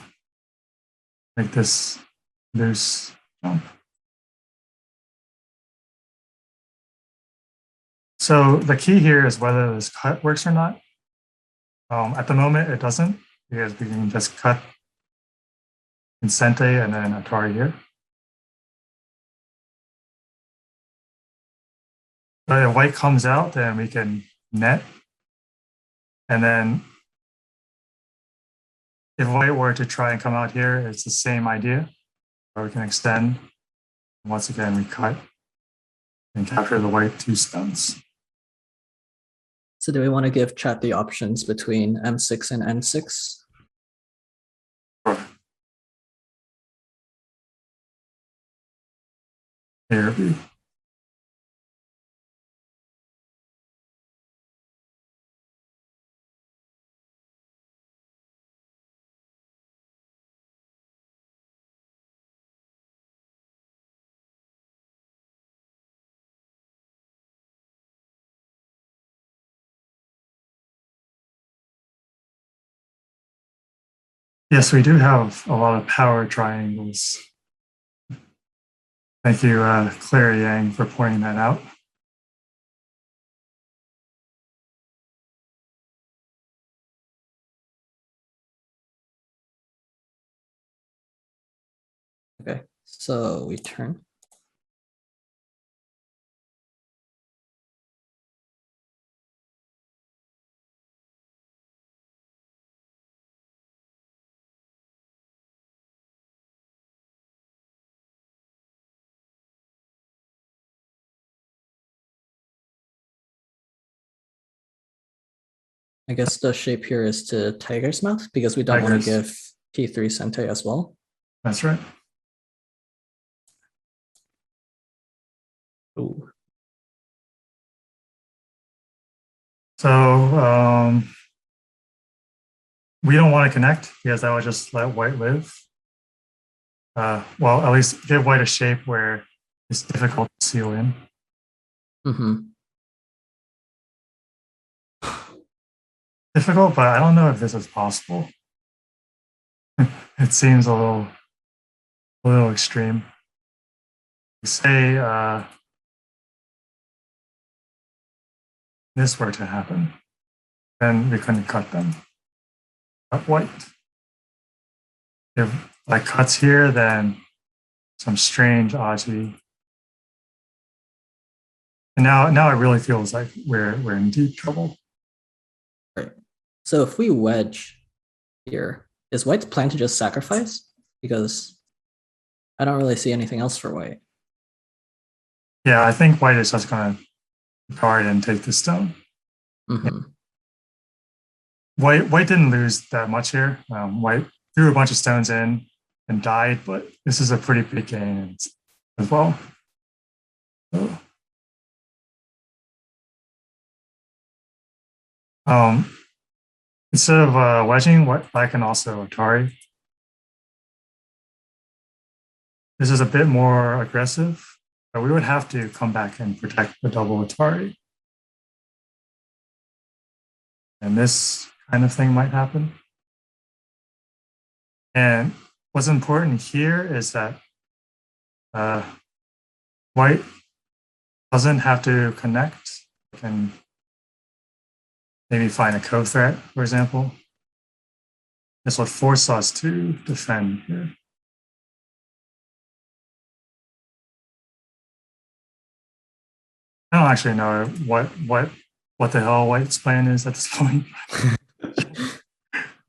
make this loose jump. So the key here is whether this cut works or not. At the moment, it doesn't because we can just cut Incente and then Atari here. But if white comes out, then we can net. And then if white were to try and come out here, it's the same idea. Or we can extend. Once again, we cut and capture the white 2 stones. So do we want to give chat the options between M6 and N6? Sure. A or B. Yes, we do have a lot of power triangles. Thank you, Claire Yang, for pointing that out. Okay, so we turn. I guess the shape here is to tiger's mouth because we don't want to give P3 Sente as well. That's right. Ooh. So we don't want to connect because that would just let white live. Well, at least give white a shape where it's difficult to seal in. Difficult, but I don't know if this is possible. It seems a little extreme. Say this were to happen, then we couldn't cut them. Cut white. If like cuts here, then some strange oddity. And now it really feels like we're in deep trouble. Right. So if we wedge here, is white's plan to just sacrifice? Because I don't really see anything else for white. Yeah, I think white is just going to guard and take the stone. White didn't lose that much here. White threw a bunch of stones in and died, but this is a pretty big gain as well. So, instead of wedging, black can also Atari. This is a bit more aggressive, but we would have to come back and protect the double Atari. And this kind of thing might happen. And what's important here is that white doesn't have to connect. It can maybe find a co-threat, for example. This would force us to defend here. I don't actually know what the hell white's plan is at this point.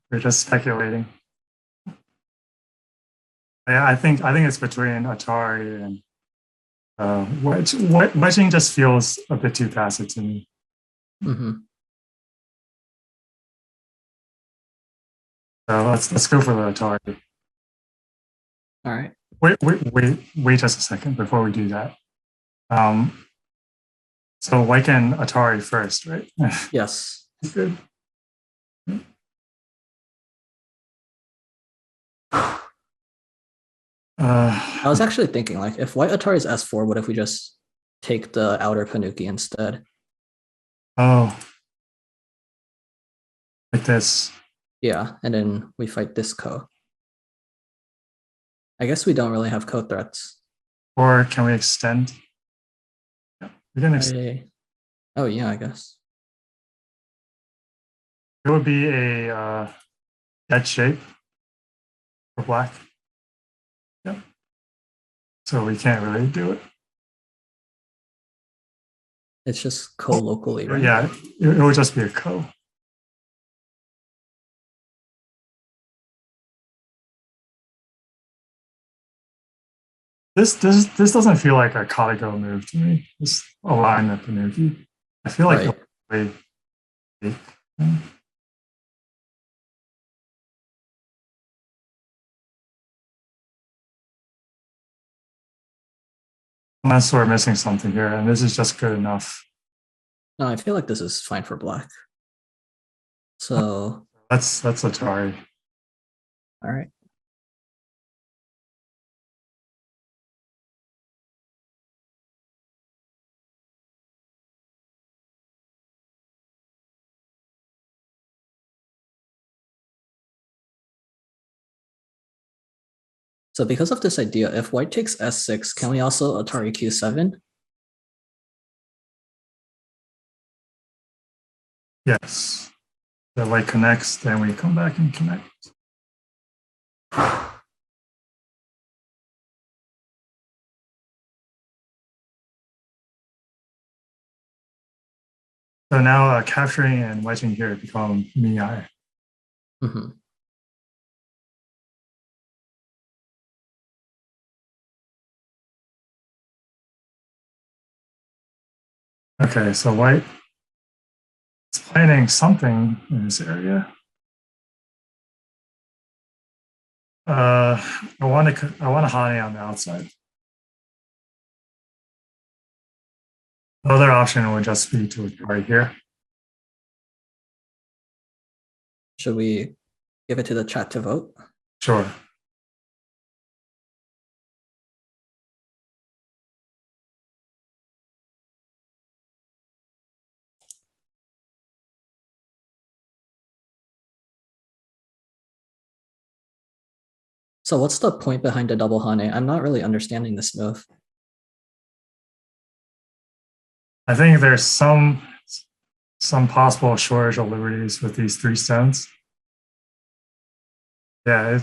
We're just speculating. Yeah, I think it's between Atari and wedge. Wedging just feels a bit too passive to me. So let's go for the Atari. All right. Wait just a second before we do that. So white can Atari first, right? Yes. Good. I was actually thinking, like, if white Atari is S4, what if we just take the outer Panuki instead? Oh, like this. Yeah, and then we fight this ko. I guess we don't really have co-threats. Or can we extend? Yeah, we can extend. Oh yeah, I guess. It would be a dead shape for black. Yep. So we can't really do it. It's just co-locally, right? Yeah, it would just be a co. This doesn't feel like a KataGo move to me. Just align the Panuki. I feel like Unless we're missing something here, and this is just good enough. No, I feel like this is fine for black. So That's Atari. all right. So because of this idea, if white takes S6, can we also Atari Q7? Yes. The white connects, then we come back and connect. So now capturing and wedging here become mi. Mm-hmm. Okay, so white is planning something in this area. I want to Hane on the outside. The other option would just be to right here. Should we give it to the chat to vote? Sure. So what's the point behind a double Hane? I'm not really understanding this move. I think there's some possible shortage of liberties with these 3 stones. Yeah,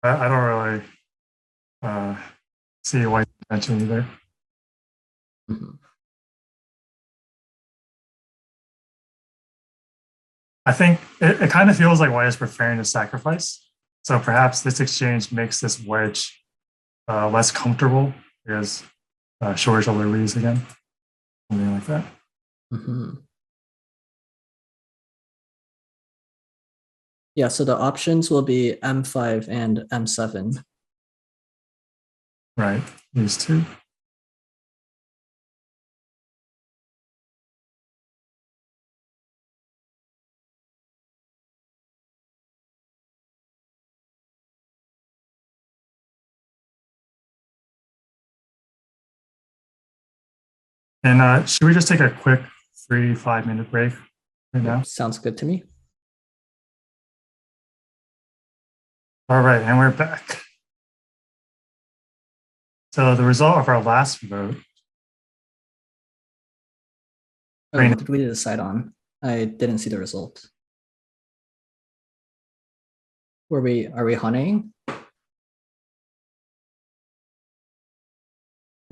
I don't really see white mention either. Mm-hmm. I think it kind of feels like white is preferring to sacrifice. So perhaps this exchange makes this wedge less comfortable because shortage of liberties again, something like that. Mm-hmm. Yeah, so the options will be M5 and M7. Right, these two. And should we just take a quick 3-5 minute break right now? Sounds good to me. All right, and we're back. So the result of our last vote. Oh, what did we decide on? I didn't see the result. Are we Haneing?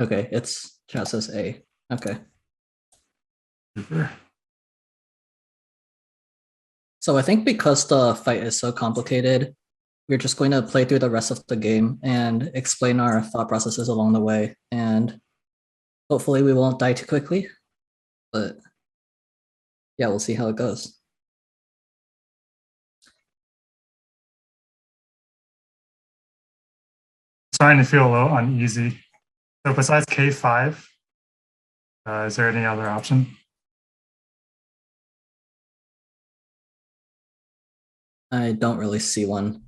Okay, it's chat says A. Okay. Super. So I think because the fight is so complicated, we're just going to play through the rest of the game and explain our thought processes along the way. And hopefully we won't die too quickly. But yeah, we'll see how it goes. Starting to feel a little uneasy. So besides K5, is there any other option? I don't really see one.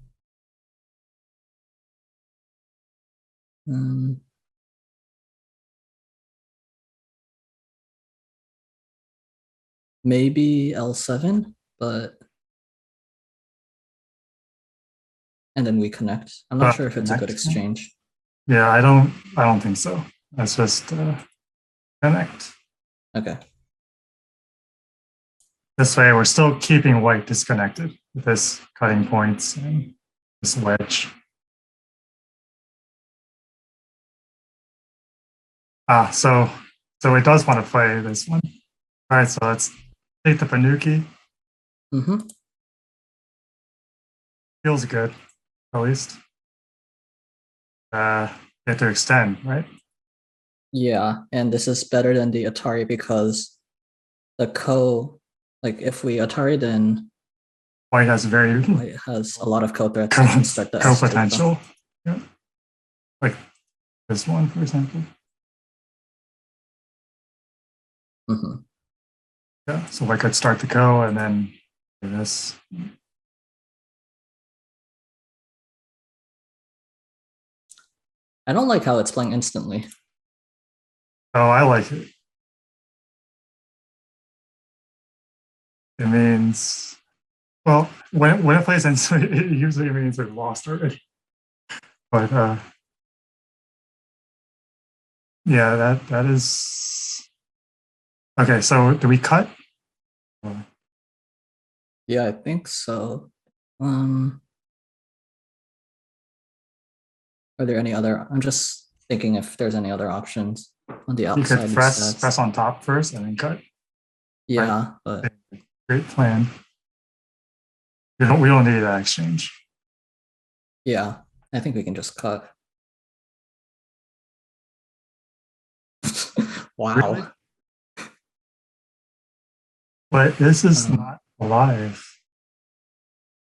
Maybe L7, but and then we connect. I'm not sure if it's a good exchange. Yeah, I don't think so. Let's just connect. Okay. This way, we're still keeping white disconnected with this cutting points and this wedge. So it does want to play this one. All right, so let's take the Panuki. Mm-hmm. Feels good, at least. You have to extend, right? Yeah, and this is better than the Atari because the Ko Like if we Atari, then White has very White has a lot of co-threats and can start the S potential. Yeah. Like this one, for example. Mm-hmm. Yeah, so I could start the co and then do this. I don't like how it's playing instantly. Oh, I like it. It means, well, when it plays instantly, it usually means we've lost already. But yeah, that is okay. So do we cut? Yeah, I think so. Um, are there any other? I'm just thinking if there's any other options on the You could outside press on top first and then cut. Yeah, Right. but Great plan. We don't need that exchange. yeah, I think we can just cut. Wow. Really? But this is Um, not alive.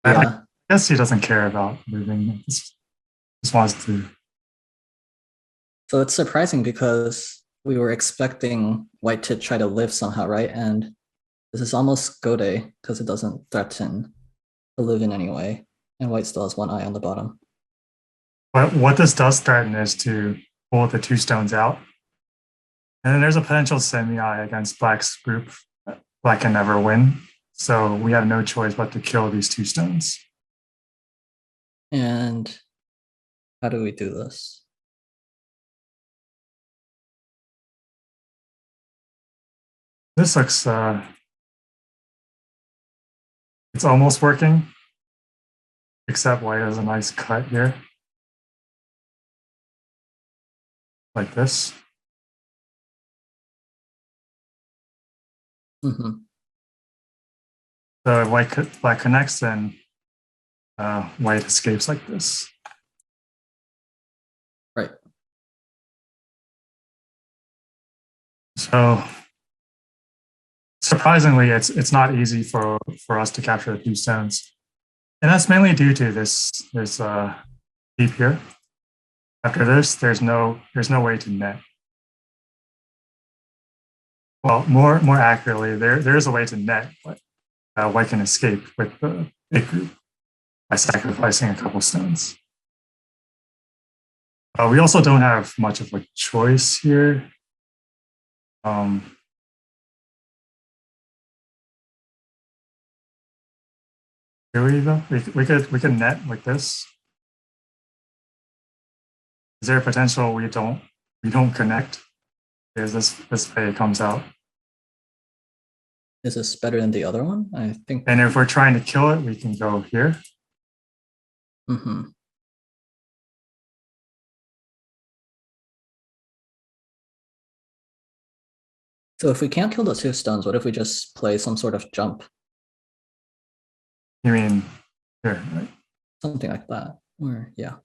I yeah. guess he doesn't care about moving. He just wants to. So it's surprising because we were expecting White to try to live somehow, right? And this is almost go day because it doesn't threaten to live in any way. And White still has one eye on the bottom. But what this does threaten is to pull the two stones out. And then there's a potential semi-eye against Black's group. Black can never win. So we have no choice but to kill these two stones. And how do we do this? This looks, it's almost working, except White has a nice cut here. Like this. Mm-hmm. So if Black connects, then White escapes like this. Right. So surprisingly, it's not easy for us to capture the two stones, and that's mainly due to this deep here. After this, there's no way to net. Well, more accurately, there is a way to net, but White can escape with the big group by sacrificing a couple stones. We also don't have much of a choice here. Do we though? We could net like this. Is there a potential we don't connect? Because this pay comes out. Is this better than the other one? I think. And if we're trying to kill it, we can go here. Mm-hmm. So if we can't kill the two stones, what if we just play some sort of jump? You mean here, right? Something like that. Or yeah.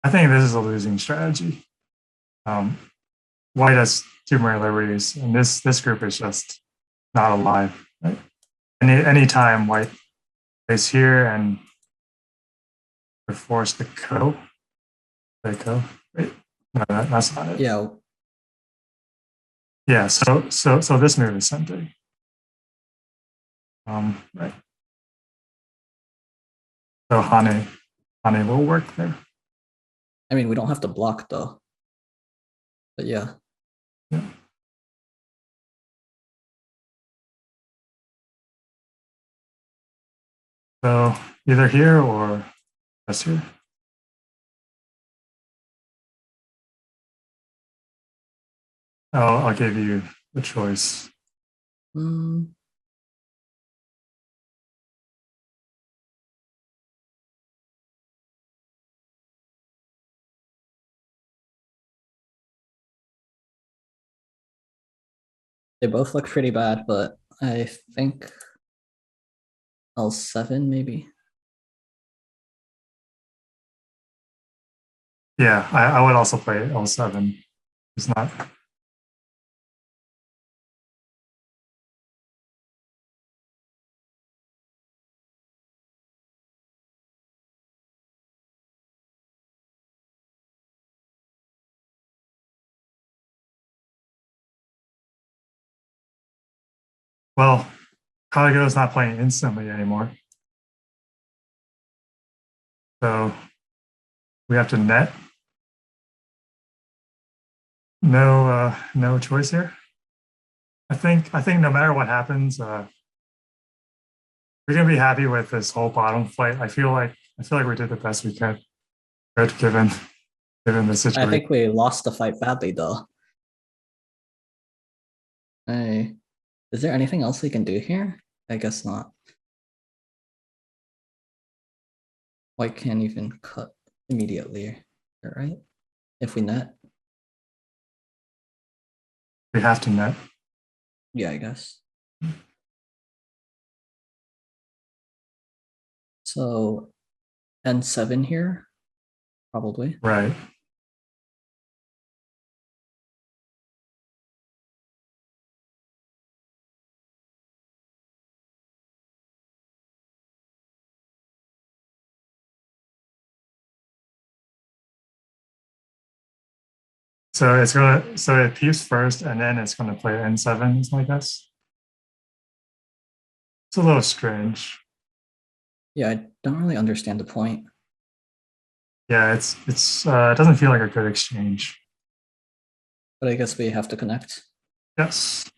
I think this is a losing strategy. White has two more liberties, and this group is just not alive. Right? Any time White plays here and we're forced to go, they go. Wait, no, that's not it. Yeah. Yeah. So this move is something. Right. So Hane will work there. I mean, we don't have to block though. But yeah. Yeah. So either here or just here. I'll give you the choice. Mm, they both look pretty bad, but I think L7 maybe. Yeah, I would also play L7. It's not Well, KataGo is not playing instantly anymore. So we have to net. No choice here. I think no matter what happens, we're gonna be happy with this whole bottom flight. I feel like we did the best we could given the I situation. think we lost the fight badly though. Is there anything else we can do here? I guess not. White can't even cut immediately, right? If we net, We have to net. yeah, I guess. So N7 here, probably. Right. So it peeps first and then it's gonna play N7 is my guess. It's a little strange. Yeah, I don't really understand the point. Yeah, it doesn't feel like a good exchange. But I guess we have to connect. Yes.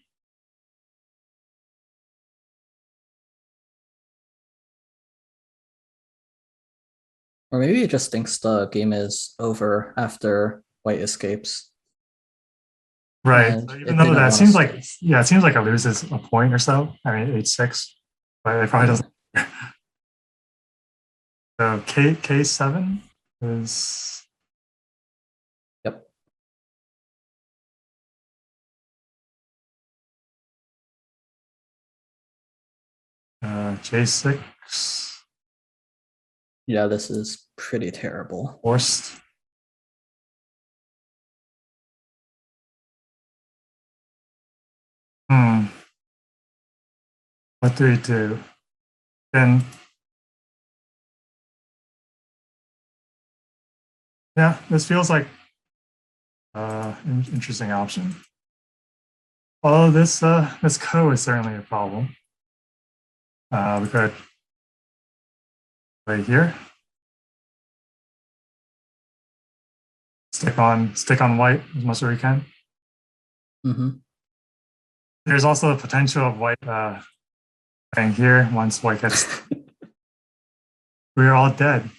Or maybe it just thinks the game is over after white escapes. Right. And So even it though didn't that want to seems like stay. yeah, it seems like it loses a point or so. I mean H6, but it probably Yeah. doesn't. So K7 is Yep. J6 Yeah, this is pretty terrible. forced. Hmm. What do we do? Then yeah, this feels like interesting option. Although this co is certainly a problem. We could play here. Stick on white as much as we can. Mm-hmm. There's also the potential of white playing here once white gets. We're all dead.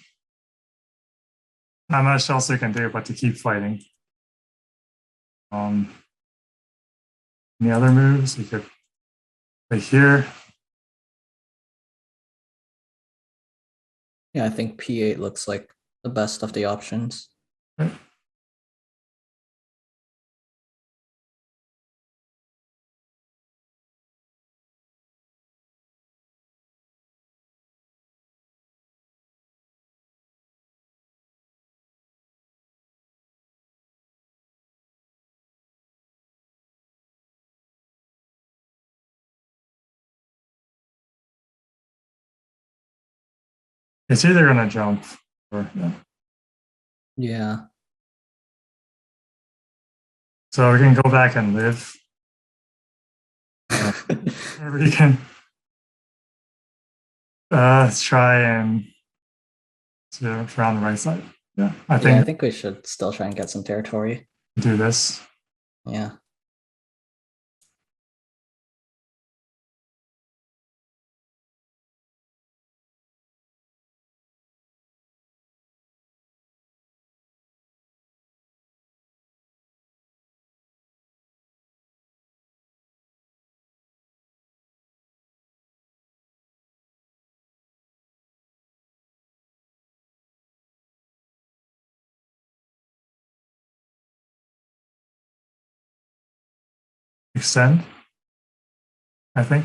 Not much else we can do but to keep fighting. Any other moves? We could play here. Yeah, I think P8 looks like the best of the options. Right. It's either gonna jump or yeah. Yeah. So we can go back and live. Or we can try and around the right side. Yeah, I Yeah, I think think we should still try and get some territory. do this. Yeah. Extend, I think.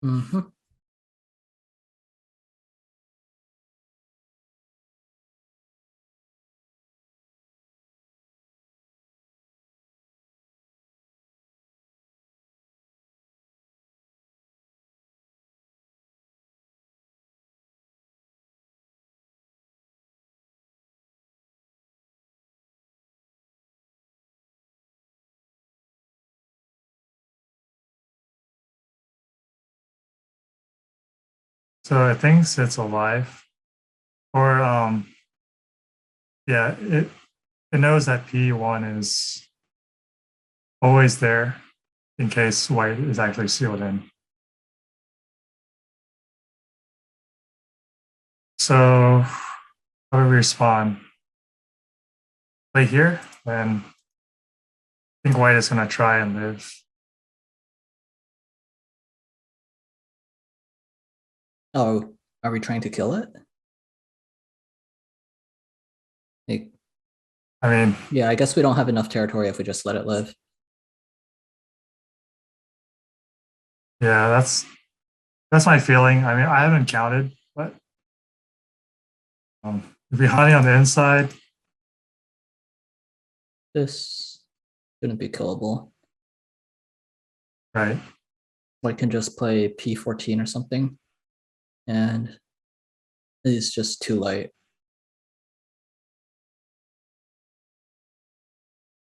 Mm-hmm. So it thinks it's alive. Or yeah, it knows that P1 is always there in case white is actually sealed in. So how do we respond? Play here, then I think white is going to try and live. Oh, are we trying to kill it? Like, I mean, yeah, I guess we don't have enough territory if we just let it live. yeah, that's my feeling. I mean, I haven't counted, but if we honey on the inside, This shouldn't be killable. right? I can just play P14 or something, and it's just too light.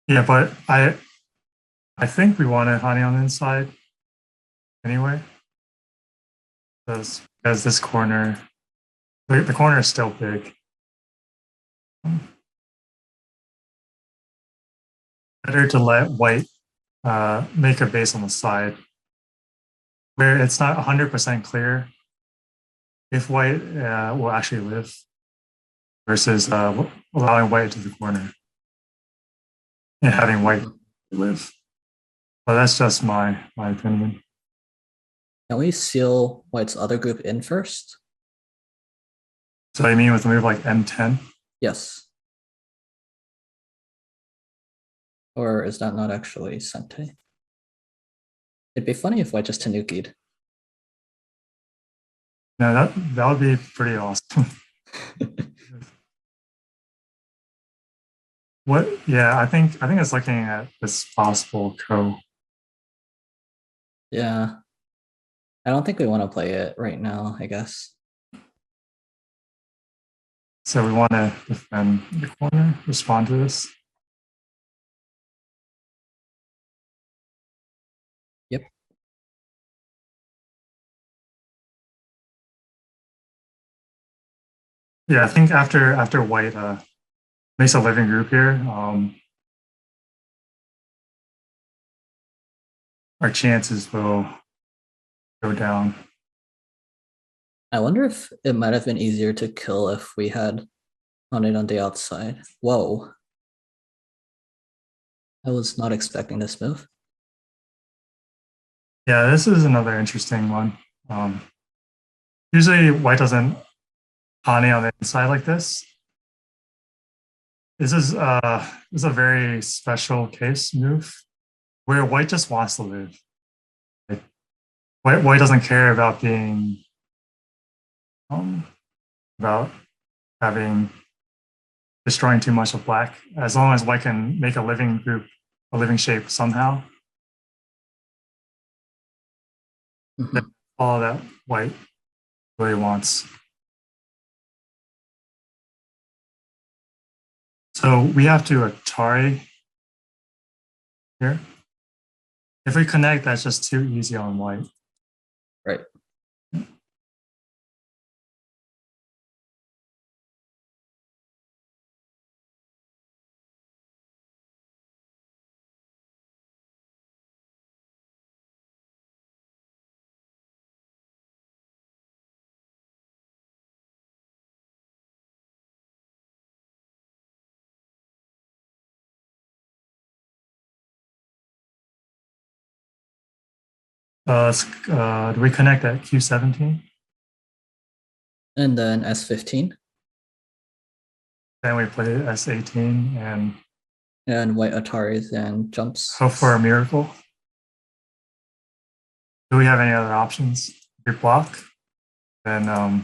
Yeah, but I think we want to honey on the inside anyway, because this corner, the corner is still big. Better to let white make a base on the side where it's not 100% clear if white will actually live versus allowing white to the corner and having white live. But that's just my opinion. Can we seal white's other group in first? So I mean with a move like M10. Yes. Or is that not actually Sente? It'd be funny if white just Tanuki'd. No, that would be pretty awesome. What? Yeah, I think it's looking at this possible co. Yeah. I don't think we want to play it right now, I guess. So we want to defend the corner, respond to this. Yep. Yeah, I think after white makes a living group here, our chances will go down. I wonder if it might have been easier to kill if we had on it on the outside. Whoa. I was not expecting this move. Yeah, this is another interesting one. Um, Usually white doesn't honey on the inside like this. This is a very special case move where white just wants to live. Like, white doesn't care about being about having destroying too much of black. As long as white can make a living group, a living shape somehow, that's Mhm. all that white really wants. So we have to Atari here. If we connect, that's just too easy on white. Right. Do we connect at Q17? And then S15 Then we play S18 and white Ataris and jumps. hope for a miracle. Do we have any other options? If we block, then I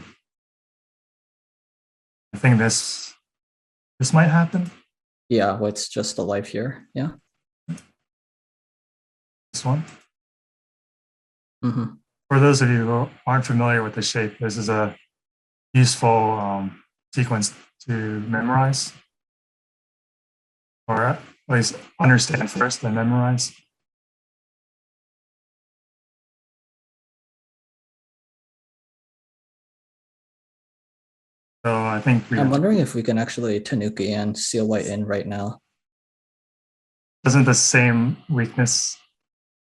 think this might happen. Yeah, white's just alive here. Yeah. This one. Mm-hmm. For those of you who aren't familiar with the shape, this is a useful sequence to memorize, or at least understand first, then memorize. So I think we I'm wondering if we can actually Tanuki and seal white in right now. doesn't the same weakness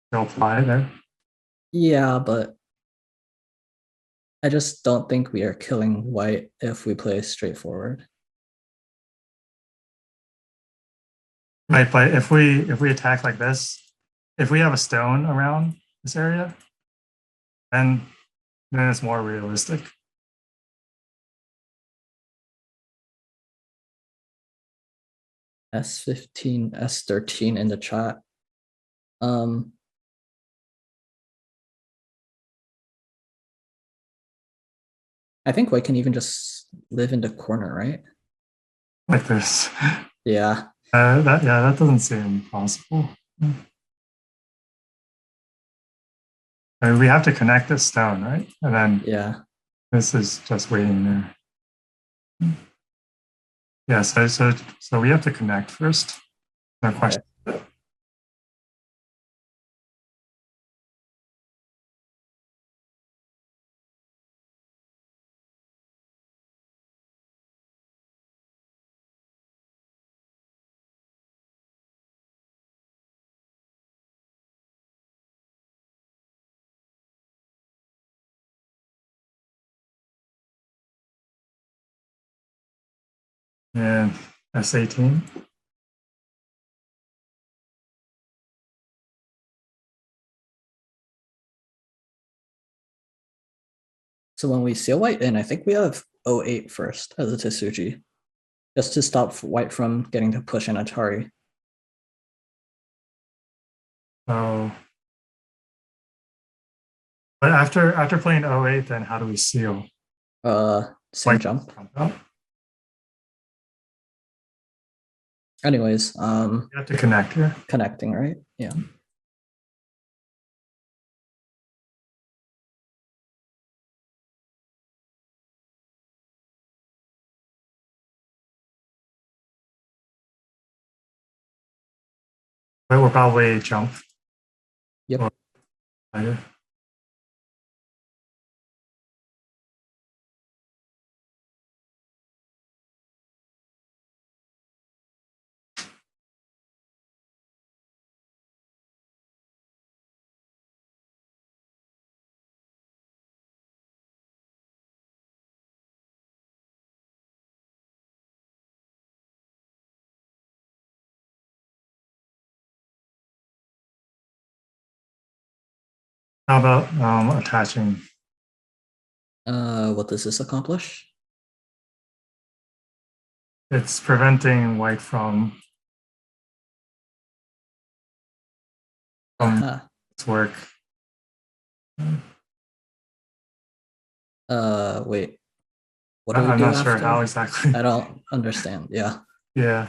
still apply there? Yeah, but I just don't think we are killing white if we play straightforward. Right, but if we attack like this, if we have a stone around this area, then it's more realistic. S15, S13 in the chat. I think white can even just live in the corner, right? Like this. Yeah. That doesn't seem possible. I mean, we have to connect this stone, right? And then Yeah. this is just waiting there. Yeah, so we have to connect first. No question. Okay. And S18. So when we seal white in, I think we have 08 first as a Tsuji, just to stop white from getting to push an Atari. So, but after playing 08, then how do we seal? Same jump. Out? Anyways, You have to connect here. connecting, right? Yeah. But we'll probably jump. Yep. Later. How about attaching? What does this accomplish? It's preventing white from Uh-huh. its work. Wait. What do we I'm do not sure after? how exactly. I don't understand. Yeah. Yeah.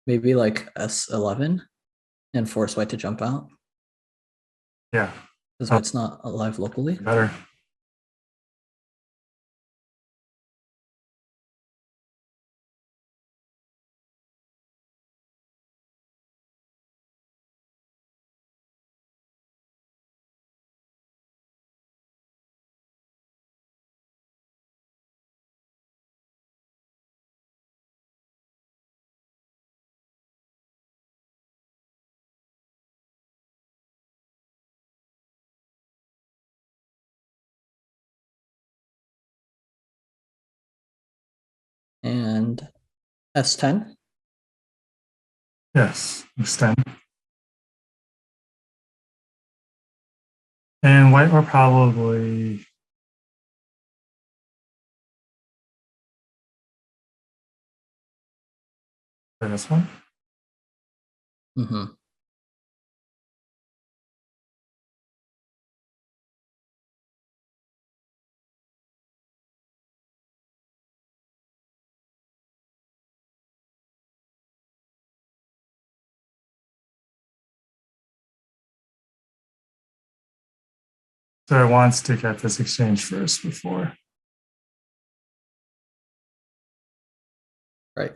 Maybe like S11 and force white to jump out Yeah. because white's not alive locally. Better. And S10. Yes. Extend. And white will probably this one. Mm-hmm. So it wants to get this exchange first before. Right.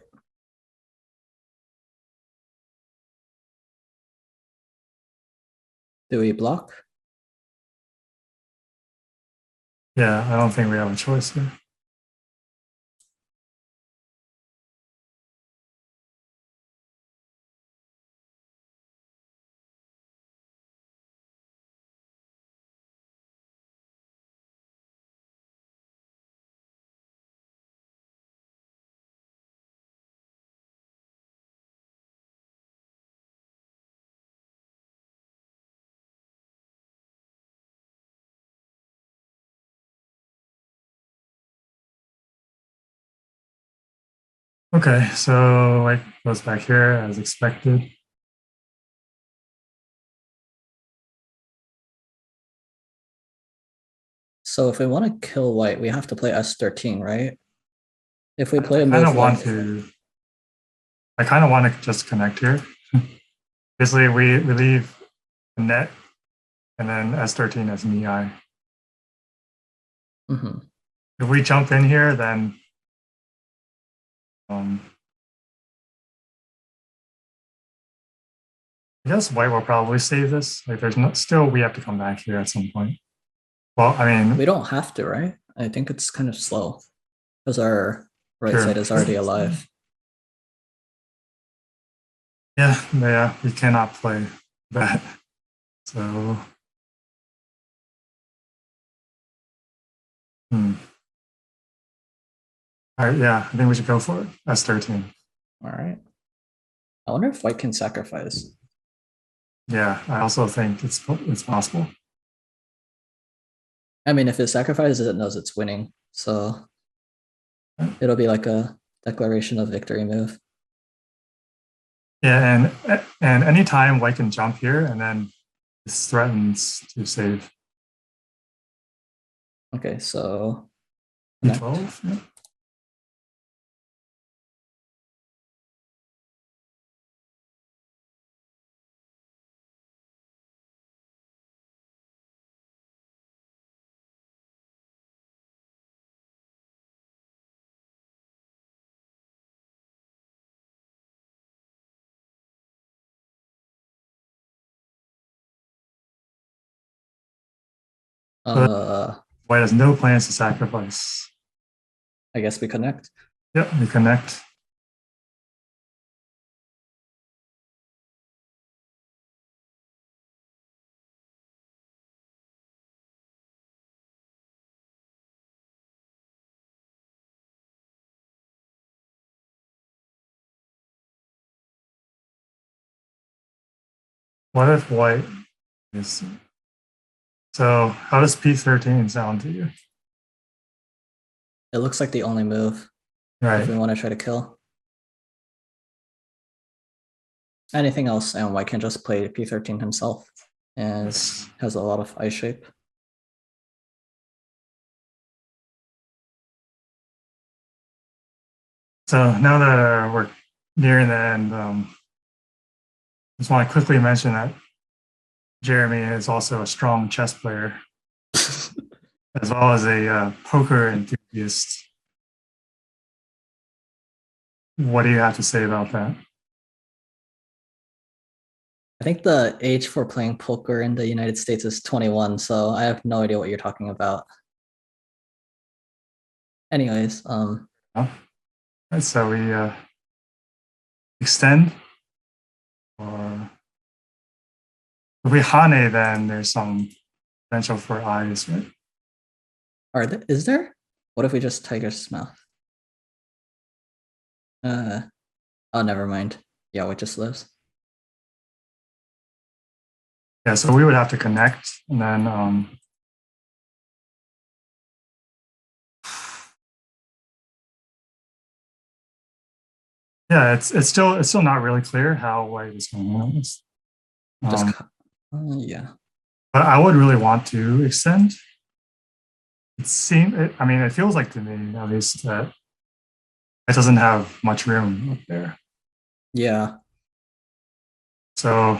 Do we block? Yeah, I don't think we have a choice here. Okay, so white goes back here as expected. So if we want to kill white, we have to play S13, right? If we play I a kind move of like want to. I kind of want to just connect here. Basically, we leave the net and then S13 as an EI. Mhm. If we jump in here, then I guess white will probably save this. Like, there's not still we have to come back here at some point. Well, I mean, We don't have to, right? I think it's kind of slow because our right sure. side is already alive. Yeah, we cannot play that. So, all right, yeah, I think we should go for it. S13. All right. I wonder if white can sacrifice. Yeah, I also think it's possible. I mean, if it sacrifices, it knows it's winning. So it'll be like a declaration of victory move. Yeah, and anytime white can jump here, and then this threatens to save Okay, so E12. Yeah. So white has no plans to sacrifice. I guess we connect. Yep, we connect. What if white is so? How does P13 sound to you? It looks like the only move if Right. we want to try to kill. Anything else, and white can just play P13 himself and Yes. has a lot of eye shape. So now that we're nearing the end, just want to quickly mention that Jeremy is also a strong chess player, as well as a poker enthusiast. What do you have to say about that? I think the age for playing poker in the United States is 21, so I have no idea what you're talking about. Anyways, So we extend, or if we hane, then there's some potential for eyes, right? is there? What if we just Tiger's Mouth? Oh, never mind. Yeah, white just lives. Yeah, so we would have to connect, and then yeah, it's still not really clear how white is going to handle this. Just yeah. But I would really want to extend. I mean, it feels like to me at least that it doesn't have much room up there. Yeah. So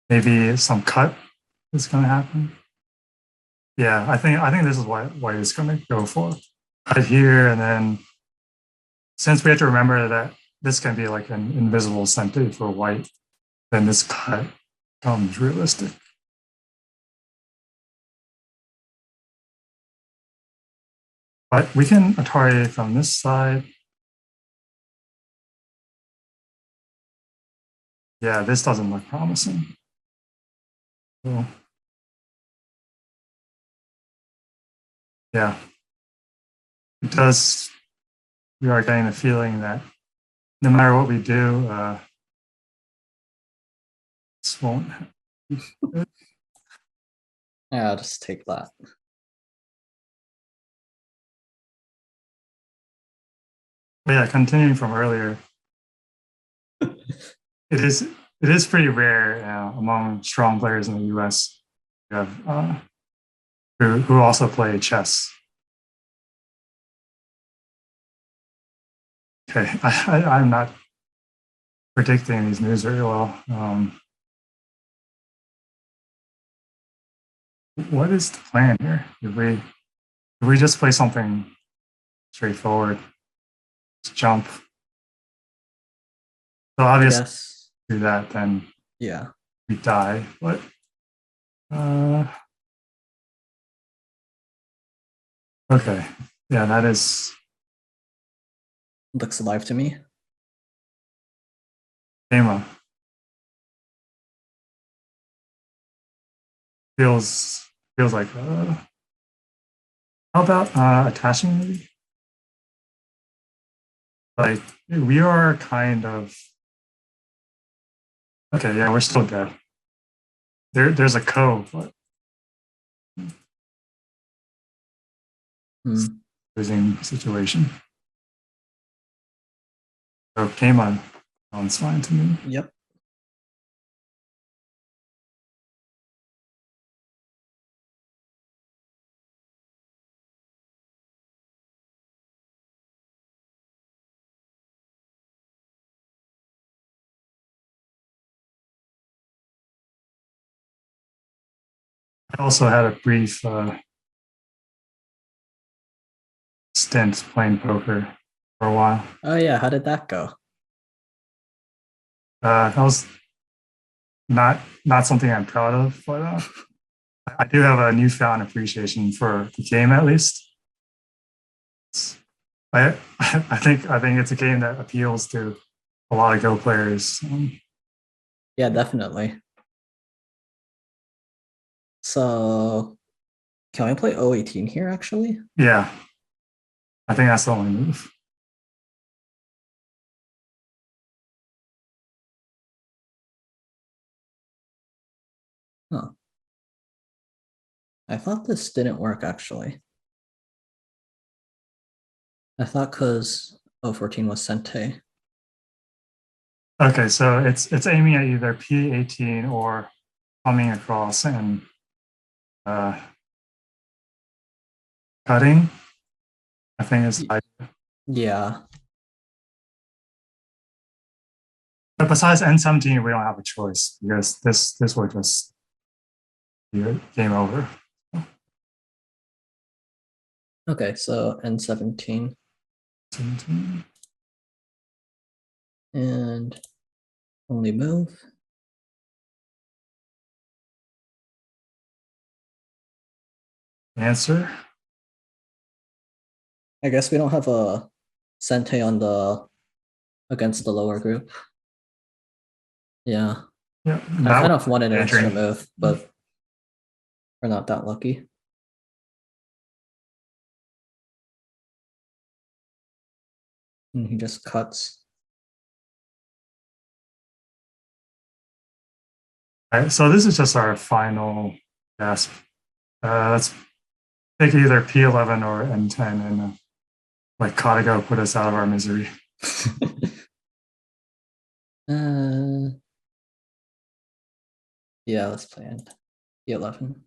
maybe some cut is going to happen. Yeah, I think this is what white is going to go for. Cut here, and then since we have to remember that this can be like an invisible center for white, then this cut becomes realistic. But we can Atari from this side. Yeah, this doesn't look promising. Cool. Yeah, it does. We are getting the feeling that no matter what we do, this won't. Yeah, I'll just take that. But yeah, continuing from earlier, it is pretty rare among strong players in the U.S. You have, who also play chess. Okay, I'm not predicting these moves very well. What is the plan here? Did we just play something straightforward? Just jump. So obviously, Yes. do that, then Yeah. we die. But okay, yeah, that is Looks alive to me. Kama. Feels like how about attaching maybe? Like we are kind of okay, yeah, we're still dead. There's a cove, but losing situation. So Kama sounds fine to me. Yep. I also had a brief stint playing poker for a while. Oh yeah, how did that go? That was not something I'm proud of, but I do have a newfound appreciation for the game. At least, I think it's a game that appeals to a lot of Go players. Yeah, definitely. So can we play 018 here actually? Yeah, I think that's the only move. Huh. I thought this didn't work actually. I thought because 014 was Sente. Okay, so it's aiming at either P18 or coming across and uh, cutting. I think is. Yeah. But besides N17, we don't have a choice because this will just be game over. Okay, so N17 17. and only move. Answer. I guess we don't have a Sente on the against the lower group. Yeah. Yeah, I kind that of wanted an extra entering. move, but we're not that lucky. And he just cuts. All right, so this is just our final gasp. Let's pick either P11 or N10 and like KataGo put us out of our misery. Yeah, let's play P11.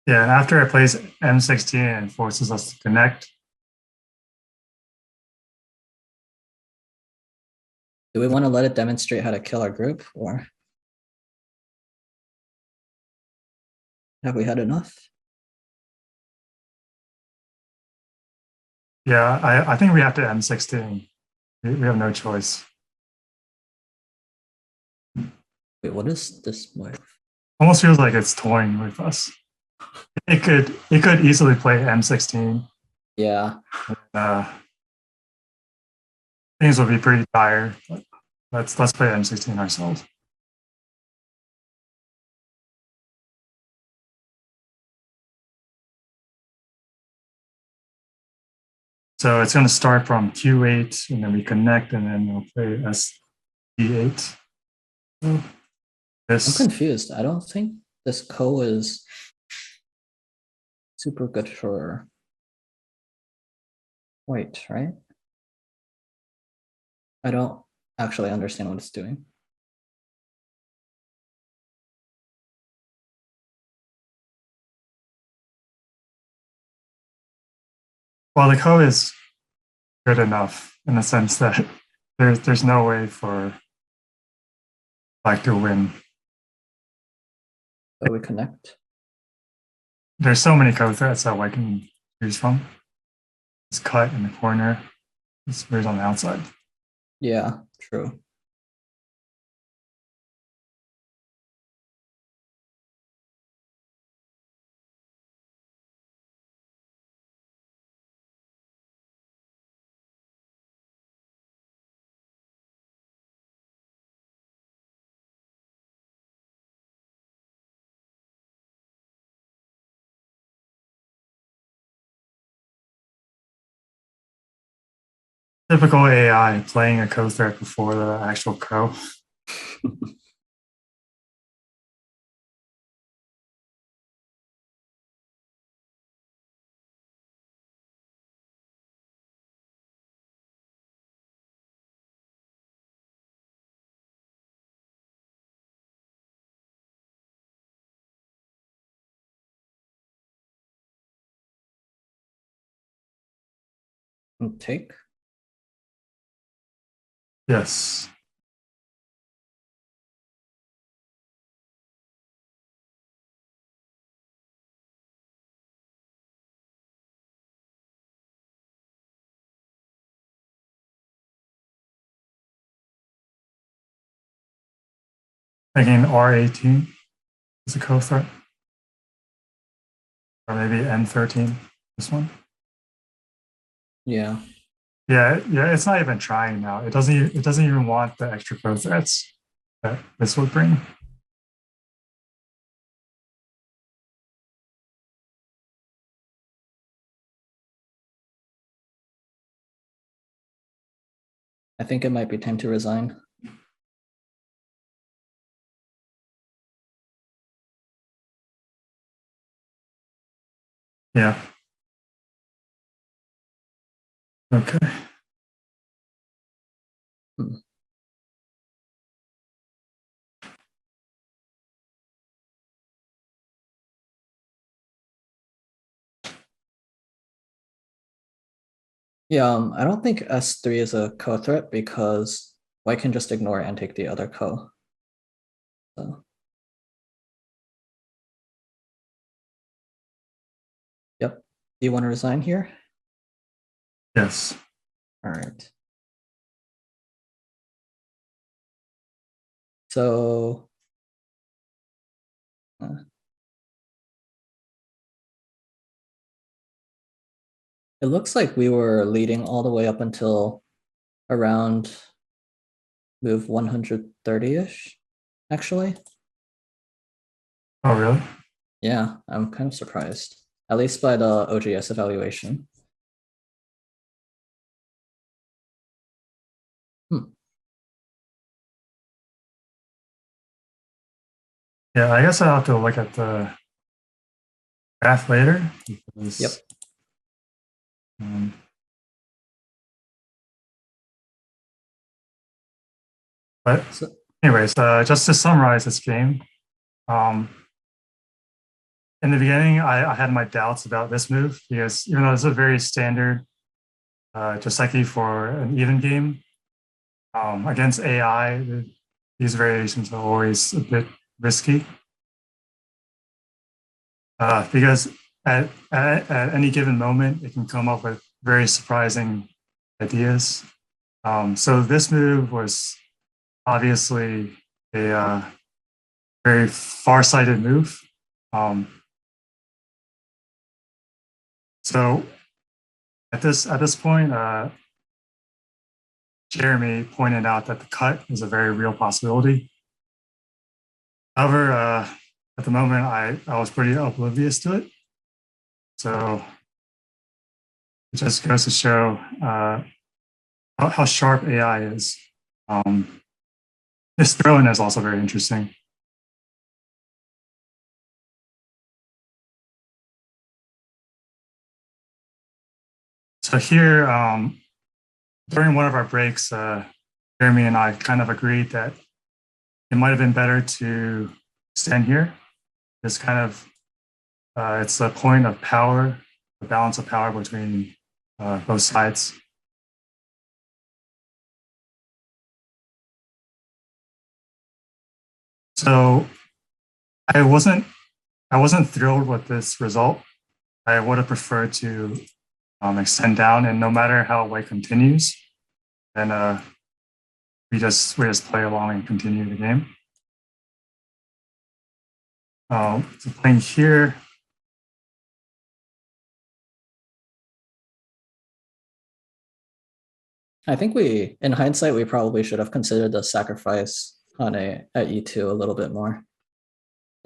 Yeah, and after it plays M16 and forces us to connect. Do we want to let it demonstrate how to kill our group or? Have we had enough? Yeah, I think we have to M16. We have no choice. Wait, what is this move? Almost feels like it's toying with us. It could easily play M16. Yeah, Uh, things will be pretty dire. But let's play M16 ourselves. So it's going to start from Q8, and then we connect, and then we'll play SD8. I'm This confused. I don't think this ko is super good for white, right? I don't actually understand what it's doing. well, the code is good enough in the sense that there's no way for black to win. So we connect. There's so many code threats that white can choose from. It's cut in the corner. It's weird on the outside. Yeah, true. Typical AI playing a code threat before the actual code. Take. Yes. Thinking R18 is a code threat. Or maybe N13, this one. Yeah. Yeah, it's not even trying now. It doesn't even want the extra code threats that this would bring. I think it might be time to resign. Yeah. Okay. Hmm. Yeah, I don't think S3 is a ko threat because white can just ignore it and take the other ko. So, yep. Do you want to resign here? Yes. All right. So, it looks like we were leading all the way up until around move 130-ish, actually. Oh, really? Yeah, I'm kind of surprised, at least by the OGS evaluation. Hmm. Yeah, I guess I'll have to look at the graph later. Because, Yep. um, but So, anyways, just to summarize this game, um, in the beginning, I had my doubts about this move because even though it's a very standard Joseki for an even game, against AI, these variations are always a bit risky. because at any given moment, it can come up with very surprising ideas. So this move was obviously a very far-sighted move. So at this point, Jeremy pointed out that the cut is a very real possibility. However, at the moment, I was pretty oblivious to it. So it just goes to show how sharp AI is. This throw-in is also very interesting. So here, during one of our breaks, Jeremy and I kind of agreed that it might have been better to stand here. This kind of, it's a point of power, the balance of power between both sides. So I wasn't thrilled with this result. I would have preferred to extend down, and no matter how white continues, then we just play along and continue the game. So playing here, I think in hindsight, we probably should have considered the sacrifice on at E2 a little bit more,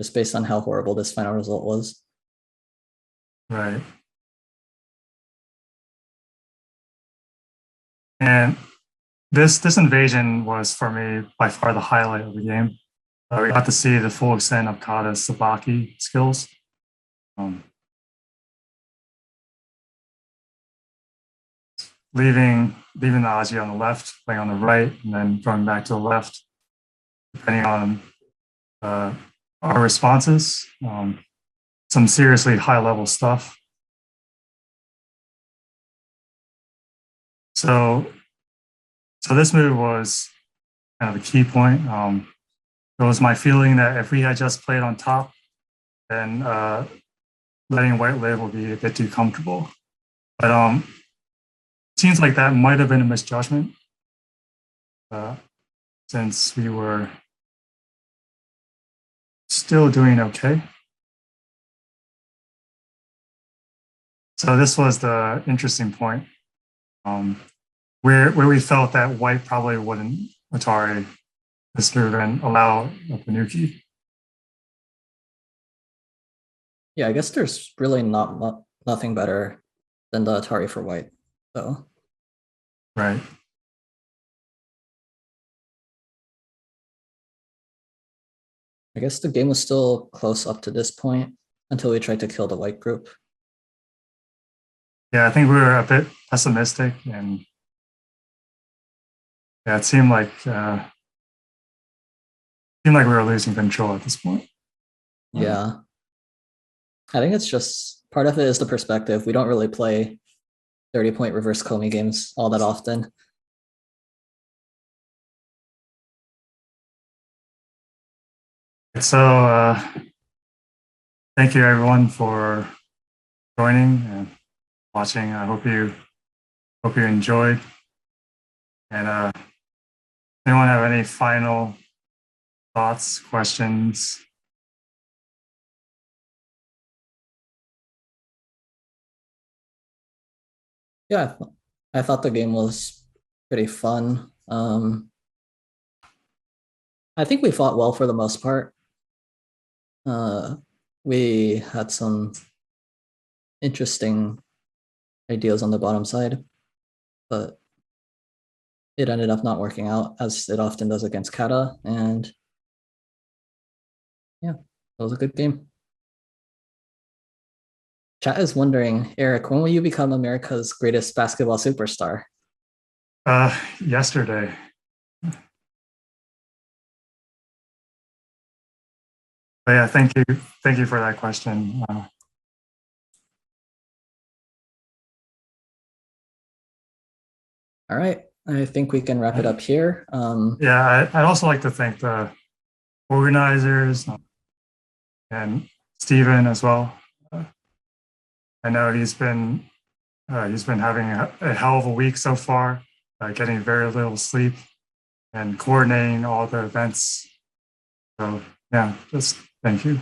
just based on how horrible this final result was. right? And this invasion was for me by far the highlight of the game. We got to see the full extent of Kata's Sabaki skills. Leaving the Aji on the left, playing on the right, and then going back to the left, depending on our responses. Some seriously high-level stuff. So this move was kind of a key point. It was my feeling that if we had just played on top, then letting white live would be a bit too comfortable. But seems like that might have been a misjudgment, since we were still doing okay. So this was the interesting point, where we felt that white probably wouldn't Atari this move and allow a Panuki. Yeah, I guess there's really nothing better than the Atari for white, though. Right. I guess the game was still close up to this point until we tried to kill the white group. Yeah, I think we were a bit pessimistic, and yeah, it seemed like we were losing control at this point. Yeah. I think it's just part of it is the perspective. We don't really play 30-point reverse Komi games all that often. So thank you everyone for joining and watching. I hope you enjoyed. And anyone have any final thoughts, questions? Yeah, I thought the game was pretty fun. I think we fought well for the most part. We had some interesting ideas on the bottom side, but it ended up not working out as it often does against Kata. And yeah, it was a good game. Chat is wondering, Eric, when will you become America's greatest basketball superstar? Yesterday. But yeah, thank you for that question. All right, I think we can wrap it up here. Yeah, I'd also like to thank the organizers and Stephen as well. I know he's been having a hell of a week so far, getting very little sleep and coordinating all the events. So yeah, just thank you.